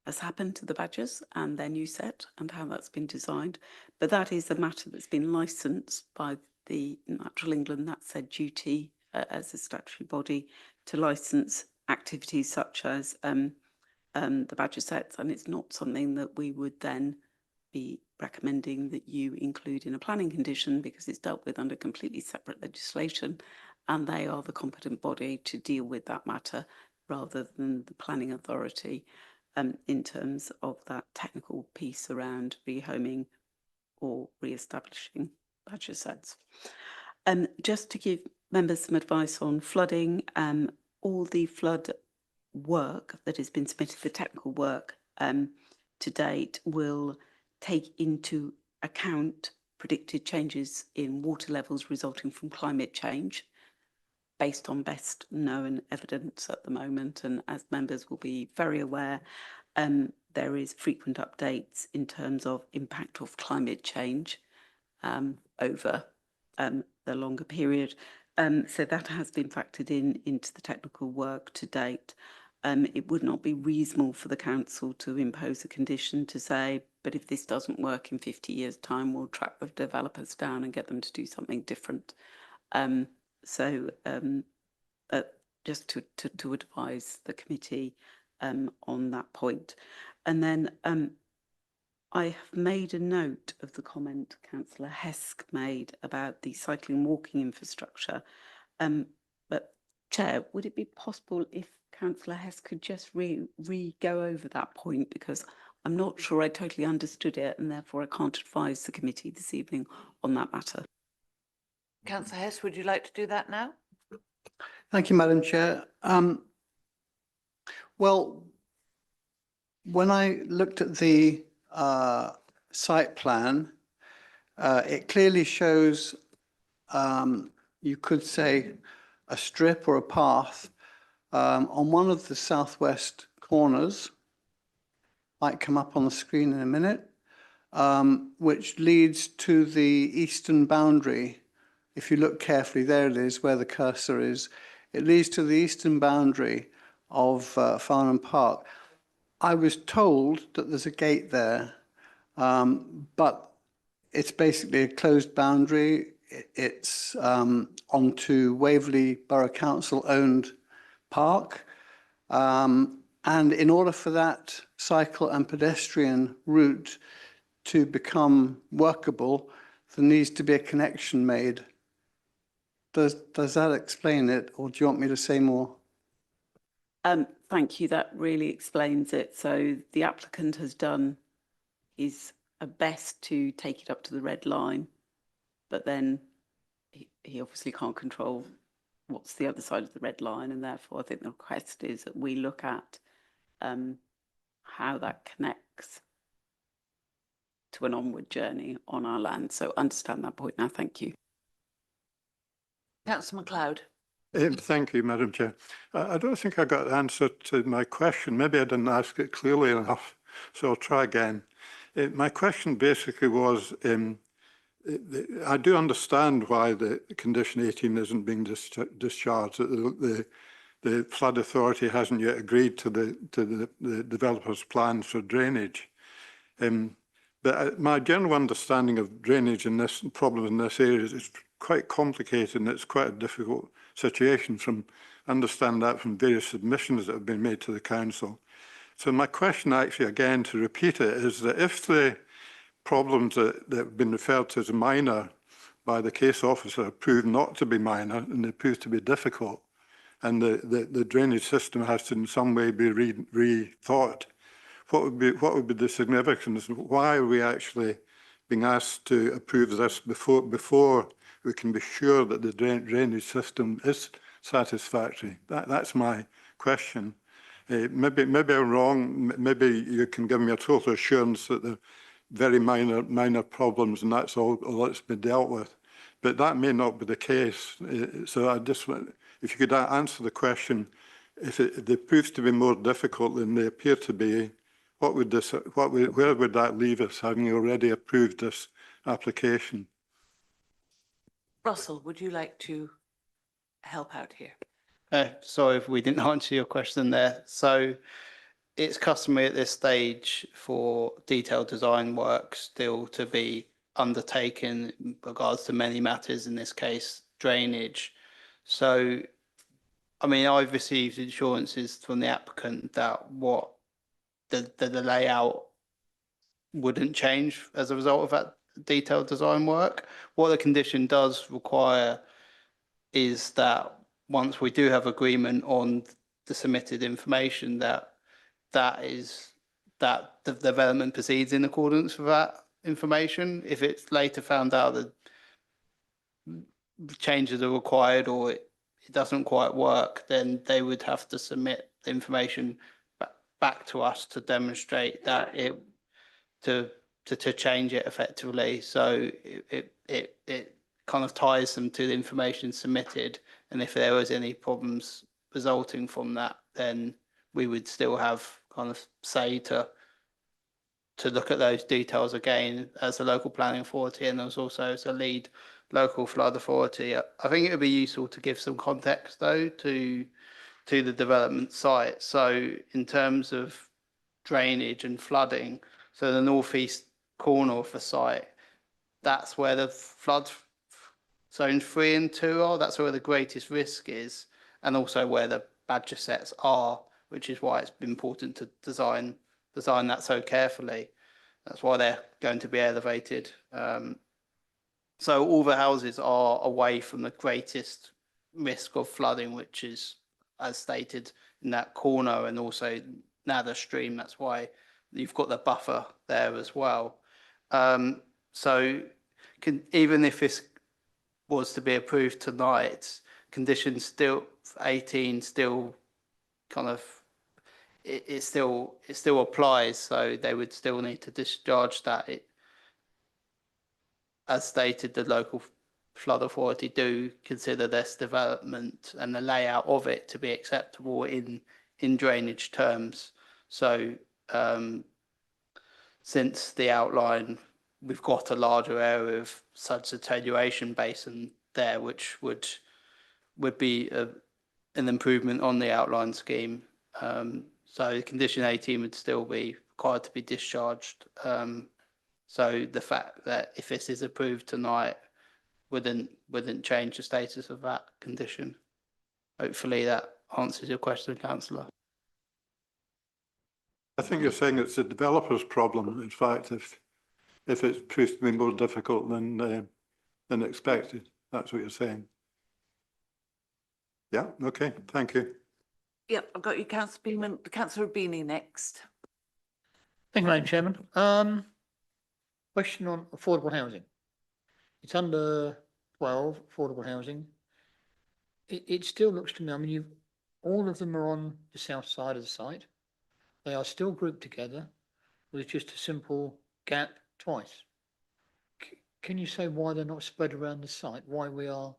Speaker 4: has happened to the badgers and their new set and how that's been designed, but that is a matter that's been licensed by the Natural England. That's their duty as a statutory body to license activities such as the badger sets, and it's not something that we would then be recommending that you include in a planning condition because it's dealt with under completely separate legislation, and they are the competent body to deal with that matter rather than the planning authority in terms of that technical piece around rehoming or re-establishing badger sets. Just to give members some advice on flooding, all the flood work that has been submitted, the technical work to date, will take into account predicted changes in water levels resulting from climate change based on best known evidence at the moment. And as members will be very aware, there is frequent updates in terms of impact of climate change over the longer period. So that has been factored into the technical work to date. It would not be reasonable for the council to impose a condition to say, but if this doesn't work in 50 years' time, we'll track the developers down and get them to do something different. Just to advise the committee on that point. And then I have made a note of the comment Councillor Hesk made about the cycling and walking infrastructure. But Chair, would it be possible if Councillor Hess could just go over that point, because I'm not sure I totally understood it and therefore I can't advise the committee this evening on that matter.
Speaker 1: Councillor Hess, would you like to do that now?
Speaker 3: Thank you, Madam Chair. Well, when I looked at the site plan, it clearly shows, you could say, a strip or a path on one of the southwest corners, might come up on the screen in a minute, which leads to the eastern boundary. If you look carefully, there it is, where the cursor is. It leads to the eastern boundary of Farnham Park. I was told that there's a gate there, but it's basically a closed boundary. It's onto Waverley Borough Council owned park. And in order for that cycle and pedestrian route to become workable, there needs to be a connection made. Does that explain it, or do you want me to say more?
Speaker 4: Thank you, that really explains it. So the applicant has done his best to take it up to the red line, but then he obviously can't control what's the other side of the red line, and therefore I think the request is that we look at how that connects to an onward journey on our land. So understand that point now, thank you.
Speaker 1: Councillor MacLeod.
Speaker 15: Thank you, Madam Chair. I don't think I got the answer to my question. Maybe I didn't ask it clearly enough, so I'll try again. My question basically was, I do understand why the condition 18 isn't being discharged. The flood authority hasn't yet agreed to the developer's plans for drainage. But my general understanding of drainage in this problem in this area is quite complicated, and it's quite a difficult situation. From understand that from various submissions that have been made to the council. So my question, actually, again to repeat it, is that if the problems that have been referred to as minor by the case officer prove not to be minor and they prove to be difficult, and the drainage system has to in some way be rethought, what would be the significance? Why are we actually being asked to approve this before we can be sure that the drainage system is satisfactory? That's my question. Maybe I'm wrong. Maybe you can give me a total assurance that the very minor problems and that's all that's been dealt with. But that may not be the case. So I just want, if you could answer the question, if it proves to be more difficult than they appear to be, where would that leave us, having already approved this application?
Speaker 1: Russell, would you like to help out here?
Speaker 3: Sorry if we didn't answer your question there. So it's customary at this stage for detailed design work still to be undertaken in regards to many matters, in this case, drainage. So, I mean, I've received assurances from the applicant that what the layout wouldn't change as a result of that detailed design work. What the condition does require is that once we do have agreement on the submitted information, that the development proceeds in accordance with that information. If it's later found out that changes are required or it doesn't quite work, then they would have to submit the information back to us to demonstrate that to change it effectively. So it kind of ties them to the information submitted, and if there was any problems resulting from that, then we would still have kind of say to look at those details again as a local planning authority, and also as a lead local flood authority. I think it would be useful to give some context though to the development site. So in terms of drainage and flooding, so the northeast corner of the site, that's where the flood zones 3 and 2 are. That's where the greatest risk is, and also where the badger sets are, which is why it's important to design that so carefully. That's why they're going to be elevated. So all the houses are away from the greatest risk of flooding, which is, as stated, in that corner and also Nather Stream. That's why you've got the buffer there as well. So even if this was to be approved tonight, conditions still 18 still kind of it still applies. So they would still need to discharge that. As stated, the local flood authority do consider this development and the layout of it to be acceptable in drainage terms. So since the outline, we've got a larger area of such attenuation basin there, which would be an improvement on the outline scheme. So condition 18 would still be required to be discharged. So the fact that if this is approved tonight wouldn't change the status of that condition. Hopefully that answers your question, Councillor.
Speaker 15: I think you're saying it's the developer's problem, in fact, if it proves to be more difficult than expected. That's what you're saying. Yeah, okay, thank you.
Speaker 1: Yep, I've got you, Councillor Rubini next.
Speaker 9: Thank you, Madam Chairman. Question on affordable housing. It's under 12, affordable housing. It still looks to me, I mean, all of them are on the south side of the site. They are still grouped together with just a simple gap twice. Can you say why they're not spread around the site? Why we are,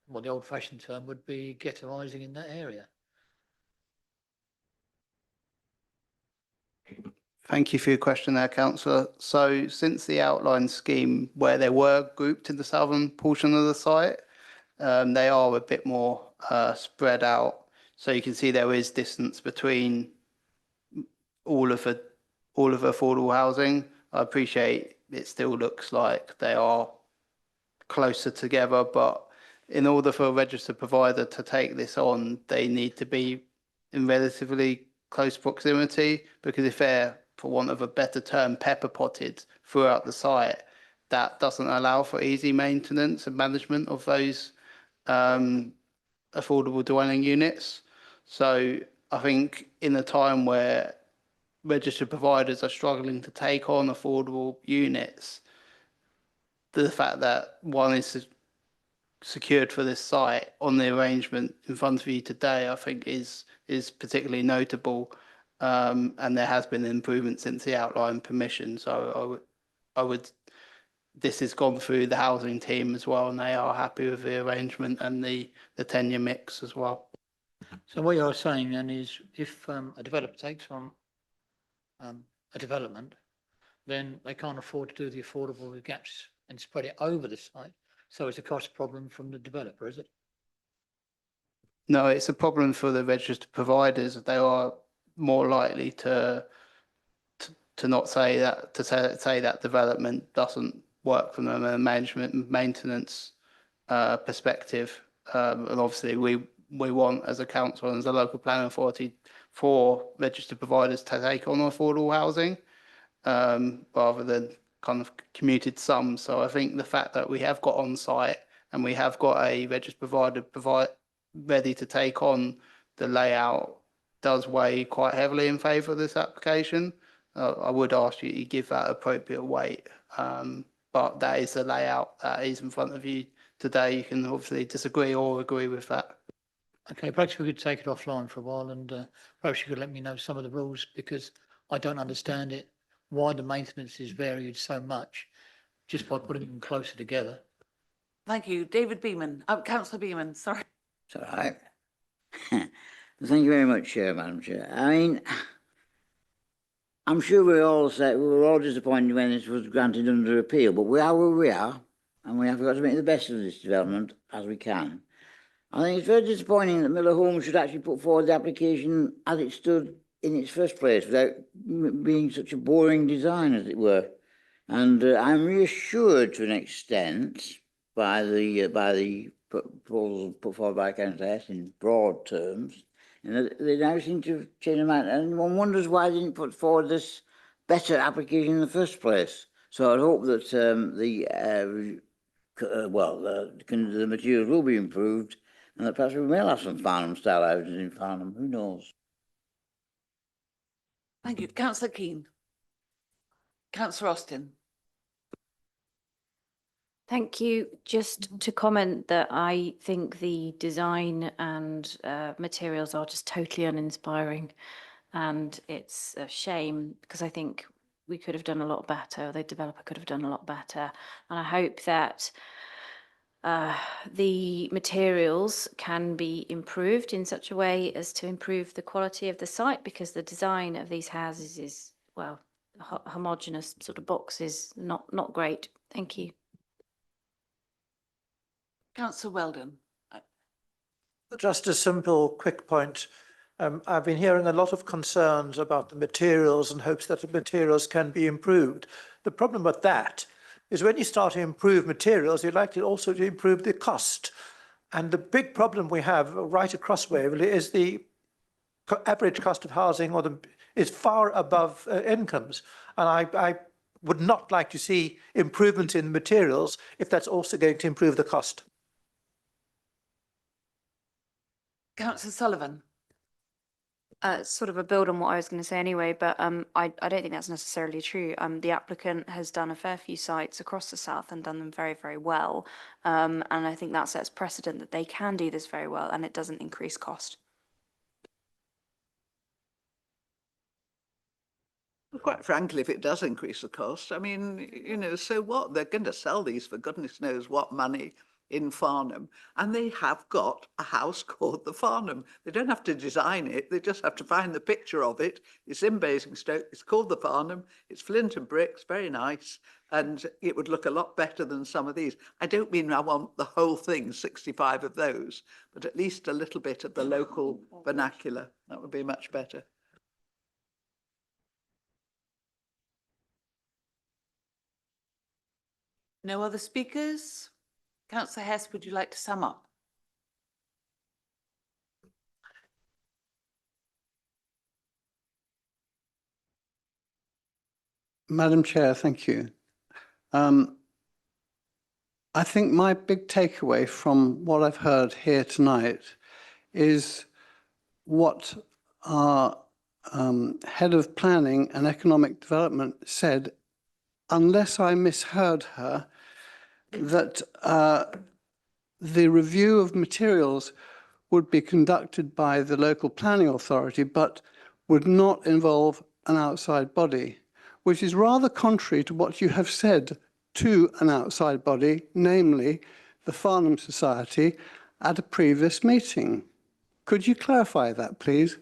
Speaker 9: well, the old-fashioned term would be ghettoising in that area?
Speaker 3: Thank you for your question there, councillor. So since the outline scheme where they were grouped in the southern portion of the site, they are a bit more spread out. So you can see there is distance between all of affordable housing. I appreciate it still looks like they are closer together, but in order for a registered provider to take this on, they need to be in relatively close proximity, because if they're, for want of a better term, pepper potted throughout the site, that doesn't allow for easy maintenance and management of those affordable dwelling units. So I think in a time where registered providers are struggling to take on affordable units, the fact that one is secured for this site on the arrangement in front of you today, I think is particularly notable. And there has been an improvement since the outline permission. So I would this has gone through the housing team as well, and they are happy with the arrangement and the tenure mix as well.
Speaker 9: So what you're saying then is, if a developer takes on a development, then they can't afford to do the affordable gaps and spread it over the site. So it's a cost problem from the developer, is it?
Speaker 3: No, it's a problem for the registered providers. They are more likely to not say that, to say that development doesn't work from a management and maintenance perspective. And obviously we want, as a council and as a local planning authority, for registered providers to take on affordable housing rather than kind of commuted sums. So I think the fact that we have got on site and we have got a registered provider ready to take on the layout does weigh quite heavily in favour of this application. I would ask you to give that appropriate weight, but that is the layout that is in front of you today. You can obviously disagree or agree with that.
Speaker 9: Okay, perhaps we could take it offline for a while, and perhaps you could let me know some of the rules, because I don't understand it, why the maintenance is varied so much just by putting them closer together.
Speaker 1: Thank you. David Beeman, Councillor Beeman, sorry.
Speaker 16: It's all right. Thank you very much, Madam Chair. I mean, I'm sure we were all disappointed when this was granted under appeal, but we are where we are, and we have got to make the best of this development as we can. I think it's very disappointing that Miller Homes should actually put forward the application as it stood in its first place, without being such a boring design, as it were. And I'm reassured to an extent by the proposal put forward by Councillor Hess in broad terms. And they now seem to have changed their mind, and one wonders why they didn't put forward this better application in the first place. So I'd hope that the materials will be improved, and that perhaps we will have some Farnham-style houses in Farnham. Who knows?
Speaker 1: Thank you. Councillor Keane. Councillor Austin.
Speaker 17: Thank you. Just to comment that I think the design and materials are just totally uninspiring, and it's a shame because I think we could have done a lot better. The developer could have done a lot better, and I hope that the materials can be improved in such a way as to improve the quality of the site, because the design of these houses is, well, homogeneous sort of boxes, not great. Thank you.
Speaker 1: Councillor Weldon.
Speaker 11: Just a simple, quick point. I've been hearing a lot of concerns about the materials and hopes that the materials can be improved. The problem with that is when you start to improve materials, you're likely also to improve the cost. And the big problem we have right across Waverley is the average cost of housing is far above incomes. And I would not like to see improvements in materials if that's also going to improve the cost.
Speaker 1: Councillor Sullivan.
Speaker 6: Sort of a build on what I was going to say anyway, but I don't think that's necessarily true. The applicant has done a fair few sites across the south and done them very, very well. And I think that sets precedent that they can do this very well, and it doesn't increase cost.
Speaker 10: Well, quite frankly, if it does increase the cost, I mean, you know, so what? They're going to sell these for goodness knows what money. in Farnham, and they have got a house called the Farnham. They don't have to design it, they just have to find the picture of it. It's in Basingstoke, it's called the Farnham, it's flint and bricks, very nice, and it would look a lot better than some of these. I don't mean I want the whole thing, 65 of those, but at least a little bit of the local vernacular. That would be much better.
Speaker 1: No other speakers? Councillor Hess, would you like to sum up?
Speaker 5: Madam Chair, thank you. I think my big takeaway from what I've heard here tonight is what our head of planning and economic development said, unless I misheard her, that the review of materials would be conducted by the local planning authority, but would not involve an outside body, which is rather contrary to what you have said to an outside body, namely the Farnham Society, at a previous meeting. Could you clarify that, please?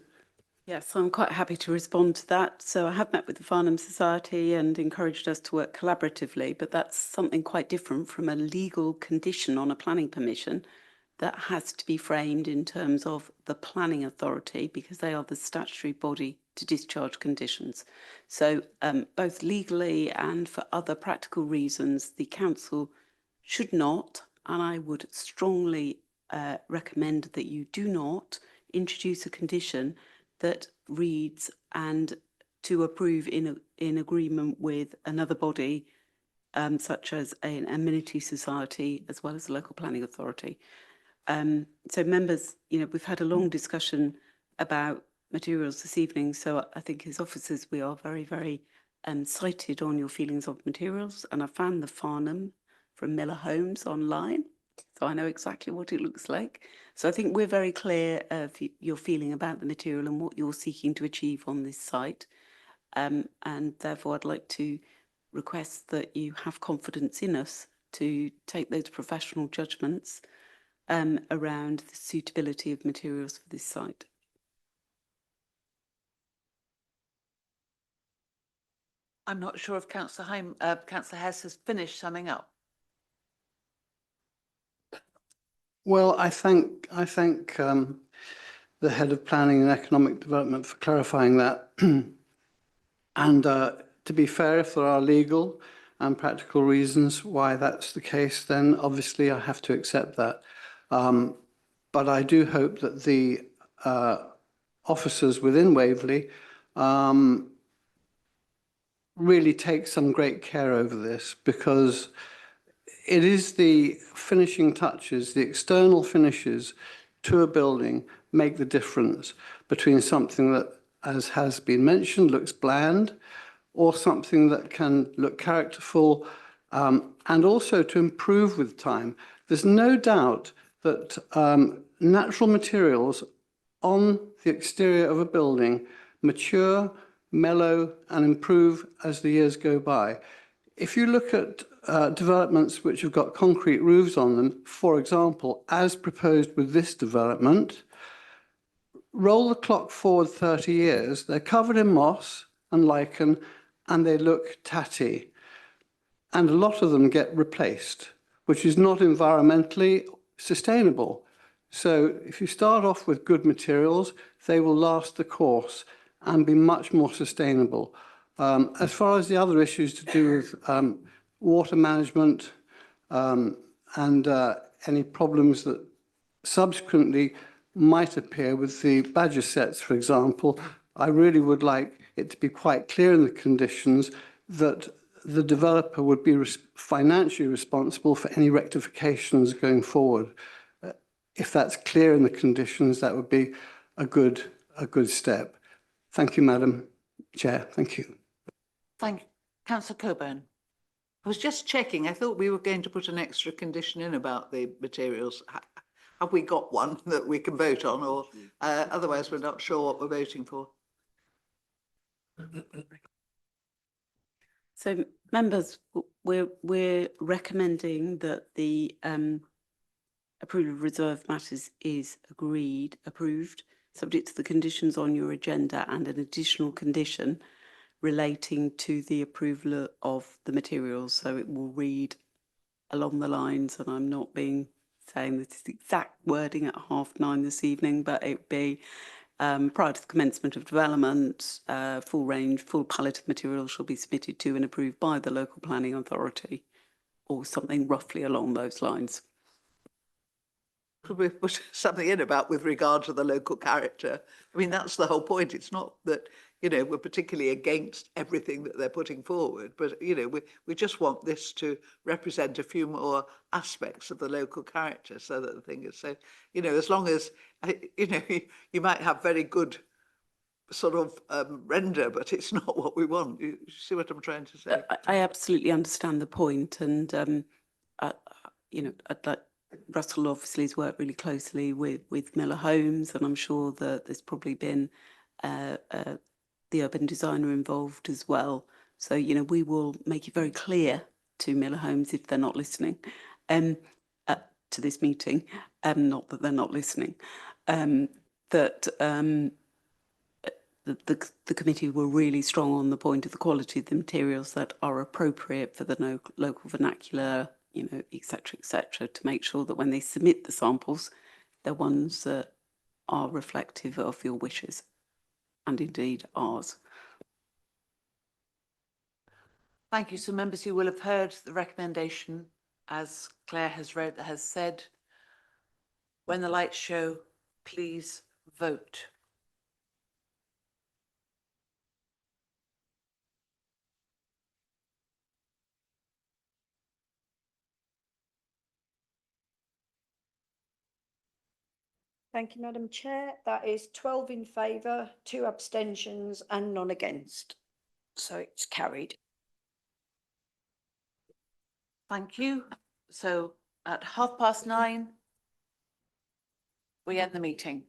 Speaker 4: Yes, I'm quite happy to respond to that. So I have met with the Farnham Society and encouraged us to work collaboratively, but that's something quite different from a legal condition on a planning permission that has to be framed in terms of the planning authority, because they are the statutory body to discharge conditions. So both legally and for other practical reasons, the council should not, and I would strongly recommend that you do not introduce a condition that reads and to approve in agreement with another body, such as an amenity society, as well as the local planning authority. So members, we've had a long discussion about materials this evening. So I think as officers, we are very, very cited on your feelings of materials. And I found the Farnham from Miller Homes online, so I know exactly what it looks like. So I think we're very clear of your feeling about the material and what you're seeking to achieve on this site. And therefore, I'd like to request that you have confidence in us to take those professional judgments around the suitability of materials for this site.
Speaker 1: I'm not sure if Councillor Hess has finished summing up.
Speaker 5: Well, I thank the head of planning and economic development for clarifying that. And to be fair, if there are legal and practical reasons why that's the case, then obviously I have to accept that. But I do hope that the officers within Waverley really take some great care over this, because it is the finishing touches, the external finishes to a building make the difference between something that, as has been mentioned, looks bland, or something that can look characterful, and also to improve with time. There's no doubt that natural materials on the exterior of a building mature, mellow, and improve as the years go by. If you look at developments which have got concrete roofs on them, for example, as proposed with this development, roll the clock forward 30 years, they're covered in moss and lichen, and they look tatty. And a lot of them get replaced, which is not environmentally sustainable. So if you start off with good materials, they will last the course and be much more sustainable. As far as the other issues to do with water management and any problems that subsequently might appear with the badger sets, for example, I really would like it to be quite clear in the conditions that the developer would be financially responsible for any rectifications going forward. If that's clear in the conditions, that would be a good step. Thank you, Madam Chair. Thank you.
Speaker 1: Thank you. Councillor Coburn.
Speaker 10: I was just checking. I thought we were going to put an extra condition in about the materials. Have we got one that we can vote on, or otherwise we're not sure what we're voting for?
Speaker 4: So members, we're recommending that the approval of reserved matters is approved, subject to the conditions on your agenda and an additional condition relating to the approval of the materials. So it will read along the lines, and I'm not saying this is exact wording at 9:30 this evening, but it would be prior to the commencement of development, full palette of materials shall be submitted to and approved by the local planning authority, or something roughly along those lines.
Speaker 10: Could we put something in about with regard to the local character? I mean, that's the whole point. It's not that, you know, we're particularly against everything that they're putting forward, but, you know, we just want this to represent a few more aspects of the local character so that the thing is so, you know, as long as, you know, you might have very good sort of render, but it's not what we want. You see what I'm trying to say?
Speaker 4: I absolutely understand the point, and, you know, Russell obviously has worked really closely with Miller Homes, and I'm sure that there's probably been the urban designer involved as well. So, you know, we will make it very clear to Miller Homes, if they're not listening, to this meeting, not that they're not listening, that the committee were really strong on the point of the quality of the materials that are appropriate for the local vernacular, you know, et cetera, to make sure that when they submit the samples, they're ones that are reflective of your wishes, and indeed ours.
Speaker 1: Thank you. So members, you will have heard the recommendation, as Claire has said. When the lights show, please vote.
Speaker 2: Thank you, Madam Chair. That is 12 in favour, 2 abstentions and none against. So it's carried.
Speaker 1: Thank you. So at 9:30, we end the meeting.